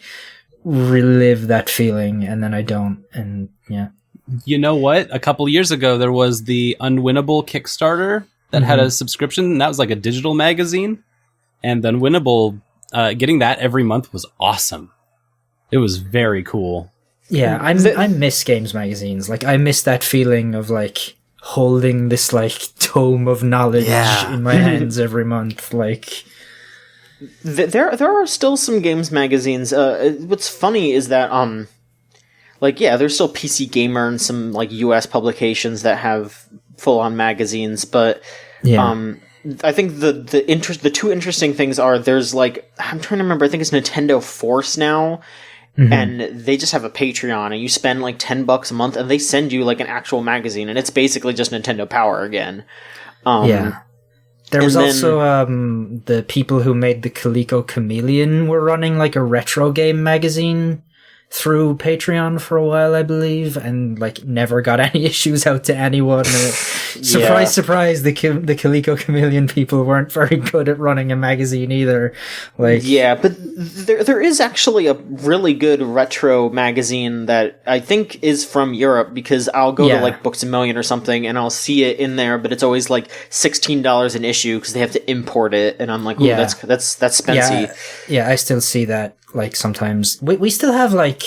relive that feeling, and then I don't, and yeah. You know what? A couple years ago, there was the Unwinnable Kickstarter that had a subscription, and that was like a digital magazine. And the Unwinnable, getting that every month was awesome. It was very cool. Yeah, I miss games magazines. Like, I miss that feeling of like holding this like tome of knowledge in my hands every month. Like, there are still some games magazines. What's funny is that there's still PC Gamer and some like US publications that have full-on magazines, but I think the two interesting things are, there's like, I'm trying to remember, I think it's Nintendo Force now, and they just have a Patreon, and you spend like $10 a month and they send you like an actual magazine, and it's basically just Nintendo Power again. There was also the people who made the Coleco Chameleon were running like a retro game magazine through Patreon for a while, I believe, and like never got any issues out to anyone. Surprise, surprise, the Coleco Chameleon people weren't very good at running a magazine either. Like, yeah, but there is actually a really good retro magazine that I think is from Europe, because I'll go to like Books A Million or something and I'll see it in there, but it's always like $16 an issue because they have to import it, and I'm like, ooh, that's spency. Yeah, I still see that. Like, sometimes we still have like,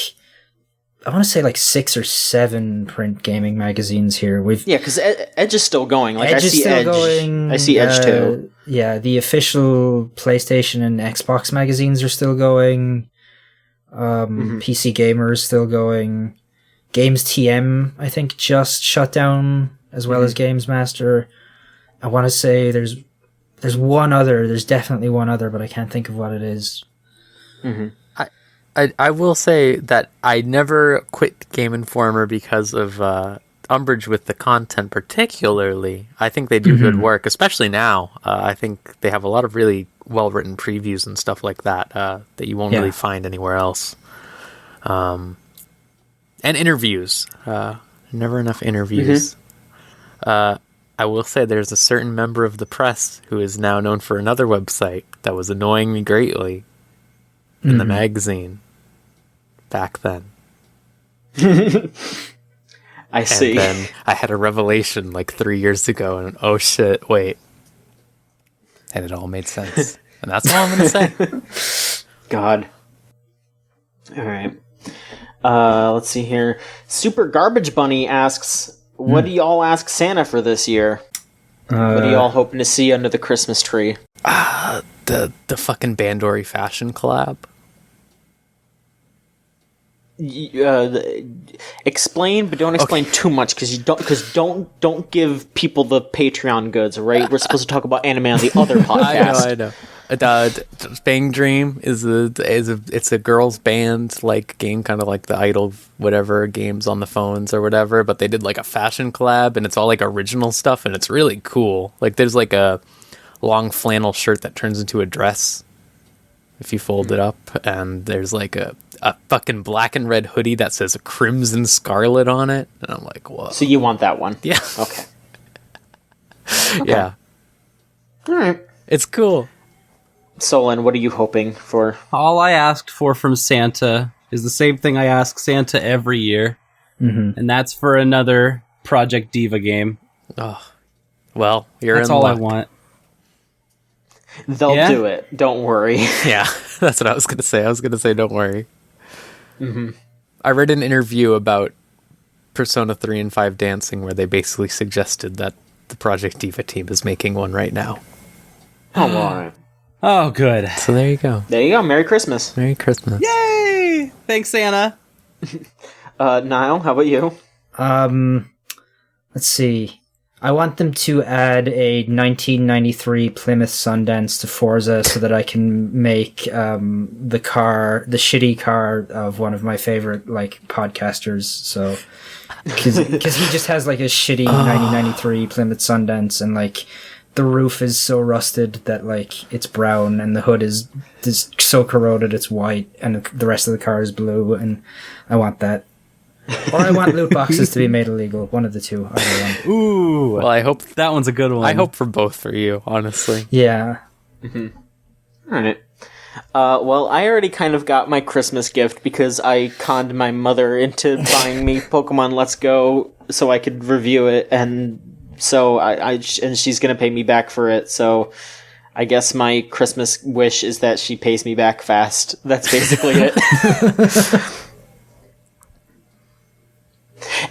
I want to say like 6 or 7 print gaming magazines here. Because Edge is still going. Like, Edge I see Edge. Going, I see Edge too. Yeah, the official PlayStation and Xbox magazines are still going. PC Gamer is still going. Games TM, I think, just shut down, as well as Games Master. I want to say there's one other. There's definitely one other, but I can't think of what it is. I will say that I never quit Game Informer because of umbrage with the content particularly. I think they do good work, especially now. I think they have a lot of really well-written previews and stuff like that that you won't really find anywhere else. And interviews. Never enough interviews. I will say there's a certain member of the press who is now known for another website that was annoying me greatly in the magazine back then. I see. And then I had a revelation like 3 years ago, and oh shit, wait. And it all made sense. And that's all I'm going to say. God. All right. Let's see here. Super Garbage Bunny asks, what do y'all ask Santa for this year? What are y'all hoping to see under the Christmas tree? The fucking Bandori fashion collab. Explain, but don't explain too much, because don't give people the Patreon goods, right? We're supposed to talk about anime on the other podcast. I know. Bang Dream is a girls band like game, kind of like the Idol whatever games on the phones or whatever, but they did like a fashion collab, and it's all like original stuff, and it's really cool. Like, there's like a long flannel shirt that turns into a dress if you fold it up, and there's like a fucking black and red hoodie that says Crimson Scarlet on it, and I'm like, whoa. So you want that one? Yeah. Okay. Yeah. All right. It's cool. Solon, what are you hoping for? All I asked for from Santa is the same thing I ask Santa every year, and that's for another Project Diva game. Oh, well, that's in all luck. I want. They'll do it. Don't worry. Yeah, that's what I was going to say. I was going to say, don't worry. I read an interview about Persona 3 and 5 Dancing where they basically suggested that the Project Diva team is making one right now. Oh, all right. Oh, good. So there you go. There you go. Merry Christmas. Merry Christmas. Yay! Thanks, Santa. Niall, how about you? Let's see. I want them to add a 1993 Plymouth Sundance to Forza so that I can make the shitty car of one of my favorite like podcasters. So because he just has like a shitty 1993 Plymouth Sundance, and like the roof is so rusted that like it's brown, and the hood is so corroded it's white, and the rest of the car is blue, and I want that. Or I want loot boxes to be made illegal. One of the two. Either one. Ooh. Well, I hope that one's a good one. I hope for both for you, honestly. Yeah. Mm-hmm. All right. Well, I already kind of got my Christmas gift because I conned my mother into buying me Pokemon Let's Go so I could review it, and so and she's gonna pay me back for it. So I guess my Christmas wish is that she pays me back fast. That's basically it.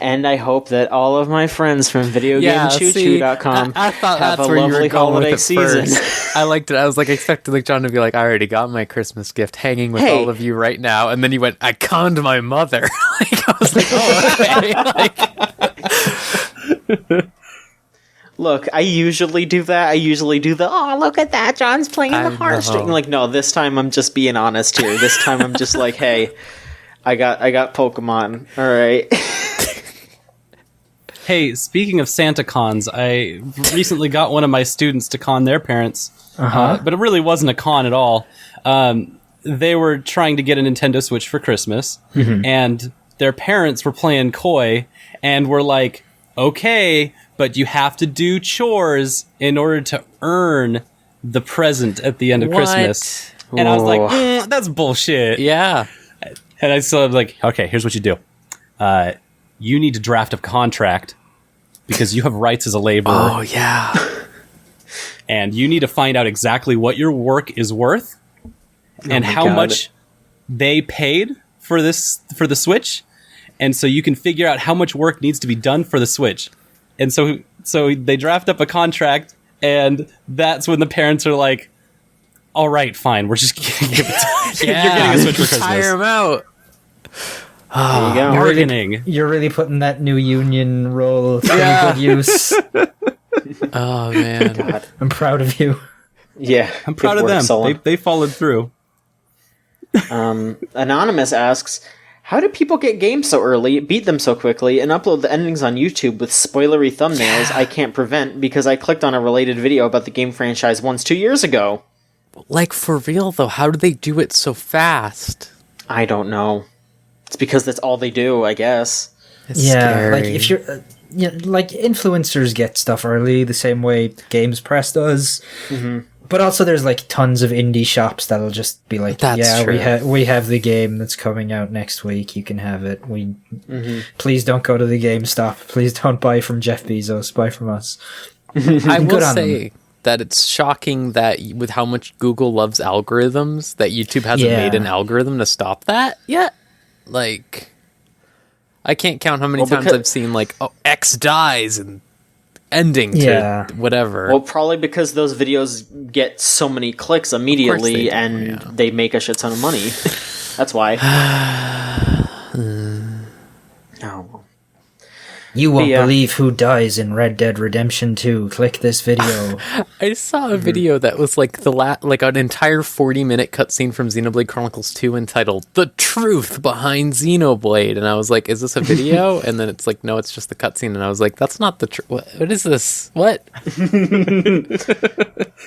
And I hope that all of my friends from VideoGameChooChoo.com I thought have that's a where you lovely were going holiday with it season. first. I liked it. I was like expecting like John to be like, I already got my Christmas gift hanging with all of you right now, and then you went, I conned my mother. Like I was like, oh, okay. Look, I usually do that. I usually do the, oh, look at that, John's playing the heartstring. Like, no, this time I'm just being honest here. This time I'm just like, hey, I got Pokemon. All right. Hey, speaking of Santa cons, I recently got one of my students to con their parents, but it really wasn't a con at all. They were trying to get a Nintendo Switch for Christmas, and their parents were playing coy and were like, okay, but you have to do chores in order to earn the present at the end of Christmas. And I was like, that's bullshit. Yeah. And I still was like, okay, here's what you do. You need to draft a contract because you have rights as a laborer. Oh, yeah. And you need to find out exactly what your work is worth and how much they paid for the Switch. And so you can figure out how much work needs to be done for the Switch. And so they draft up a contract, and that's when the parents are like, all right, fine, we're just going to give it to you. You're getting a Switch for Christmas. Hire him out. There you go. Bargaining. You're really putting that new union role to good use. Oh, man. God. I'm proud of you. Yeah. I'm proud of them. They followed through. Anonymous asks, how do people get games so early, beat them so quickly, and upload the endings on YouTube with spoilery thumbnails I can't prevent because I clicked on a related video about the game franchise once 2 years ago? Like, for real, though, how do they do it so fast? I don't know. It's because that's all they do, I guess. It's scary. Like if you're, like influencers get stuff early the same way Games Press does. But also, there's like tons of indie shops that'll just be like, That's true. we have the game that's coming out next week. You can have it. Please don't go to the GameStop. Please don't buy from Jeff Bezos. Buy from us. I will say that it's shocking that with how much Google loves algorithms, that YouTube hasn't made an algorithm to stop that yet. Like, I can't count how many times I've seen like, oh, X dies and ending to whatever. Well, probably because those videos get so many clicks immediately and they make a shit ton of money. That's why. Oh. You won't believe who dies in Red Dead Redemption 2. Click this video. I saw a video that was like like an entire 40-minute cutscene from Xenoblade Chronicles 2 entitled "The Truth Behind Xenoblade," and I was like, "Is this a video?" And then it's like, "No, it's just the cutscene." And I was like, "That's not the truth. What is this? What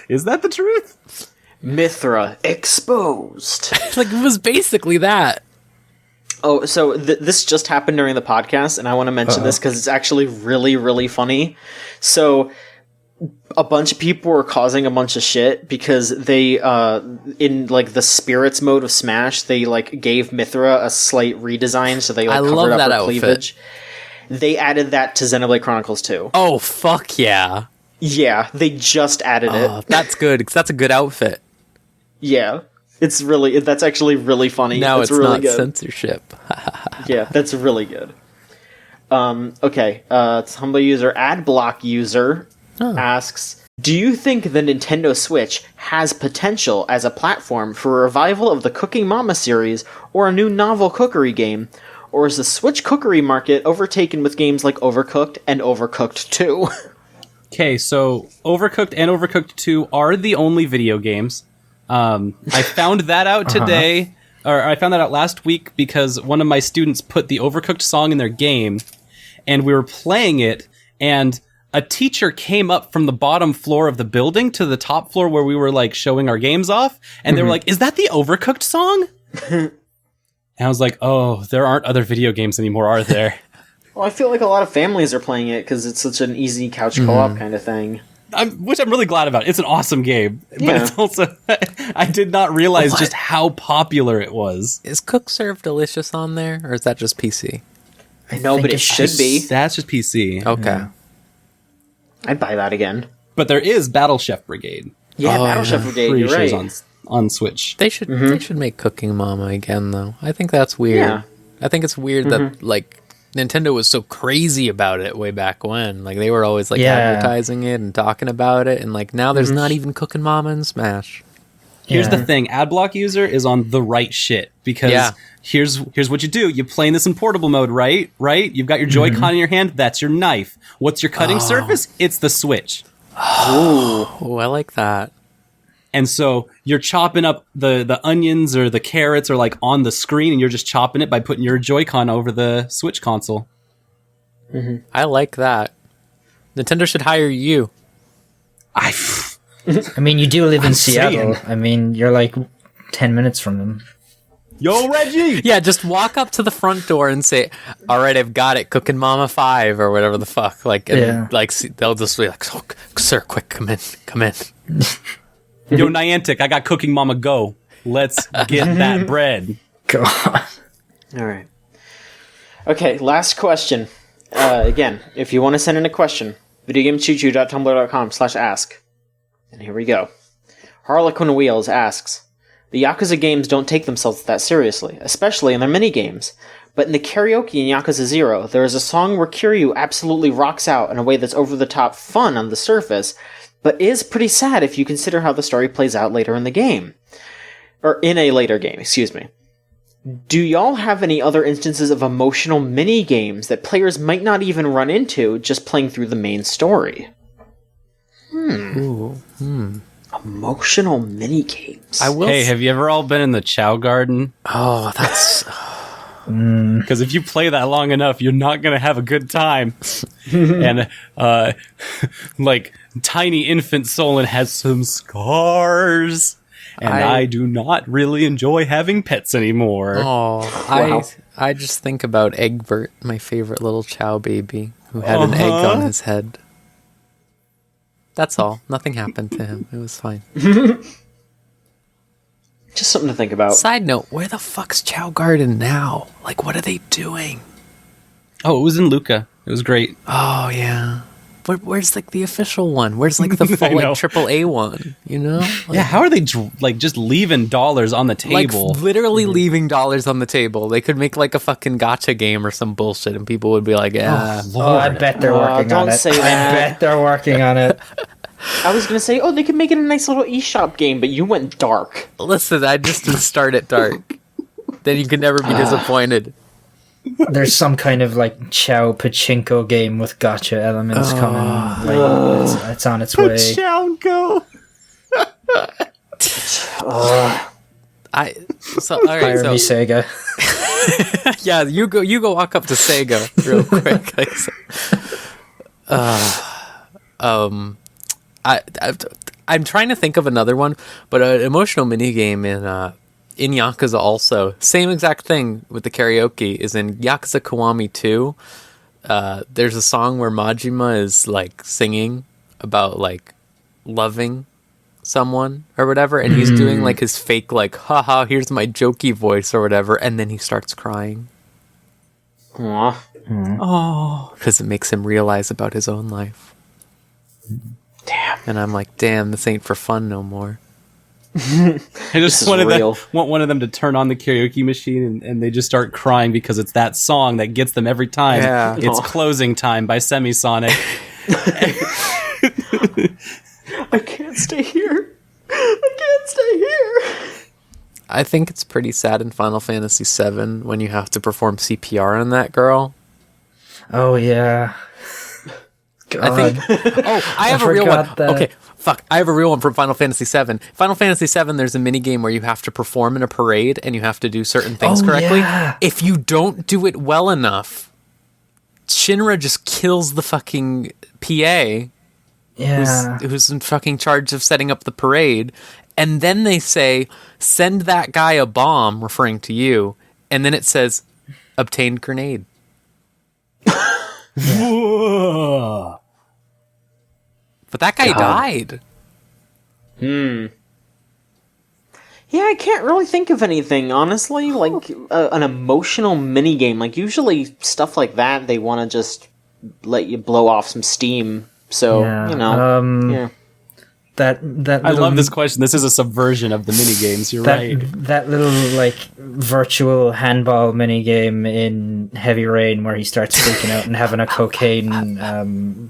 is that the truth?" Mithra exposed. Like, it was basically that. Oh, so this just happened during the podcast, and I want to mention this because it's actually really, really funny. So, a bunch of people were causing a bunch of shit because they, in like the spirits mode of Smash, they like gave Mithra a slight redesign, so they like covered up her cleavage. They added that to Xenoblade Chronicles 2. Oh, fuck yeah! Yeah, they just added it. That's good because that's a good outfit. Yeah. That's actually really funny. Now it's really not good. censorship. Yeah, that's really good. Okay, Tumblr user Adblock user asks, do you think the Nintendo Switch has potential as a platform for a revival of the Cooking Mama series or a new novel cookery game? Or is the Switch cookery market overtaken with games like Overcooked and Overcooked 2? Okay, so Overcooked and Overcooked 2 are the only video games. I found that out today, or I found that out last week because one of my students put the Overcooked song in their game, and we were playing it, and a teacher came up from the bottom floor of the building to the top floor where we were like showing our games off, and they were like, "Is that the Overcooked song?" And I was like, "Oh, there aren't other video games anymore, are there?" Well, I feel like a lot of families are playing it because it's such an easy couch co-op kind of thing. Which I'm really glad about. It's an awesome game, but it's also I did not realize just how popular it was. Is Cook Serve Delicious on there, or is that just PC? No, but it should be. That's just PC. Okay. Yeah. I'd buy that again. But there is Battle Chef Brigade. Yeah, Battle Chef Brigade, Pretty you're sure right. it's on Switch. They should make Cooking Mama again, though. I think that's weird. Yeah. I think it's weird that like Nintendo was so crazy about it way back when. Like they were always like advertising it and talking about it, and like now there's not even Cooking Mama in Smash. Here's the thing: Adblock user is on the right shit because here's what you do: you play this in portable mode, right? You've got your Joy-Con in your hand. That's your knife. What's your cutting surface? It's the Switch. Oh, I like that. And so you're chopping up the onions or the carrots or like on the screen, and you're just chopping it by putting your Joy-Con over the Switch console. I like that. Nintendo should hire you. I mean, you do live in Seattle. saying. I mean, you're like 10 minutes from them. Yo, Reggie! Yeah, just walk up to the front door and say, "All right, I've got it, Cooking Mama 5 or whatever the fuck." Like, and like they'll just be like, "Oh, sir, quick, come in." Yo, Niantic, I got Cooking Mama Go. Let's get that bread. God. All right. Okay, last question. Again, if you want to send in a question, videogamechoochoo.tumblr.com/ask. And here we go. Harlequin Wheels asks, the Yakuza games don't take themselves that seriously, especially in their mini-games. But in the karaoke in Yakuza 0, there is a song where Kiryu absolutely rocks out in a way that's over-the-top fun on the surface, but is pretty sad if you consider how the story plays out later in the game. Or in a later game, excuse me. Do y'all have any other instances of emotional mini-games that players might not even run into just playing through the main story? Emotional mini-games. I will. Hey, have you ever all been in the Chow Garden? Oh, that's. Because if you play that long enough, you're not going to have a good time. And, like, tiny infant Solon has some scars. And I do not really enjoy having pets anymore. Oh, Wow. I just think about Egbert, my favorite little Chow baby, who had an egg on his head. That's all. Nothing happened to him. It was fine. Just something to think about. Side note, where the fuck's Chow Garden now? Like, what are they doing? Oh, it was in Luca. It was great. Oh, yeah. Where's, like, the official one? Where's, like, the full, like, AAA one? You know? Like, Yeah, how are they, like, just leaving dollars on the table? like, literally leaving dollars on the table. They could make, like, a fucking gacha game or some bullshit, and people would be like, yeah. Oh, I bet they're working on don't it. say I that. bet they're working on it. I was going to say, they could make it a nice little eShop game, but you went dark. Listen, I just would start at dark. Then you can never be disappointed. There's some kind of like Chow Pachinko game with gotcha elements coming. Like, it's on its way. Chow Go. Fire me, Sega. Yeah, you go walk up to Sega real quick. I'm trying to think of another one, but an emotional minigame in Yakuza also. Same exact thing with the karaoke is in Yakuza Kiwami 2. There's a song where Majima is like singing about like loving someone or whatever, and he's doing like his fake like haha here's my jokey voice or whatever, and then he starts crying. Aww. Oh. Because it makes him realize about his own life. Damn. And I'm like, damn, this ain't for fun no more. I just is want real. one of them to turn on the karaoke machine and they just start crying because it's that song that gets them every time. Yeah. It's Closing Time by Semisonic. I can't stay here. I can't stay here. I think it's pretty sad in Final Fantasy VII when you have to perform CPR on that girl. Oh yeah. I think. Oh, I have a real one. That. Okay, fuck. I have a real one from Final Fantasy VII. Final Fantasy VII, there's a mini game where you have to perform in a parade and you have to do certain things correctly. Yeah. If you don't do it well enough, Shinra just kills the fucking PA. Yeah. Who's in fucking charge of setting up the parade, and then they say, send that guy a bomb, referring to you, and then it says, obtained grenade. Whoa. But that guy died. Yeah, I can't really think of anything, honestly. Like, an emotional minigame. Like, usually stuff like that, they want to just let you blow off some steam. So, yeah. That I love this question. This is a subversion of the minigames. You're right. That little, like, virtual handball minigame in Heavy Rain where he starts freaking out and having a cocaine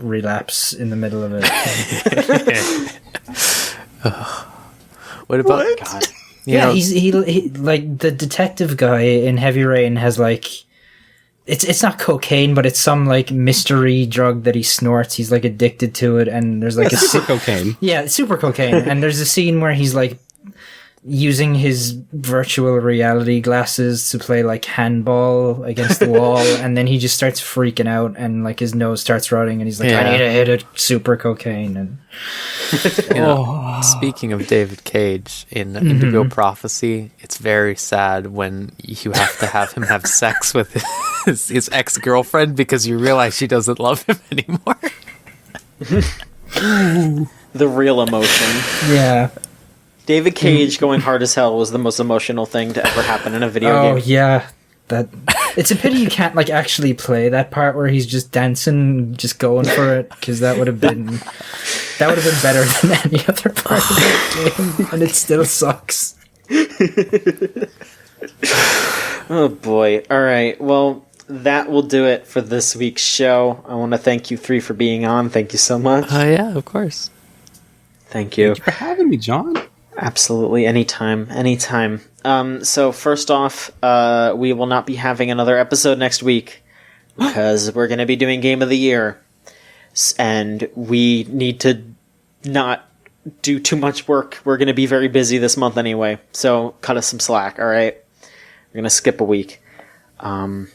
relapse in the middle of it. What about... What? God. Yeah, he like, the detective guy in Heavy Rain has, like... It's not cocaine, but it's some, like, mystery drug that he snorts. He's, like, addicted to it, and there's, like, super cocaine. Yeah, super cocaine. And there's a scene where he's, like, using his virtual reality glasses to play, like, handball against the wall, and then he just starts freaking out, and, like, his nose starts running, and he's like, I need to hit it, super cocaine. And Speaking of David Cage in Indigo Prophecy, it's very sad when you have to have him have sex with his ex-girlfriend because you realize she doesn't love him anymore. The real emotion. yeah. David Cage going hard as hell was the most emotional thing to ever happen in a video game. Oh, yeah. It's a pity you can't, like, actually play that part where he's just dancing, just going for it, because that would have been better than any other part of the game, and it still sucks. Oh boy. Alright, well, that will do it for this week's show. I want to thank you three for being on. Thank you so much. Yeah, of course. Thank you. Thank you for having me, John. Absolutely, anytime. So first off, we will not be having another episode next week because we're going to be doing Game of the Year, and we need to not do too much work. We're going to be very busy this month anyway, so cut us some slack, alright? We're going to skip a week. And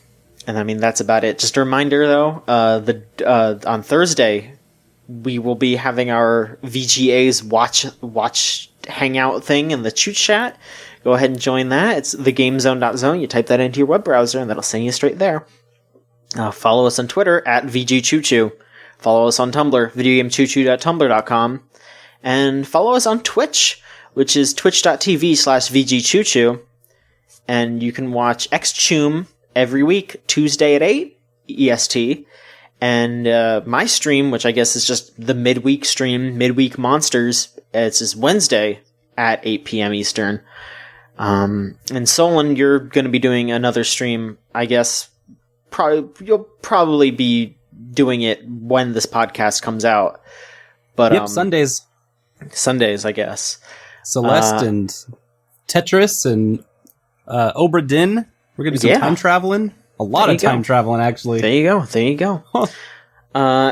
I mean, that's about it. Just a reminder, though, on Thursday, we will be having our VGA's watch hangout thing in the Choot Chat. Go ahead and join that. It's thegamezone.zone. You type that into your web browser, and that'll send you straight there. Follow us on Twitter at VGChooChoo. Follow us on Tumblr, videogamechoochoo.tumblr.com. And follow us on Twitch, which is twitch.tv/VGChooChoo. And you can watch XChoom every week, Tuesday at 8 EST. And my stream, which I guess is just the midweek stream, Midweek Monsters, it's just Wednesday at 8 p.m. Eastern. And Solon, you're going to be doing another stream, I guess. You'll probably be doing it when this podcast comes out. But Yep, Sundays, I guess. Celeste and Tetris and Obra Dinn. We're going to do some time traveling. A lot of time traveling, actually. There you go. Huh.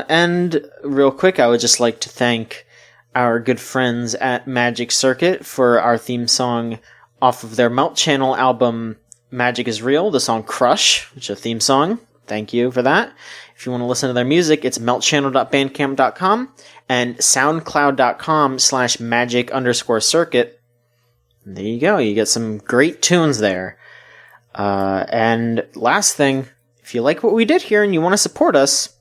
And real quick, I would just like to thank our good friends at Magic Circuit for our theme song off of their Melt Channel album, Magic is Real, the song Crush, which is a theme song. Thank you for that. If you want to listen to their music, it's meltchannel.bandcamp.com and soundcloud.com/magic_circuit. There you go. You get some great tunes there. And last thing, if you like what we did here and you want to support us,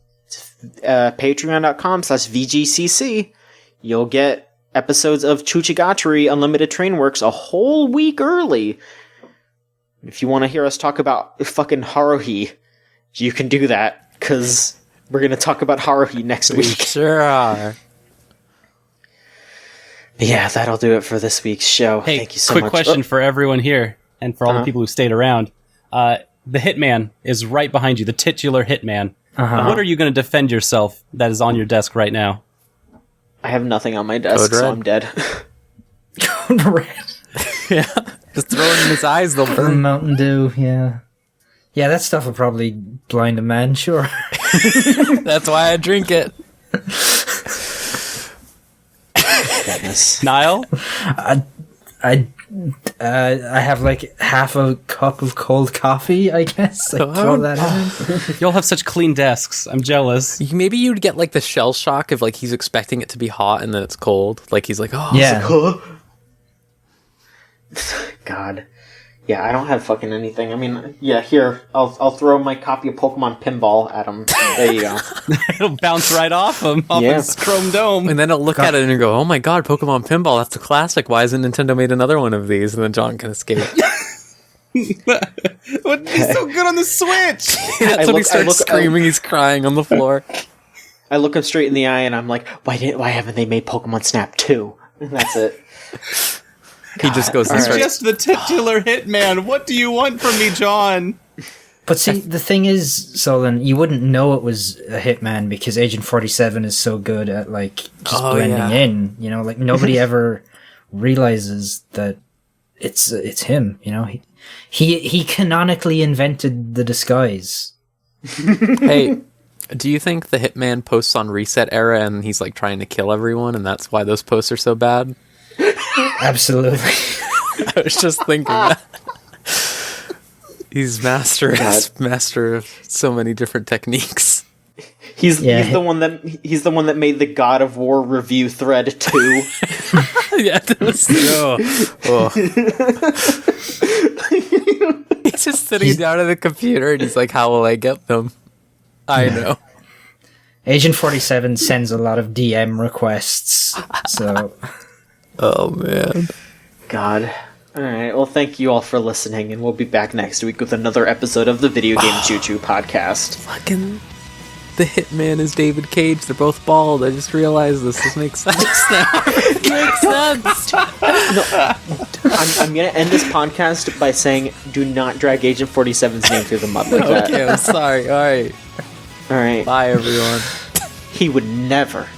patreon.com/VGCC. You'll get episodes of Chuchigatari Unlimited Train Works a whole week early. If you want to hear us talk about fucking Haruhi, you can do that, because we're going to talk about Haruhi next week. Sure are. Yeah, that'll do it for this week's show. Hey, thank you so much. Quick question for everyone here, and for all the people who stayed around. The Hitman is right behind you, the titular Hitman. What are you going to defend yourself that is on your desk right now? I have nothing on my desk, so I'm dead. Code Red. Yeah, just throw it in his eyes, they'll burn. Mountain Dew, yeah. Yeah, that stuff will probably blind a man, sure. That's why I drink it. goodness. Niall? I have like half a cup of cold coffee, I guess. Like, throw that in. You'll have such clean desks. I'm jealous. Maybe you'd get like the shell shock if like he's expecting it to be hot and then it's cold. Like he's like, oh, Yeah. God. Yeah, I don't have fucking anything. I mean, yeah, here, I'll throw my copy of Pokemon Pinball at him. There you go. It'll bounce right off him, off Yeah. his chrome dome. And then I'll look at it and go, oh my god, Pokemon Pinball, that's a classic. Why hasn't Nintendo made another one of these? And then John can escape. What be so good on the Switch? That's when he starts screaming, he's crying on the floor. I look him straight in the eye and I'm like, why haven't they made Pokemon Snap 2? And that's it. He just goes and He's starts. just the titular hitman. What do you want from me, John? But see, the thing is, Solon, you wouldn't know it was a hitman because Agent 47 is so good at like just blending in. You know, like nobody ever realizes that it's him. You know, he canonically invented the disguise. Hey, do you think the hitman posts on Reset Era and he's like trying to kill everyone and that's why those posts are so bad? Absolutely. I was just thinking that. He's master of so many different techniques. He's the one that made the God of War review thread too. Yeah, he's just sitting down at the computer and he's like, how will I get them? I know. Agent 47 sends a lot of DM requests, so... Oh, man. God. Alright, well thank you all for listening, and we'll be back next week with another episode of the Video Game Choo-Choo podcast. Fucking... The hitman is David Cage. They're both bald. I just realized this. This makes sense now. It makes sense. I'm gonna end this podcast by saying, do not drag Agent 47's name through the mud like that. Okay, I'm sorry. Alright. Alright. Bye, everyone. He would never.